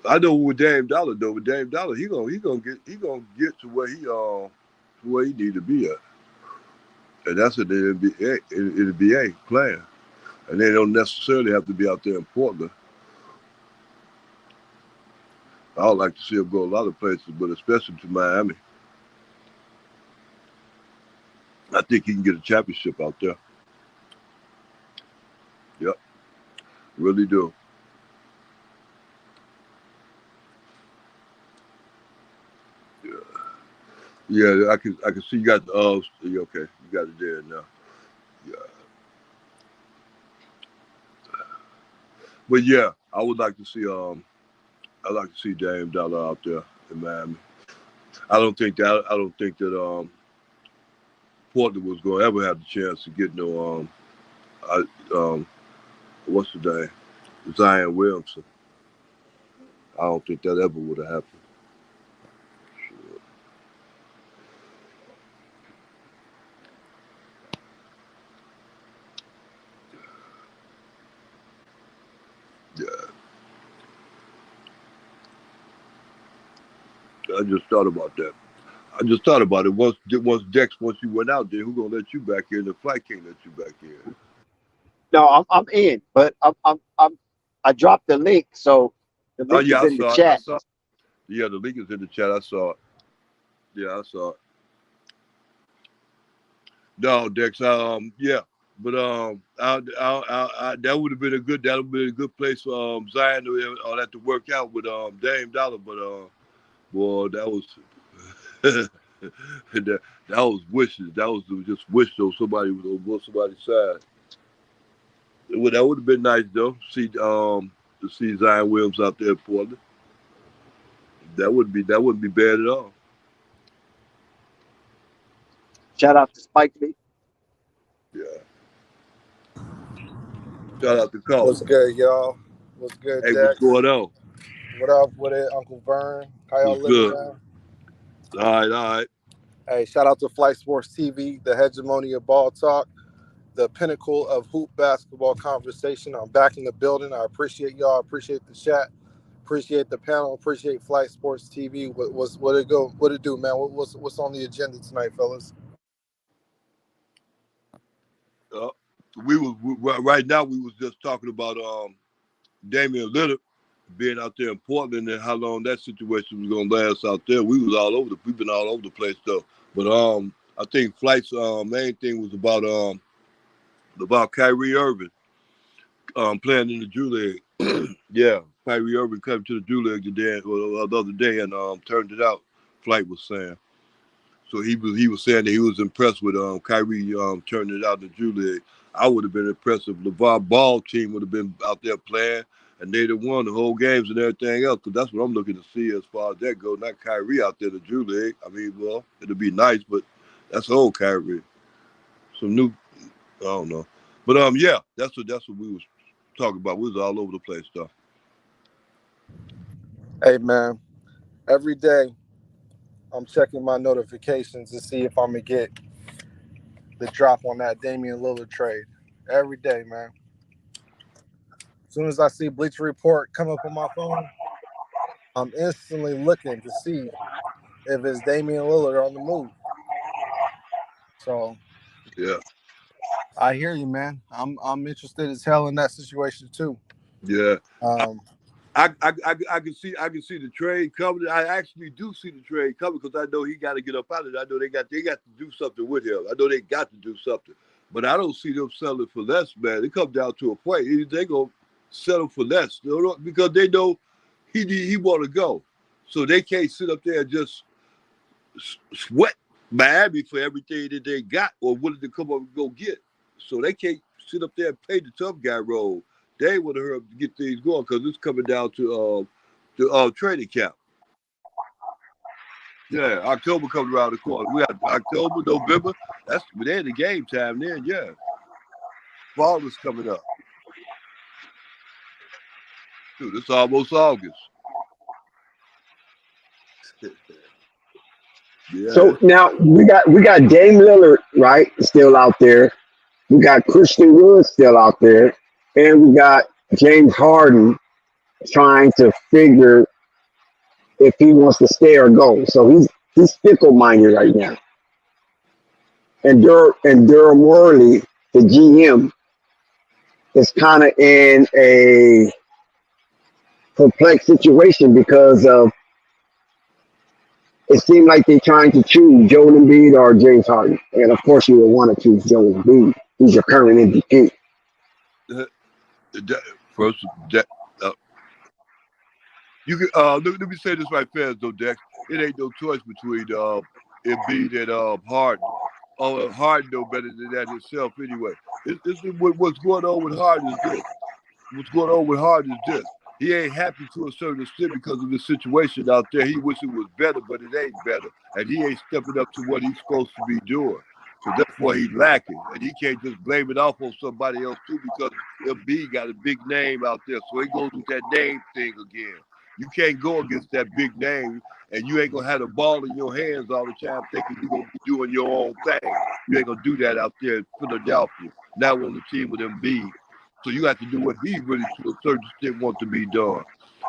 I know with Dame Dollar though, with Dame Dollar, he gonna get to where he need to be at. And that's in the NBA playing. And they don't necessarily have to be out there in Portland. I would like to see him go a lot of places, but especially to Miami. I think he can get a championship out there. Yep, really do. Yeah, yeah. I can see you got the okay. You got it there now. Yeah, but yeah, I would like to see I'd like to see Dame Dollar out there in Miami. I don't think that Portland was going to ever have the chance to get no what's the name, Zion Williamson. I don't think that ever would have happened. Yeah, I just thought about that. I just thought about it. Once you went out there, who gonna let you back in? The flight can't let you back in. No, I'm in, but I dropped the link, so the Oh link yeah, is I in the saw it. chat. Yeah, the link is in the chat. I saw it. Yeah, I saw it. No, Dex. Yeah, but that would have been a good place for Zion to all that to work out with Dame Dollar. But boy, that was that was wishes. That was just wish though somebody was on somebody's side. Well, that would have been nice though. To see Zion Williams out there in Portland. That wouldn't be bad at all. Shout out to Spike Lee. Yeah. Shout out to Cole. What's good, y'all? What's good, Hey, Dex? what's going on? What up with it, Uncle Vern? How y'all What's living, good? man? All right. Hey, shout out to Flight Sports TV, the hegemony of ball talk, the pinnacle of hoop basketball conversation. I'm back in the building. I appreciate y'all. Appreciate the chat. Appreciate the panel. Appreciate Flight Sports TV. What it do, man? What's on the agenda tonight, fellas? Right now we was just talking about Damian Lillard being out there in Portland and how long that situation was gonna last out there. We've been all over the place though. But I think Flight's main thing was about Kyrie Irving playing in the Drew League. Yeah, Kyrie Irving came to the Drew League the other day and turned it out. Flight was saying. So he was saying that he was impressed with Kyrie turning it out in the Drew League. I would have been impressed if Lavar Ball team would have been out there playing and they'd have won the whole games and everything else. Because that's what I'm looking to see as far as that goes. Not Kyrie out there in the Drew League. I mean, well, it'll be nice, but that's old Kyrie. Some new, I don't know. But yeah, that's what we was talking about. We was all over the place stuff. Hey, man. Every day, I'm checking my notifications to see if I'm gonna get the drop on that Damian Lillard trade. Every day, man. As soon as I see Bleacher Report come up on my phone, I'm instantly looking to see if it's Damian Lillard on the move. So Yeah. I hear you, man. I'm interested as hell in that situation too. Yeah. I can see the trade coming. I actually do see the trade coming because I know he got to get up out of it. I know they got to do something with him. I know they got to do something, but I don't see them selling for less, man. It comes down to a point. They gonna settle for less because they know he want to go, so they can't sit up there and just sweat Miami for everything that they got or willing to come up and go get. So they can't sit up there and play the tough guy role. They want to hurry up to get things going because it's coming down to training camp. Yeah, October comes around the corner. We got October, November. They're in the game time then. Yeah, fall is coming up. Dude, it's almost August. Yeah. So now we got Dame Lillard, right, still out there. We got Christian Wood still out there, and we got James Harden trying to figure if he wants to stay or go. So he's fickle minded right now. And Durham Worley, the GM, is kind of in a perplexed situation because of it seemed like they're trying to choose Joel Embiid or James Harden. And of course, you would want to choose Joel Embiid. He's your current MVP. First, uh, you can let me say this right fast though, Dex. It ain't no choice between Embiid and Harden. Oh, Harden know better than that himself anyway. What's going on with Harden is this. What's going on with Harden is this. He ain't happy to a certain extent because of the situation out there. He wish it was better, but it ain't better. And he ain't stepping up to what he's supposed to be doing. So that's why he's lacking. And he can't just blame it off on somebody else too because MB got a big name out there. So he goes with that name thing again. You can't go against that big name and you ain't gonna have the ball in your hands all the time thinking you're gonna be doing your own thing. You ain't gonna do that out there in Philadelphia. Now we're on the team with MB. So you have to do what he really to a certain extent wants to be done.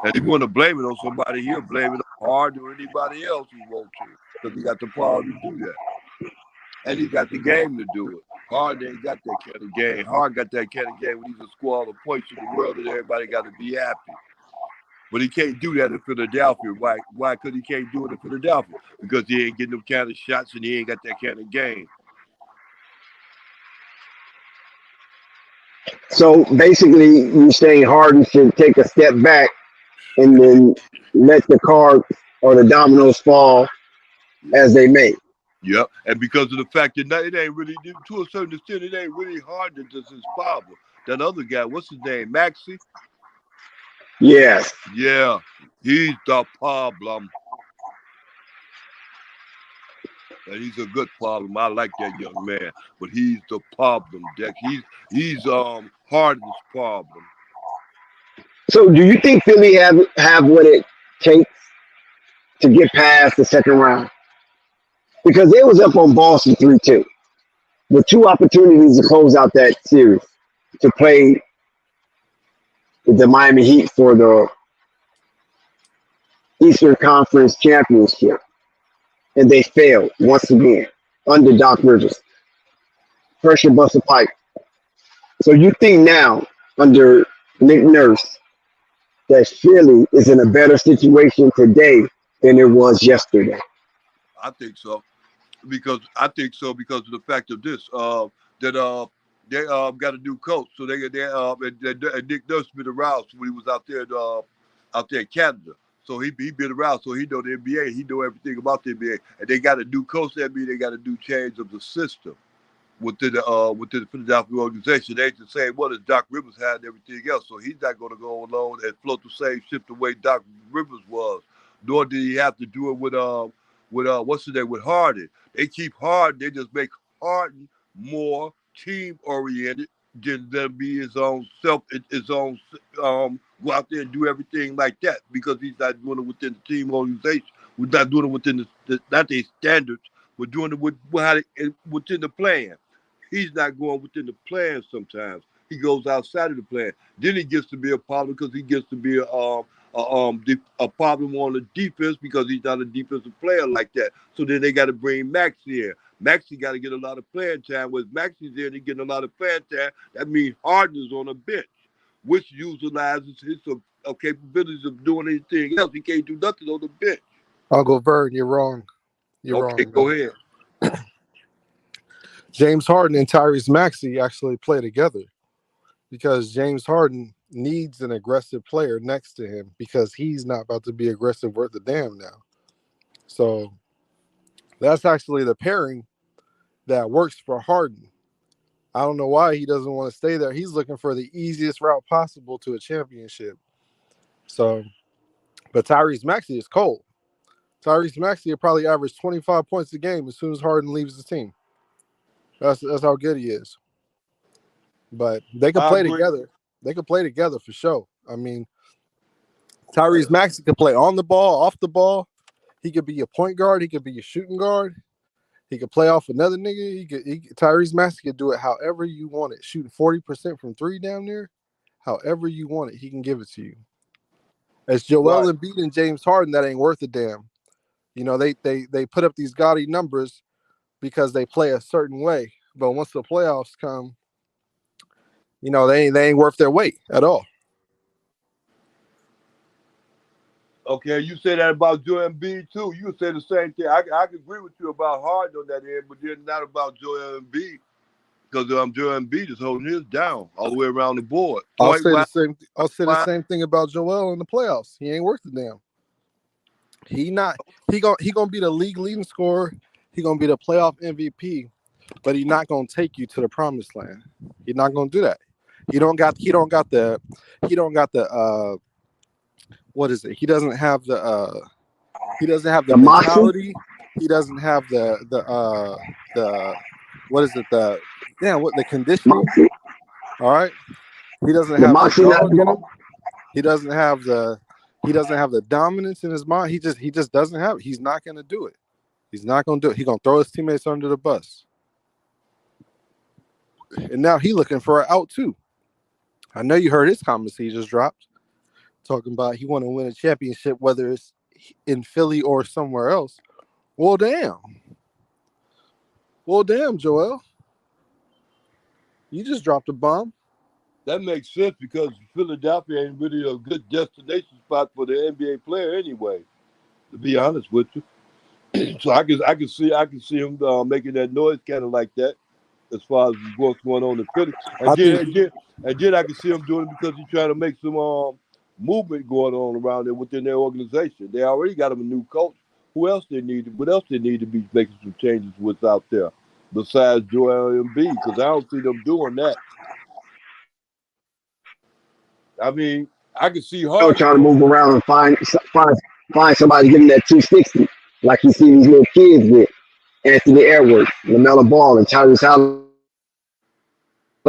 And if you want to blame it on somebody, he'll blame it on Harden or anybody else he wants to. Because he got the power to do that. And he got the game to do it. Harden ain't got that kind of game. Harden got that kind of game when he's a score all the points in the world and everybody got to be happy. But he can't do that in Philadelphia. Why? Because he can't do it in Philadelphia? Because he ain't getting them kind of shots and he ain't got that kind of game. So basically, you're saying Harden should take a step back and then let the cards or the dominoes fall as they may. Yep, and because of the fact that it ain't really, to a certain extent, it ain't really hard to just his problem. That other guy, what's his name, Maxey? Yes. Yeah, he's the problem. And he's a good problem. I like that young man, but he's the problem, Deck. He's Harden's problem. So do you think Philly have what it takes to get past the second round? Because they was up on Boston 3-2 with two opportunities to close out that series to play the Miami Heat for the Eastern Conference Championship. And they failed once again under Doc Rivers. Pressure busted pipe. So you think now under Nick Nurse that Philly is in a better situation today than it was yesterday? I think so. Because of the fact of this, that they got a new coach, so and Nick Nurse been around when he was out there in Canada. So he been around, so he know the NBA, he know everything about the NBA, and they got a new coach. That means they got a new change of the system within the Philadelphia organization. They ain't the same one as Doc Rivers had and everything else. So he's not going to go alone and float the same ship the way Doc Rivers was. Nor did he have to do it with what's his name, with Harden. They keep Harden. They just make Harden more team oriented than be his own go out there and do everything like that because he's not doing it within the team organization. We're not doing it within not their standards. We're doing it within the plan. He's not going within the plan sometimes. He goes outside of the plan. Then he gets to be a problem because he gets to be a problem on the defense because he's not a defensive player like that. So then they got to bring Maxey in. Maxey got to get a lot of playing time. With Maxey's in and getting a lot of playing time, that means Harden is on a bench, which utilizes his capabilities of doing anything else. He can't do nothing on the bench. Uncle Vern, you're wrong. You're Okay, wrong. go ahead. James Harden and Tyrese Maxey actually play together because James Harden needs an aggressive player next to him because he's not about to be aggressive worth a damn now. So that's actually the pairing that works for Harden. I don't know why he doesn't want to stay there. He's looking for the easiest route possible to a championship. So, but Tyrese Maxey is cold. Tyrese Maxey will probably average 25 points a game as soon as Harden leaves the team. That's how good he is. But they can play together. They can play together for sure. I mean, Tyrese Maxey can play on the ball, off the ball. He could be a point guard. He could be a shooting guard. He could play off another nigga. Tyrese Maxey could do it however you want it. Shooting 40% from three down there, however you want it, he can give it to you. As Joel Embiid and James Harden, that ain't worth a damn. You know, they put up these gaudy numbers because they play a certain way. But once the playoffs come, you know, they ain't worth their weight at all. Okay, you say that about Joel Embiid too. You say the same thing. I can agree with you about Harden on that end, but then not about Joel Embiid because Joel Embiid is holding his down all the way around the board. I'll say the same thing about Joel in the playoffs. He ain't worth a damn. He gonna be the league leading scorer. He gonna be the playoff MVP, but he's not gonna take you to the promised land. He's not gonna do that. He don't got the what is it? He doesn't have the mentality. He doesn't have the what is it? The conditioning. All right. He doesn't have the dog in him. He doesn't have the dominance in his mind. He just doesn't have it. He's not gonna do it. He's not gonna do it. He's gonna throw his teammates under the bus. And now he looking for an out too. I know you heard his comments he just dropped, talking about he want to win a championship, whether it's in Philly or somewhere else. Well, damn, Joel. You just dropped a bomb. That makes sense because Philadelphia ain't really a good destination spot for the NBA player anyway, to be honest with you. So I can see him making that noise kind of like that as far as what's going on in Philly. And then I can see him doing it because he's trying to make some movement going on around there within their organization. They already got him a new coach. What else they need to be making some changes with out there besides Joel Embiid? Because I don't see them doing that. I mean, I can see Harden trying to move around and find somebody giving that 260, like you see these little kids with Anthony Edwards, LaMelo Ball, and Tyrese Halliburton.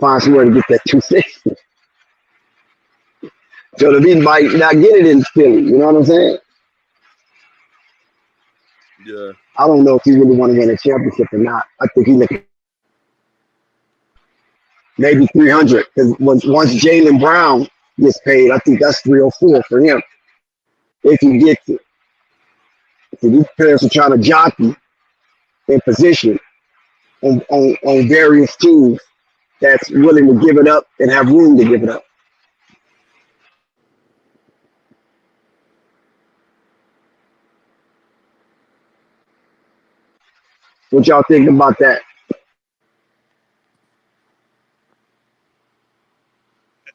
Find somewhere to get that 260. So the Beat might not get it in Philly. You know what I'm saying? Yeah. I don't know if he really want to win a championship or not. I think he looking maybe 300 because once Jaylen Brown gets paid, I think that's 304 for him if he gets it. So these players are trying to jockey in position on various teams that's willing to give it up and have room to give it up. What y'all think about that?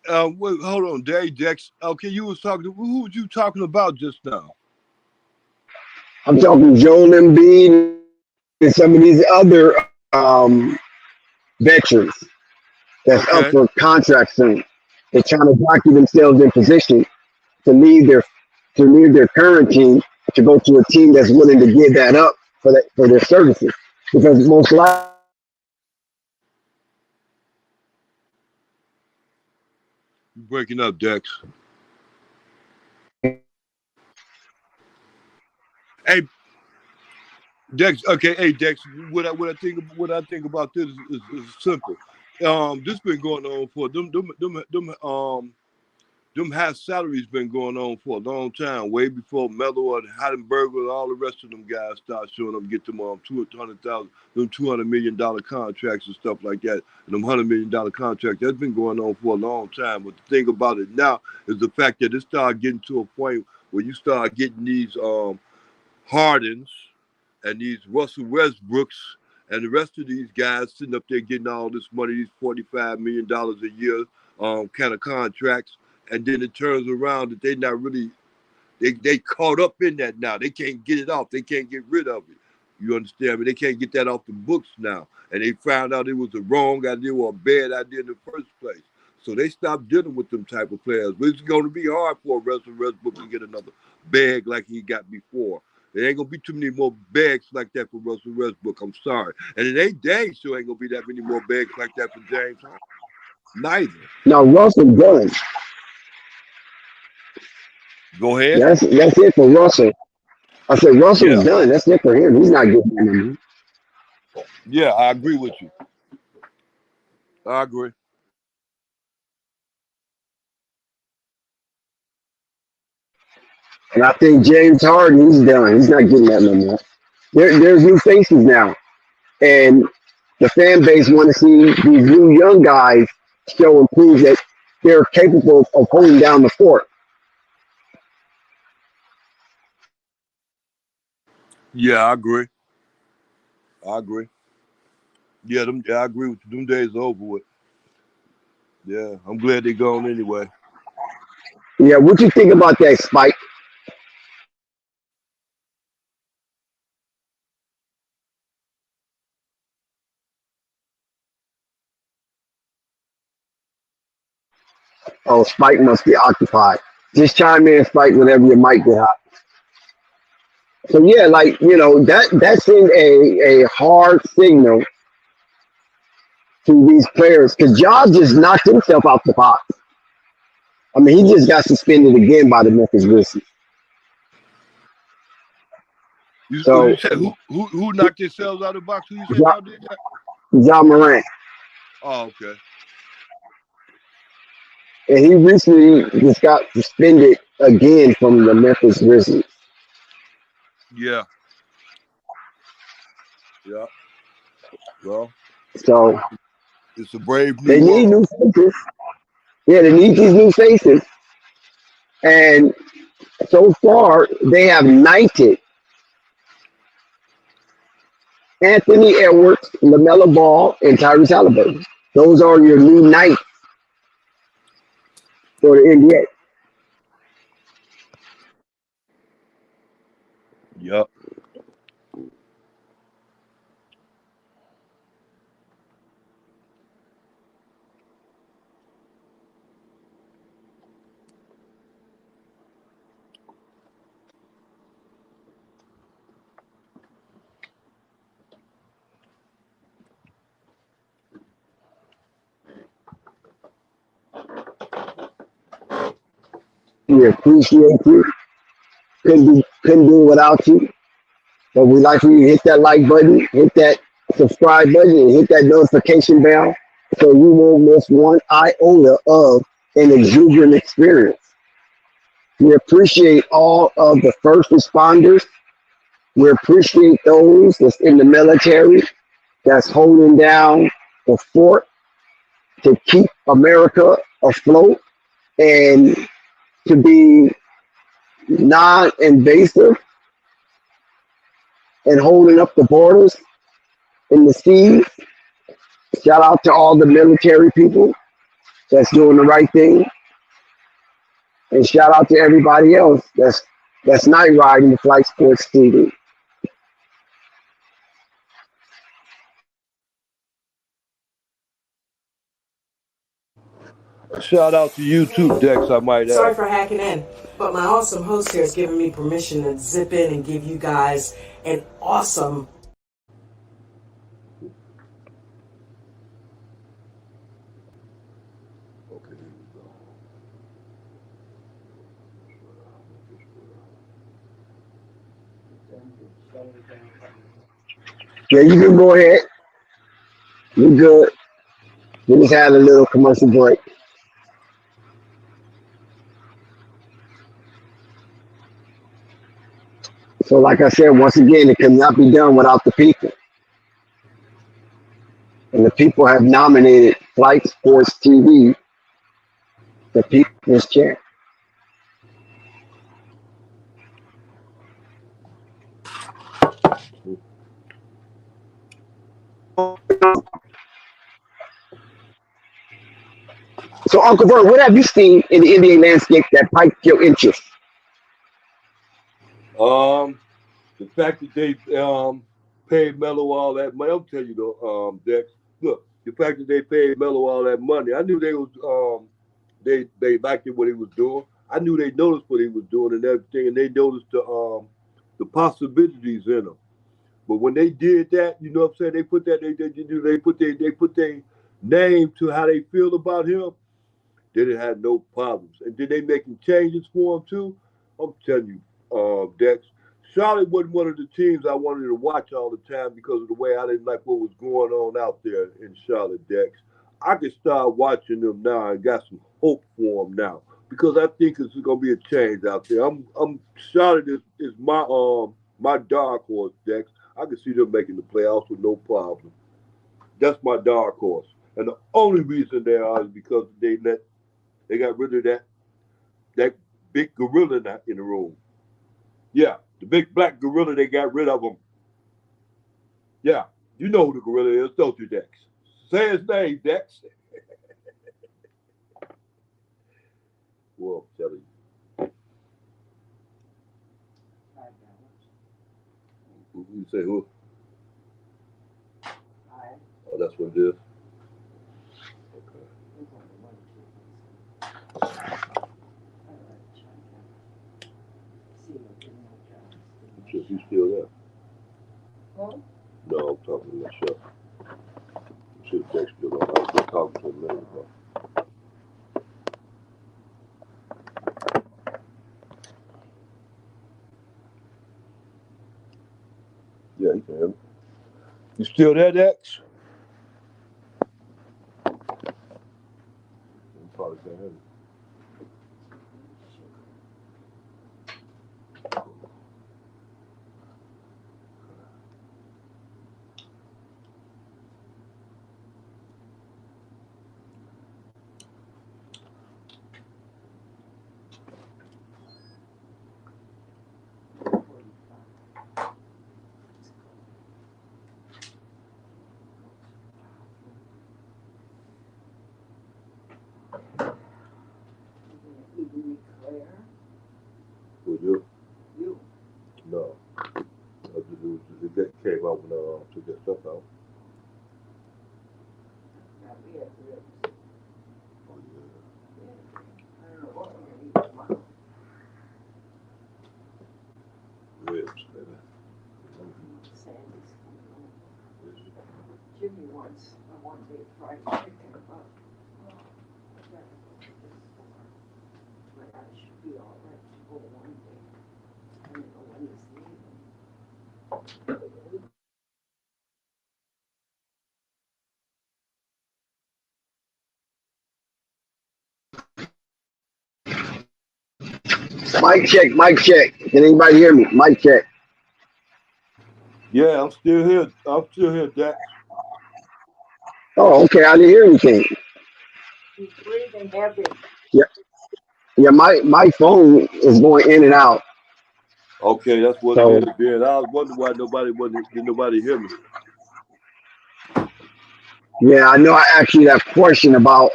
Wait, hold on, Dave Dex. Okay, who was you talking about just now? I'm talking Joel Embiid and some of these other veterans that's up for contract soon. They're trying to jockey themselves in position to leave their current team to go to a team that's willing to give that up for their services. Because most likely You're breaking up, Dex. Hey, Dex. Okay, hey, Dex. What I think about this is simple. This been going on for them high salaries been going on for a long time, way before Melo and Heidenberger and all the rest of them guys start showing up, get them $200 million contracts and stuff like that, and them $100 million contracts. That's been going on for a long time. But the thing about it now is the fact that it started getting to a point where you start getting these Hardens and these Russell Westbrooks and the rest of these guys sitting up there getting all this money, these $45 million a year kind of contracts. And then it turns around that they're not really, they caught up in that now. They can't get it off. They can't get rid of it. You understand me? They can't get that off the books now. And they found out it was the wrong idea or a bad idea in the first place. So they stopped dealing with them type of players. But it's going to be hard for Russell Westbrook to get another bag like he got before. There ain't going to be too many more bags like that for Russell Westbrook. I'm sorry. And it ain't dang sure ain't going to be that many more bags like that for James Harden. Neither. now Russell done. Go ahead. That's it for Russell. I said Russell's Yeah, done. That's it for him. He's not getting that money. yeah, I agree with you. I agree. And I think James Harden, he's done. He's not getting that no more. There's new faces now, and the fan base want to see these new young guys show and prove that they're capable of holding down the fort. Yeah, I agree. I agree. Yeah, I agree with you. Them days are over with. Yeah, I'm glad they're gone anyway. Yeah, what you think about that, Spike? Oh, Spike must be occupied. Just chime in, Spike, whenever your mic get hot. So yeah, like that sends a hard signal to these players because Ja just knocked himself out the box. I mean, he just got suspended again by the Memphis Grizzlies. You So said who knocked themselves out of the box? Who you said Ja, y'all did that? Ja Morant, Oh, okay. and he recently just got suspended again from the Memphis Grizzlies. Yeah, yeah. Well, So it's a brave new they need world. new faces. Yeah, they need these new faces. And so far, they have knighted Anthony Edwards, LaMelo Ball, and Tyrese Halliburton. Those are your new knights for the NBA. Yep. We appreciate you. Couldn't do it without you. But we like for you to hit that like button, hit that subscribe button, and hit that notification bell so you won't miss one iota of an exuberant experience. We appreciate all of the first responders. We appreciate those that's in the military that's holding down the fort to keep America afloat and to be non-invasive and holding up the borders in the seas. Shout out to all the military people that's doing the right thing, and shout out to everybody else that's night riding the Flight Sports TV. Shout out to you too, Dex. I might Sorry add. for hacking in, but my awesome host here has given me permission to zip in and give you guys an awesome. Okay. Yeah, you can go ahead. You good. We just had a little commercial break. So, like I said, once again, it cannot be done without the people. And the people have nominated Flight Sports TV the People's Champ. So, Uncle Vern, what have you seen in the NBA landscape that piqued your interest? The fact that they paid Melo all that money. I'll tell you though, Dex. Look, the fact that they paid Melo all that money, I knew they was they liked it what he was doing. I knew they noticed what he was doing and everything, and they noticed the possibilities in him. But when they did that, you know what I'm saying? They put that they put their name to how they feel about him. They didn't have no problems. And did they making changes for him too? I'm telling you, Dex, Charlotte wasn't one of the teams I wanted to watch all the time because of the way I didn't like what was going on out there in Charlotte, Dex. I can start watching them now and got some hope for them now because I think it's going to be a change out there. I'm Charlotte is my dark horse, Dex. I can see them making the playoffs with no problem. That's my dark horse, and the only reason they are is because they got rid of that big gorilla in the room. Yeah, the big black gorilla. They got rid of him. Yeah, you know who the gorilla is, don't you, Dex? Say his name, Dex. Well, tell you. You say who? Oh, that's what it is. Okay. You still there? Huh? No, I'm talking to myself. I'm sure Dex still on. I was just talking to him a minute ago. Yeah, he can hear me. You still there, Dex? You probably can't hear me. Who you? You. No. It came out when I took that stuff out. Oh, yeah. Ribs, baby. Jimmy wants a one-day fried chicken, but I should be all right to go one day. I don't know when he's leaving. Mic check, mic check. Can anybody hear me? Mic check. Yeah, I'm still here. I'm still here, Dex. Oh, okay. I didn't hear anything. He's breathing heavy. Yeah, yeah. My phone is going in and out. Okay, that's what So it is. Ben, I was wondering why nobody hear me. yeah, I know. I asked you that question about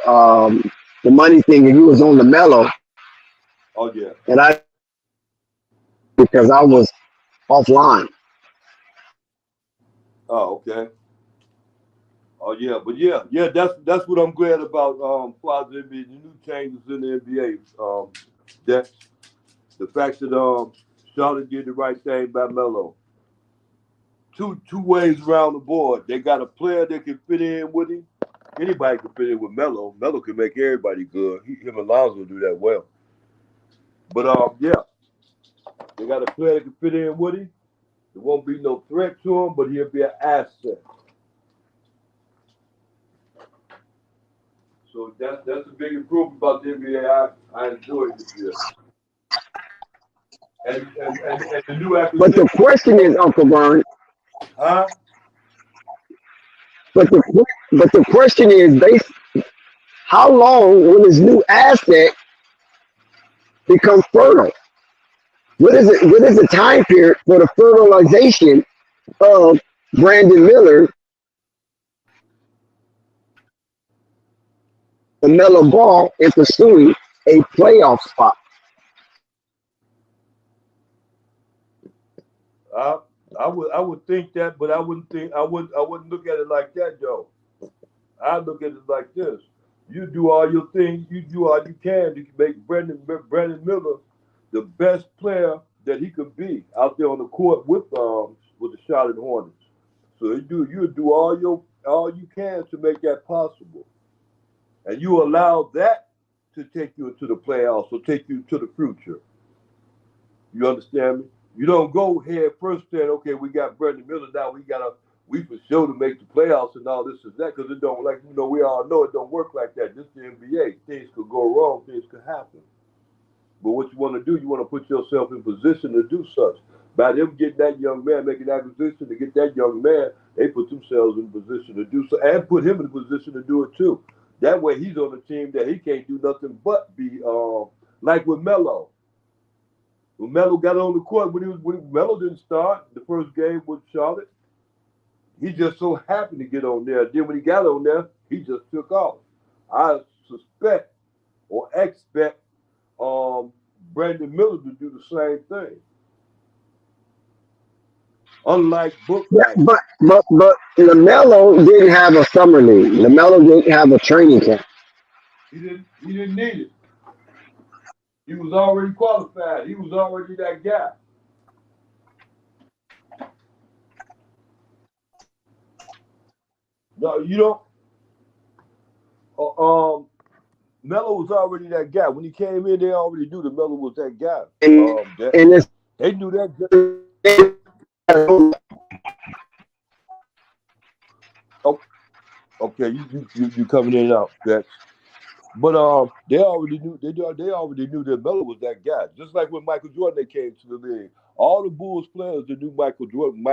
the money thing, and you was on the mellow, Oh yeah. and I because I was offline. Oh okay. Oh yeah, but yeah. That's what I'm glad about. Father NBA, the new changes in the NBA. That's the fact that Charlotte did the right thing by Melo. Two ways around the board. They got a player that can fit in with him. Anybody can fit in with Melo. Melo can make everybody good. Him and Lonzo do that well. But yeah, they got a player that can fit in with him. There won't be no threat to him, but he'll be an asset. So that's a big improvement about the NBA. I enjoyed this year. And the new But the acquisition. question is, Uncle Vern. Huh? But the question is, how long will this new asset become fertile? What is it? What is the time period for the fertilization of Brandon Miller, the Melo Ball, in pursuing a playoff spot? I would think that, but I wouldn't look at it like that, Joe. I look at it like this: you do all your things, you do all you can to make Brandon Miller the best player that he could be out there on the court with the Charlotte Hornets. So you do all you can to make that possible, and you allow that to take you into the playoffs or take you to the future. You understand me? You don't go head first saying, okay, we got Brandon Miller now. We for sure to make the playoffs and all this and that, because it don't, like, we all know it don't work like that. This is the NBA. Things could go wrong. Things could happen. But what you want to do, you want to put yourself in position to do such. By them getting that young man, making acquisition to get that young man, they put themselves in position to do so and put him in a position to do it too. That way he's on a team that he can't do nothing but be like with Melo. When Melo got on the court, when Melo didn't start the first game with Charlotte, he just so happened to get on there. Then when he got on there, he just took off. I suspect or expect Brandon Miller to do the same thing. Unlike Book. Yeah, but LaMelo didn't have a summer league. LaMelo didn't have a training camp. He didn't need it. He was already qualified. He was already that guy. No, you don't. Melo was already that guy. When he came in, they already knew that Melo was that guy. They knew that. Okay, you coming in and out, Dex. But they already knew that Melo was that guy. Just like when Michael Jordan they came to the league. All the Bulls players that knew Michael Jordan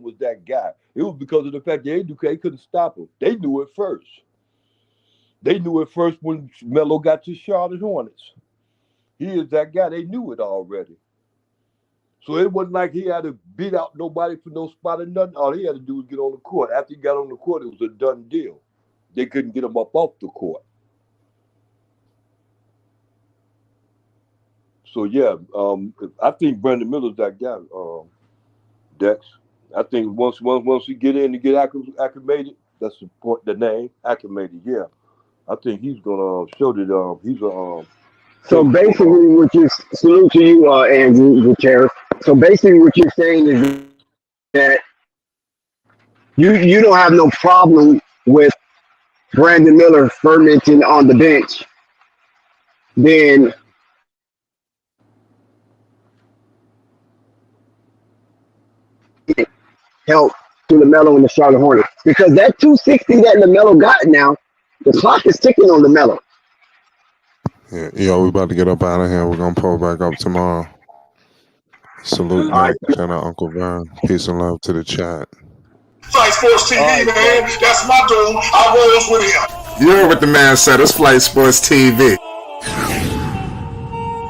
was that guy. It was because of the fact they couldn't stop him. They knew it first. They knew it first when Melo got to Charlotte Hornets. He is that guy. They knew it already. So it wasn't like he had to beat out nobody for no spot or nothing. All he had to do was get on the court. After he got on the court, it was a done deal. They couldn't get him up off the court. So yeah, I think Brandon Miller's that guy, Dex. I think once he get in and get acclimated, that's the name, acclimated. Yeah, I think he's gonna show that he's a. So basically, what you salute to you, Andrew Gutierrez. So basically, what you're saying is that you don't have no problem with Brandon Miller fermenting on the bench. Then help to LaMelo and the Charlotte Hornets, because that 260 that LaMelo got now, the clock is ticking on LaMelo. Yeah, yo, we about to get up out of here. We're gonna pull back up tomorrow. Salute, All right. shout out Uncle Vern. Peace and love to the chat. Flight Sports TV, man. That's my dude. I rolls with him. You heard what the man said. It's Flight Sports TV.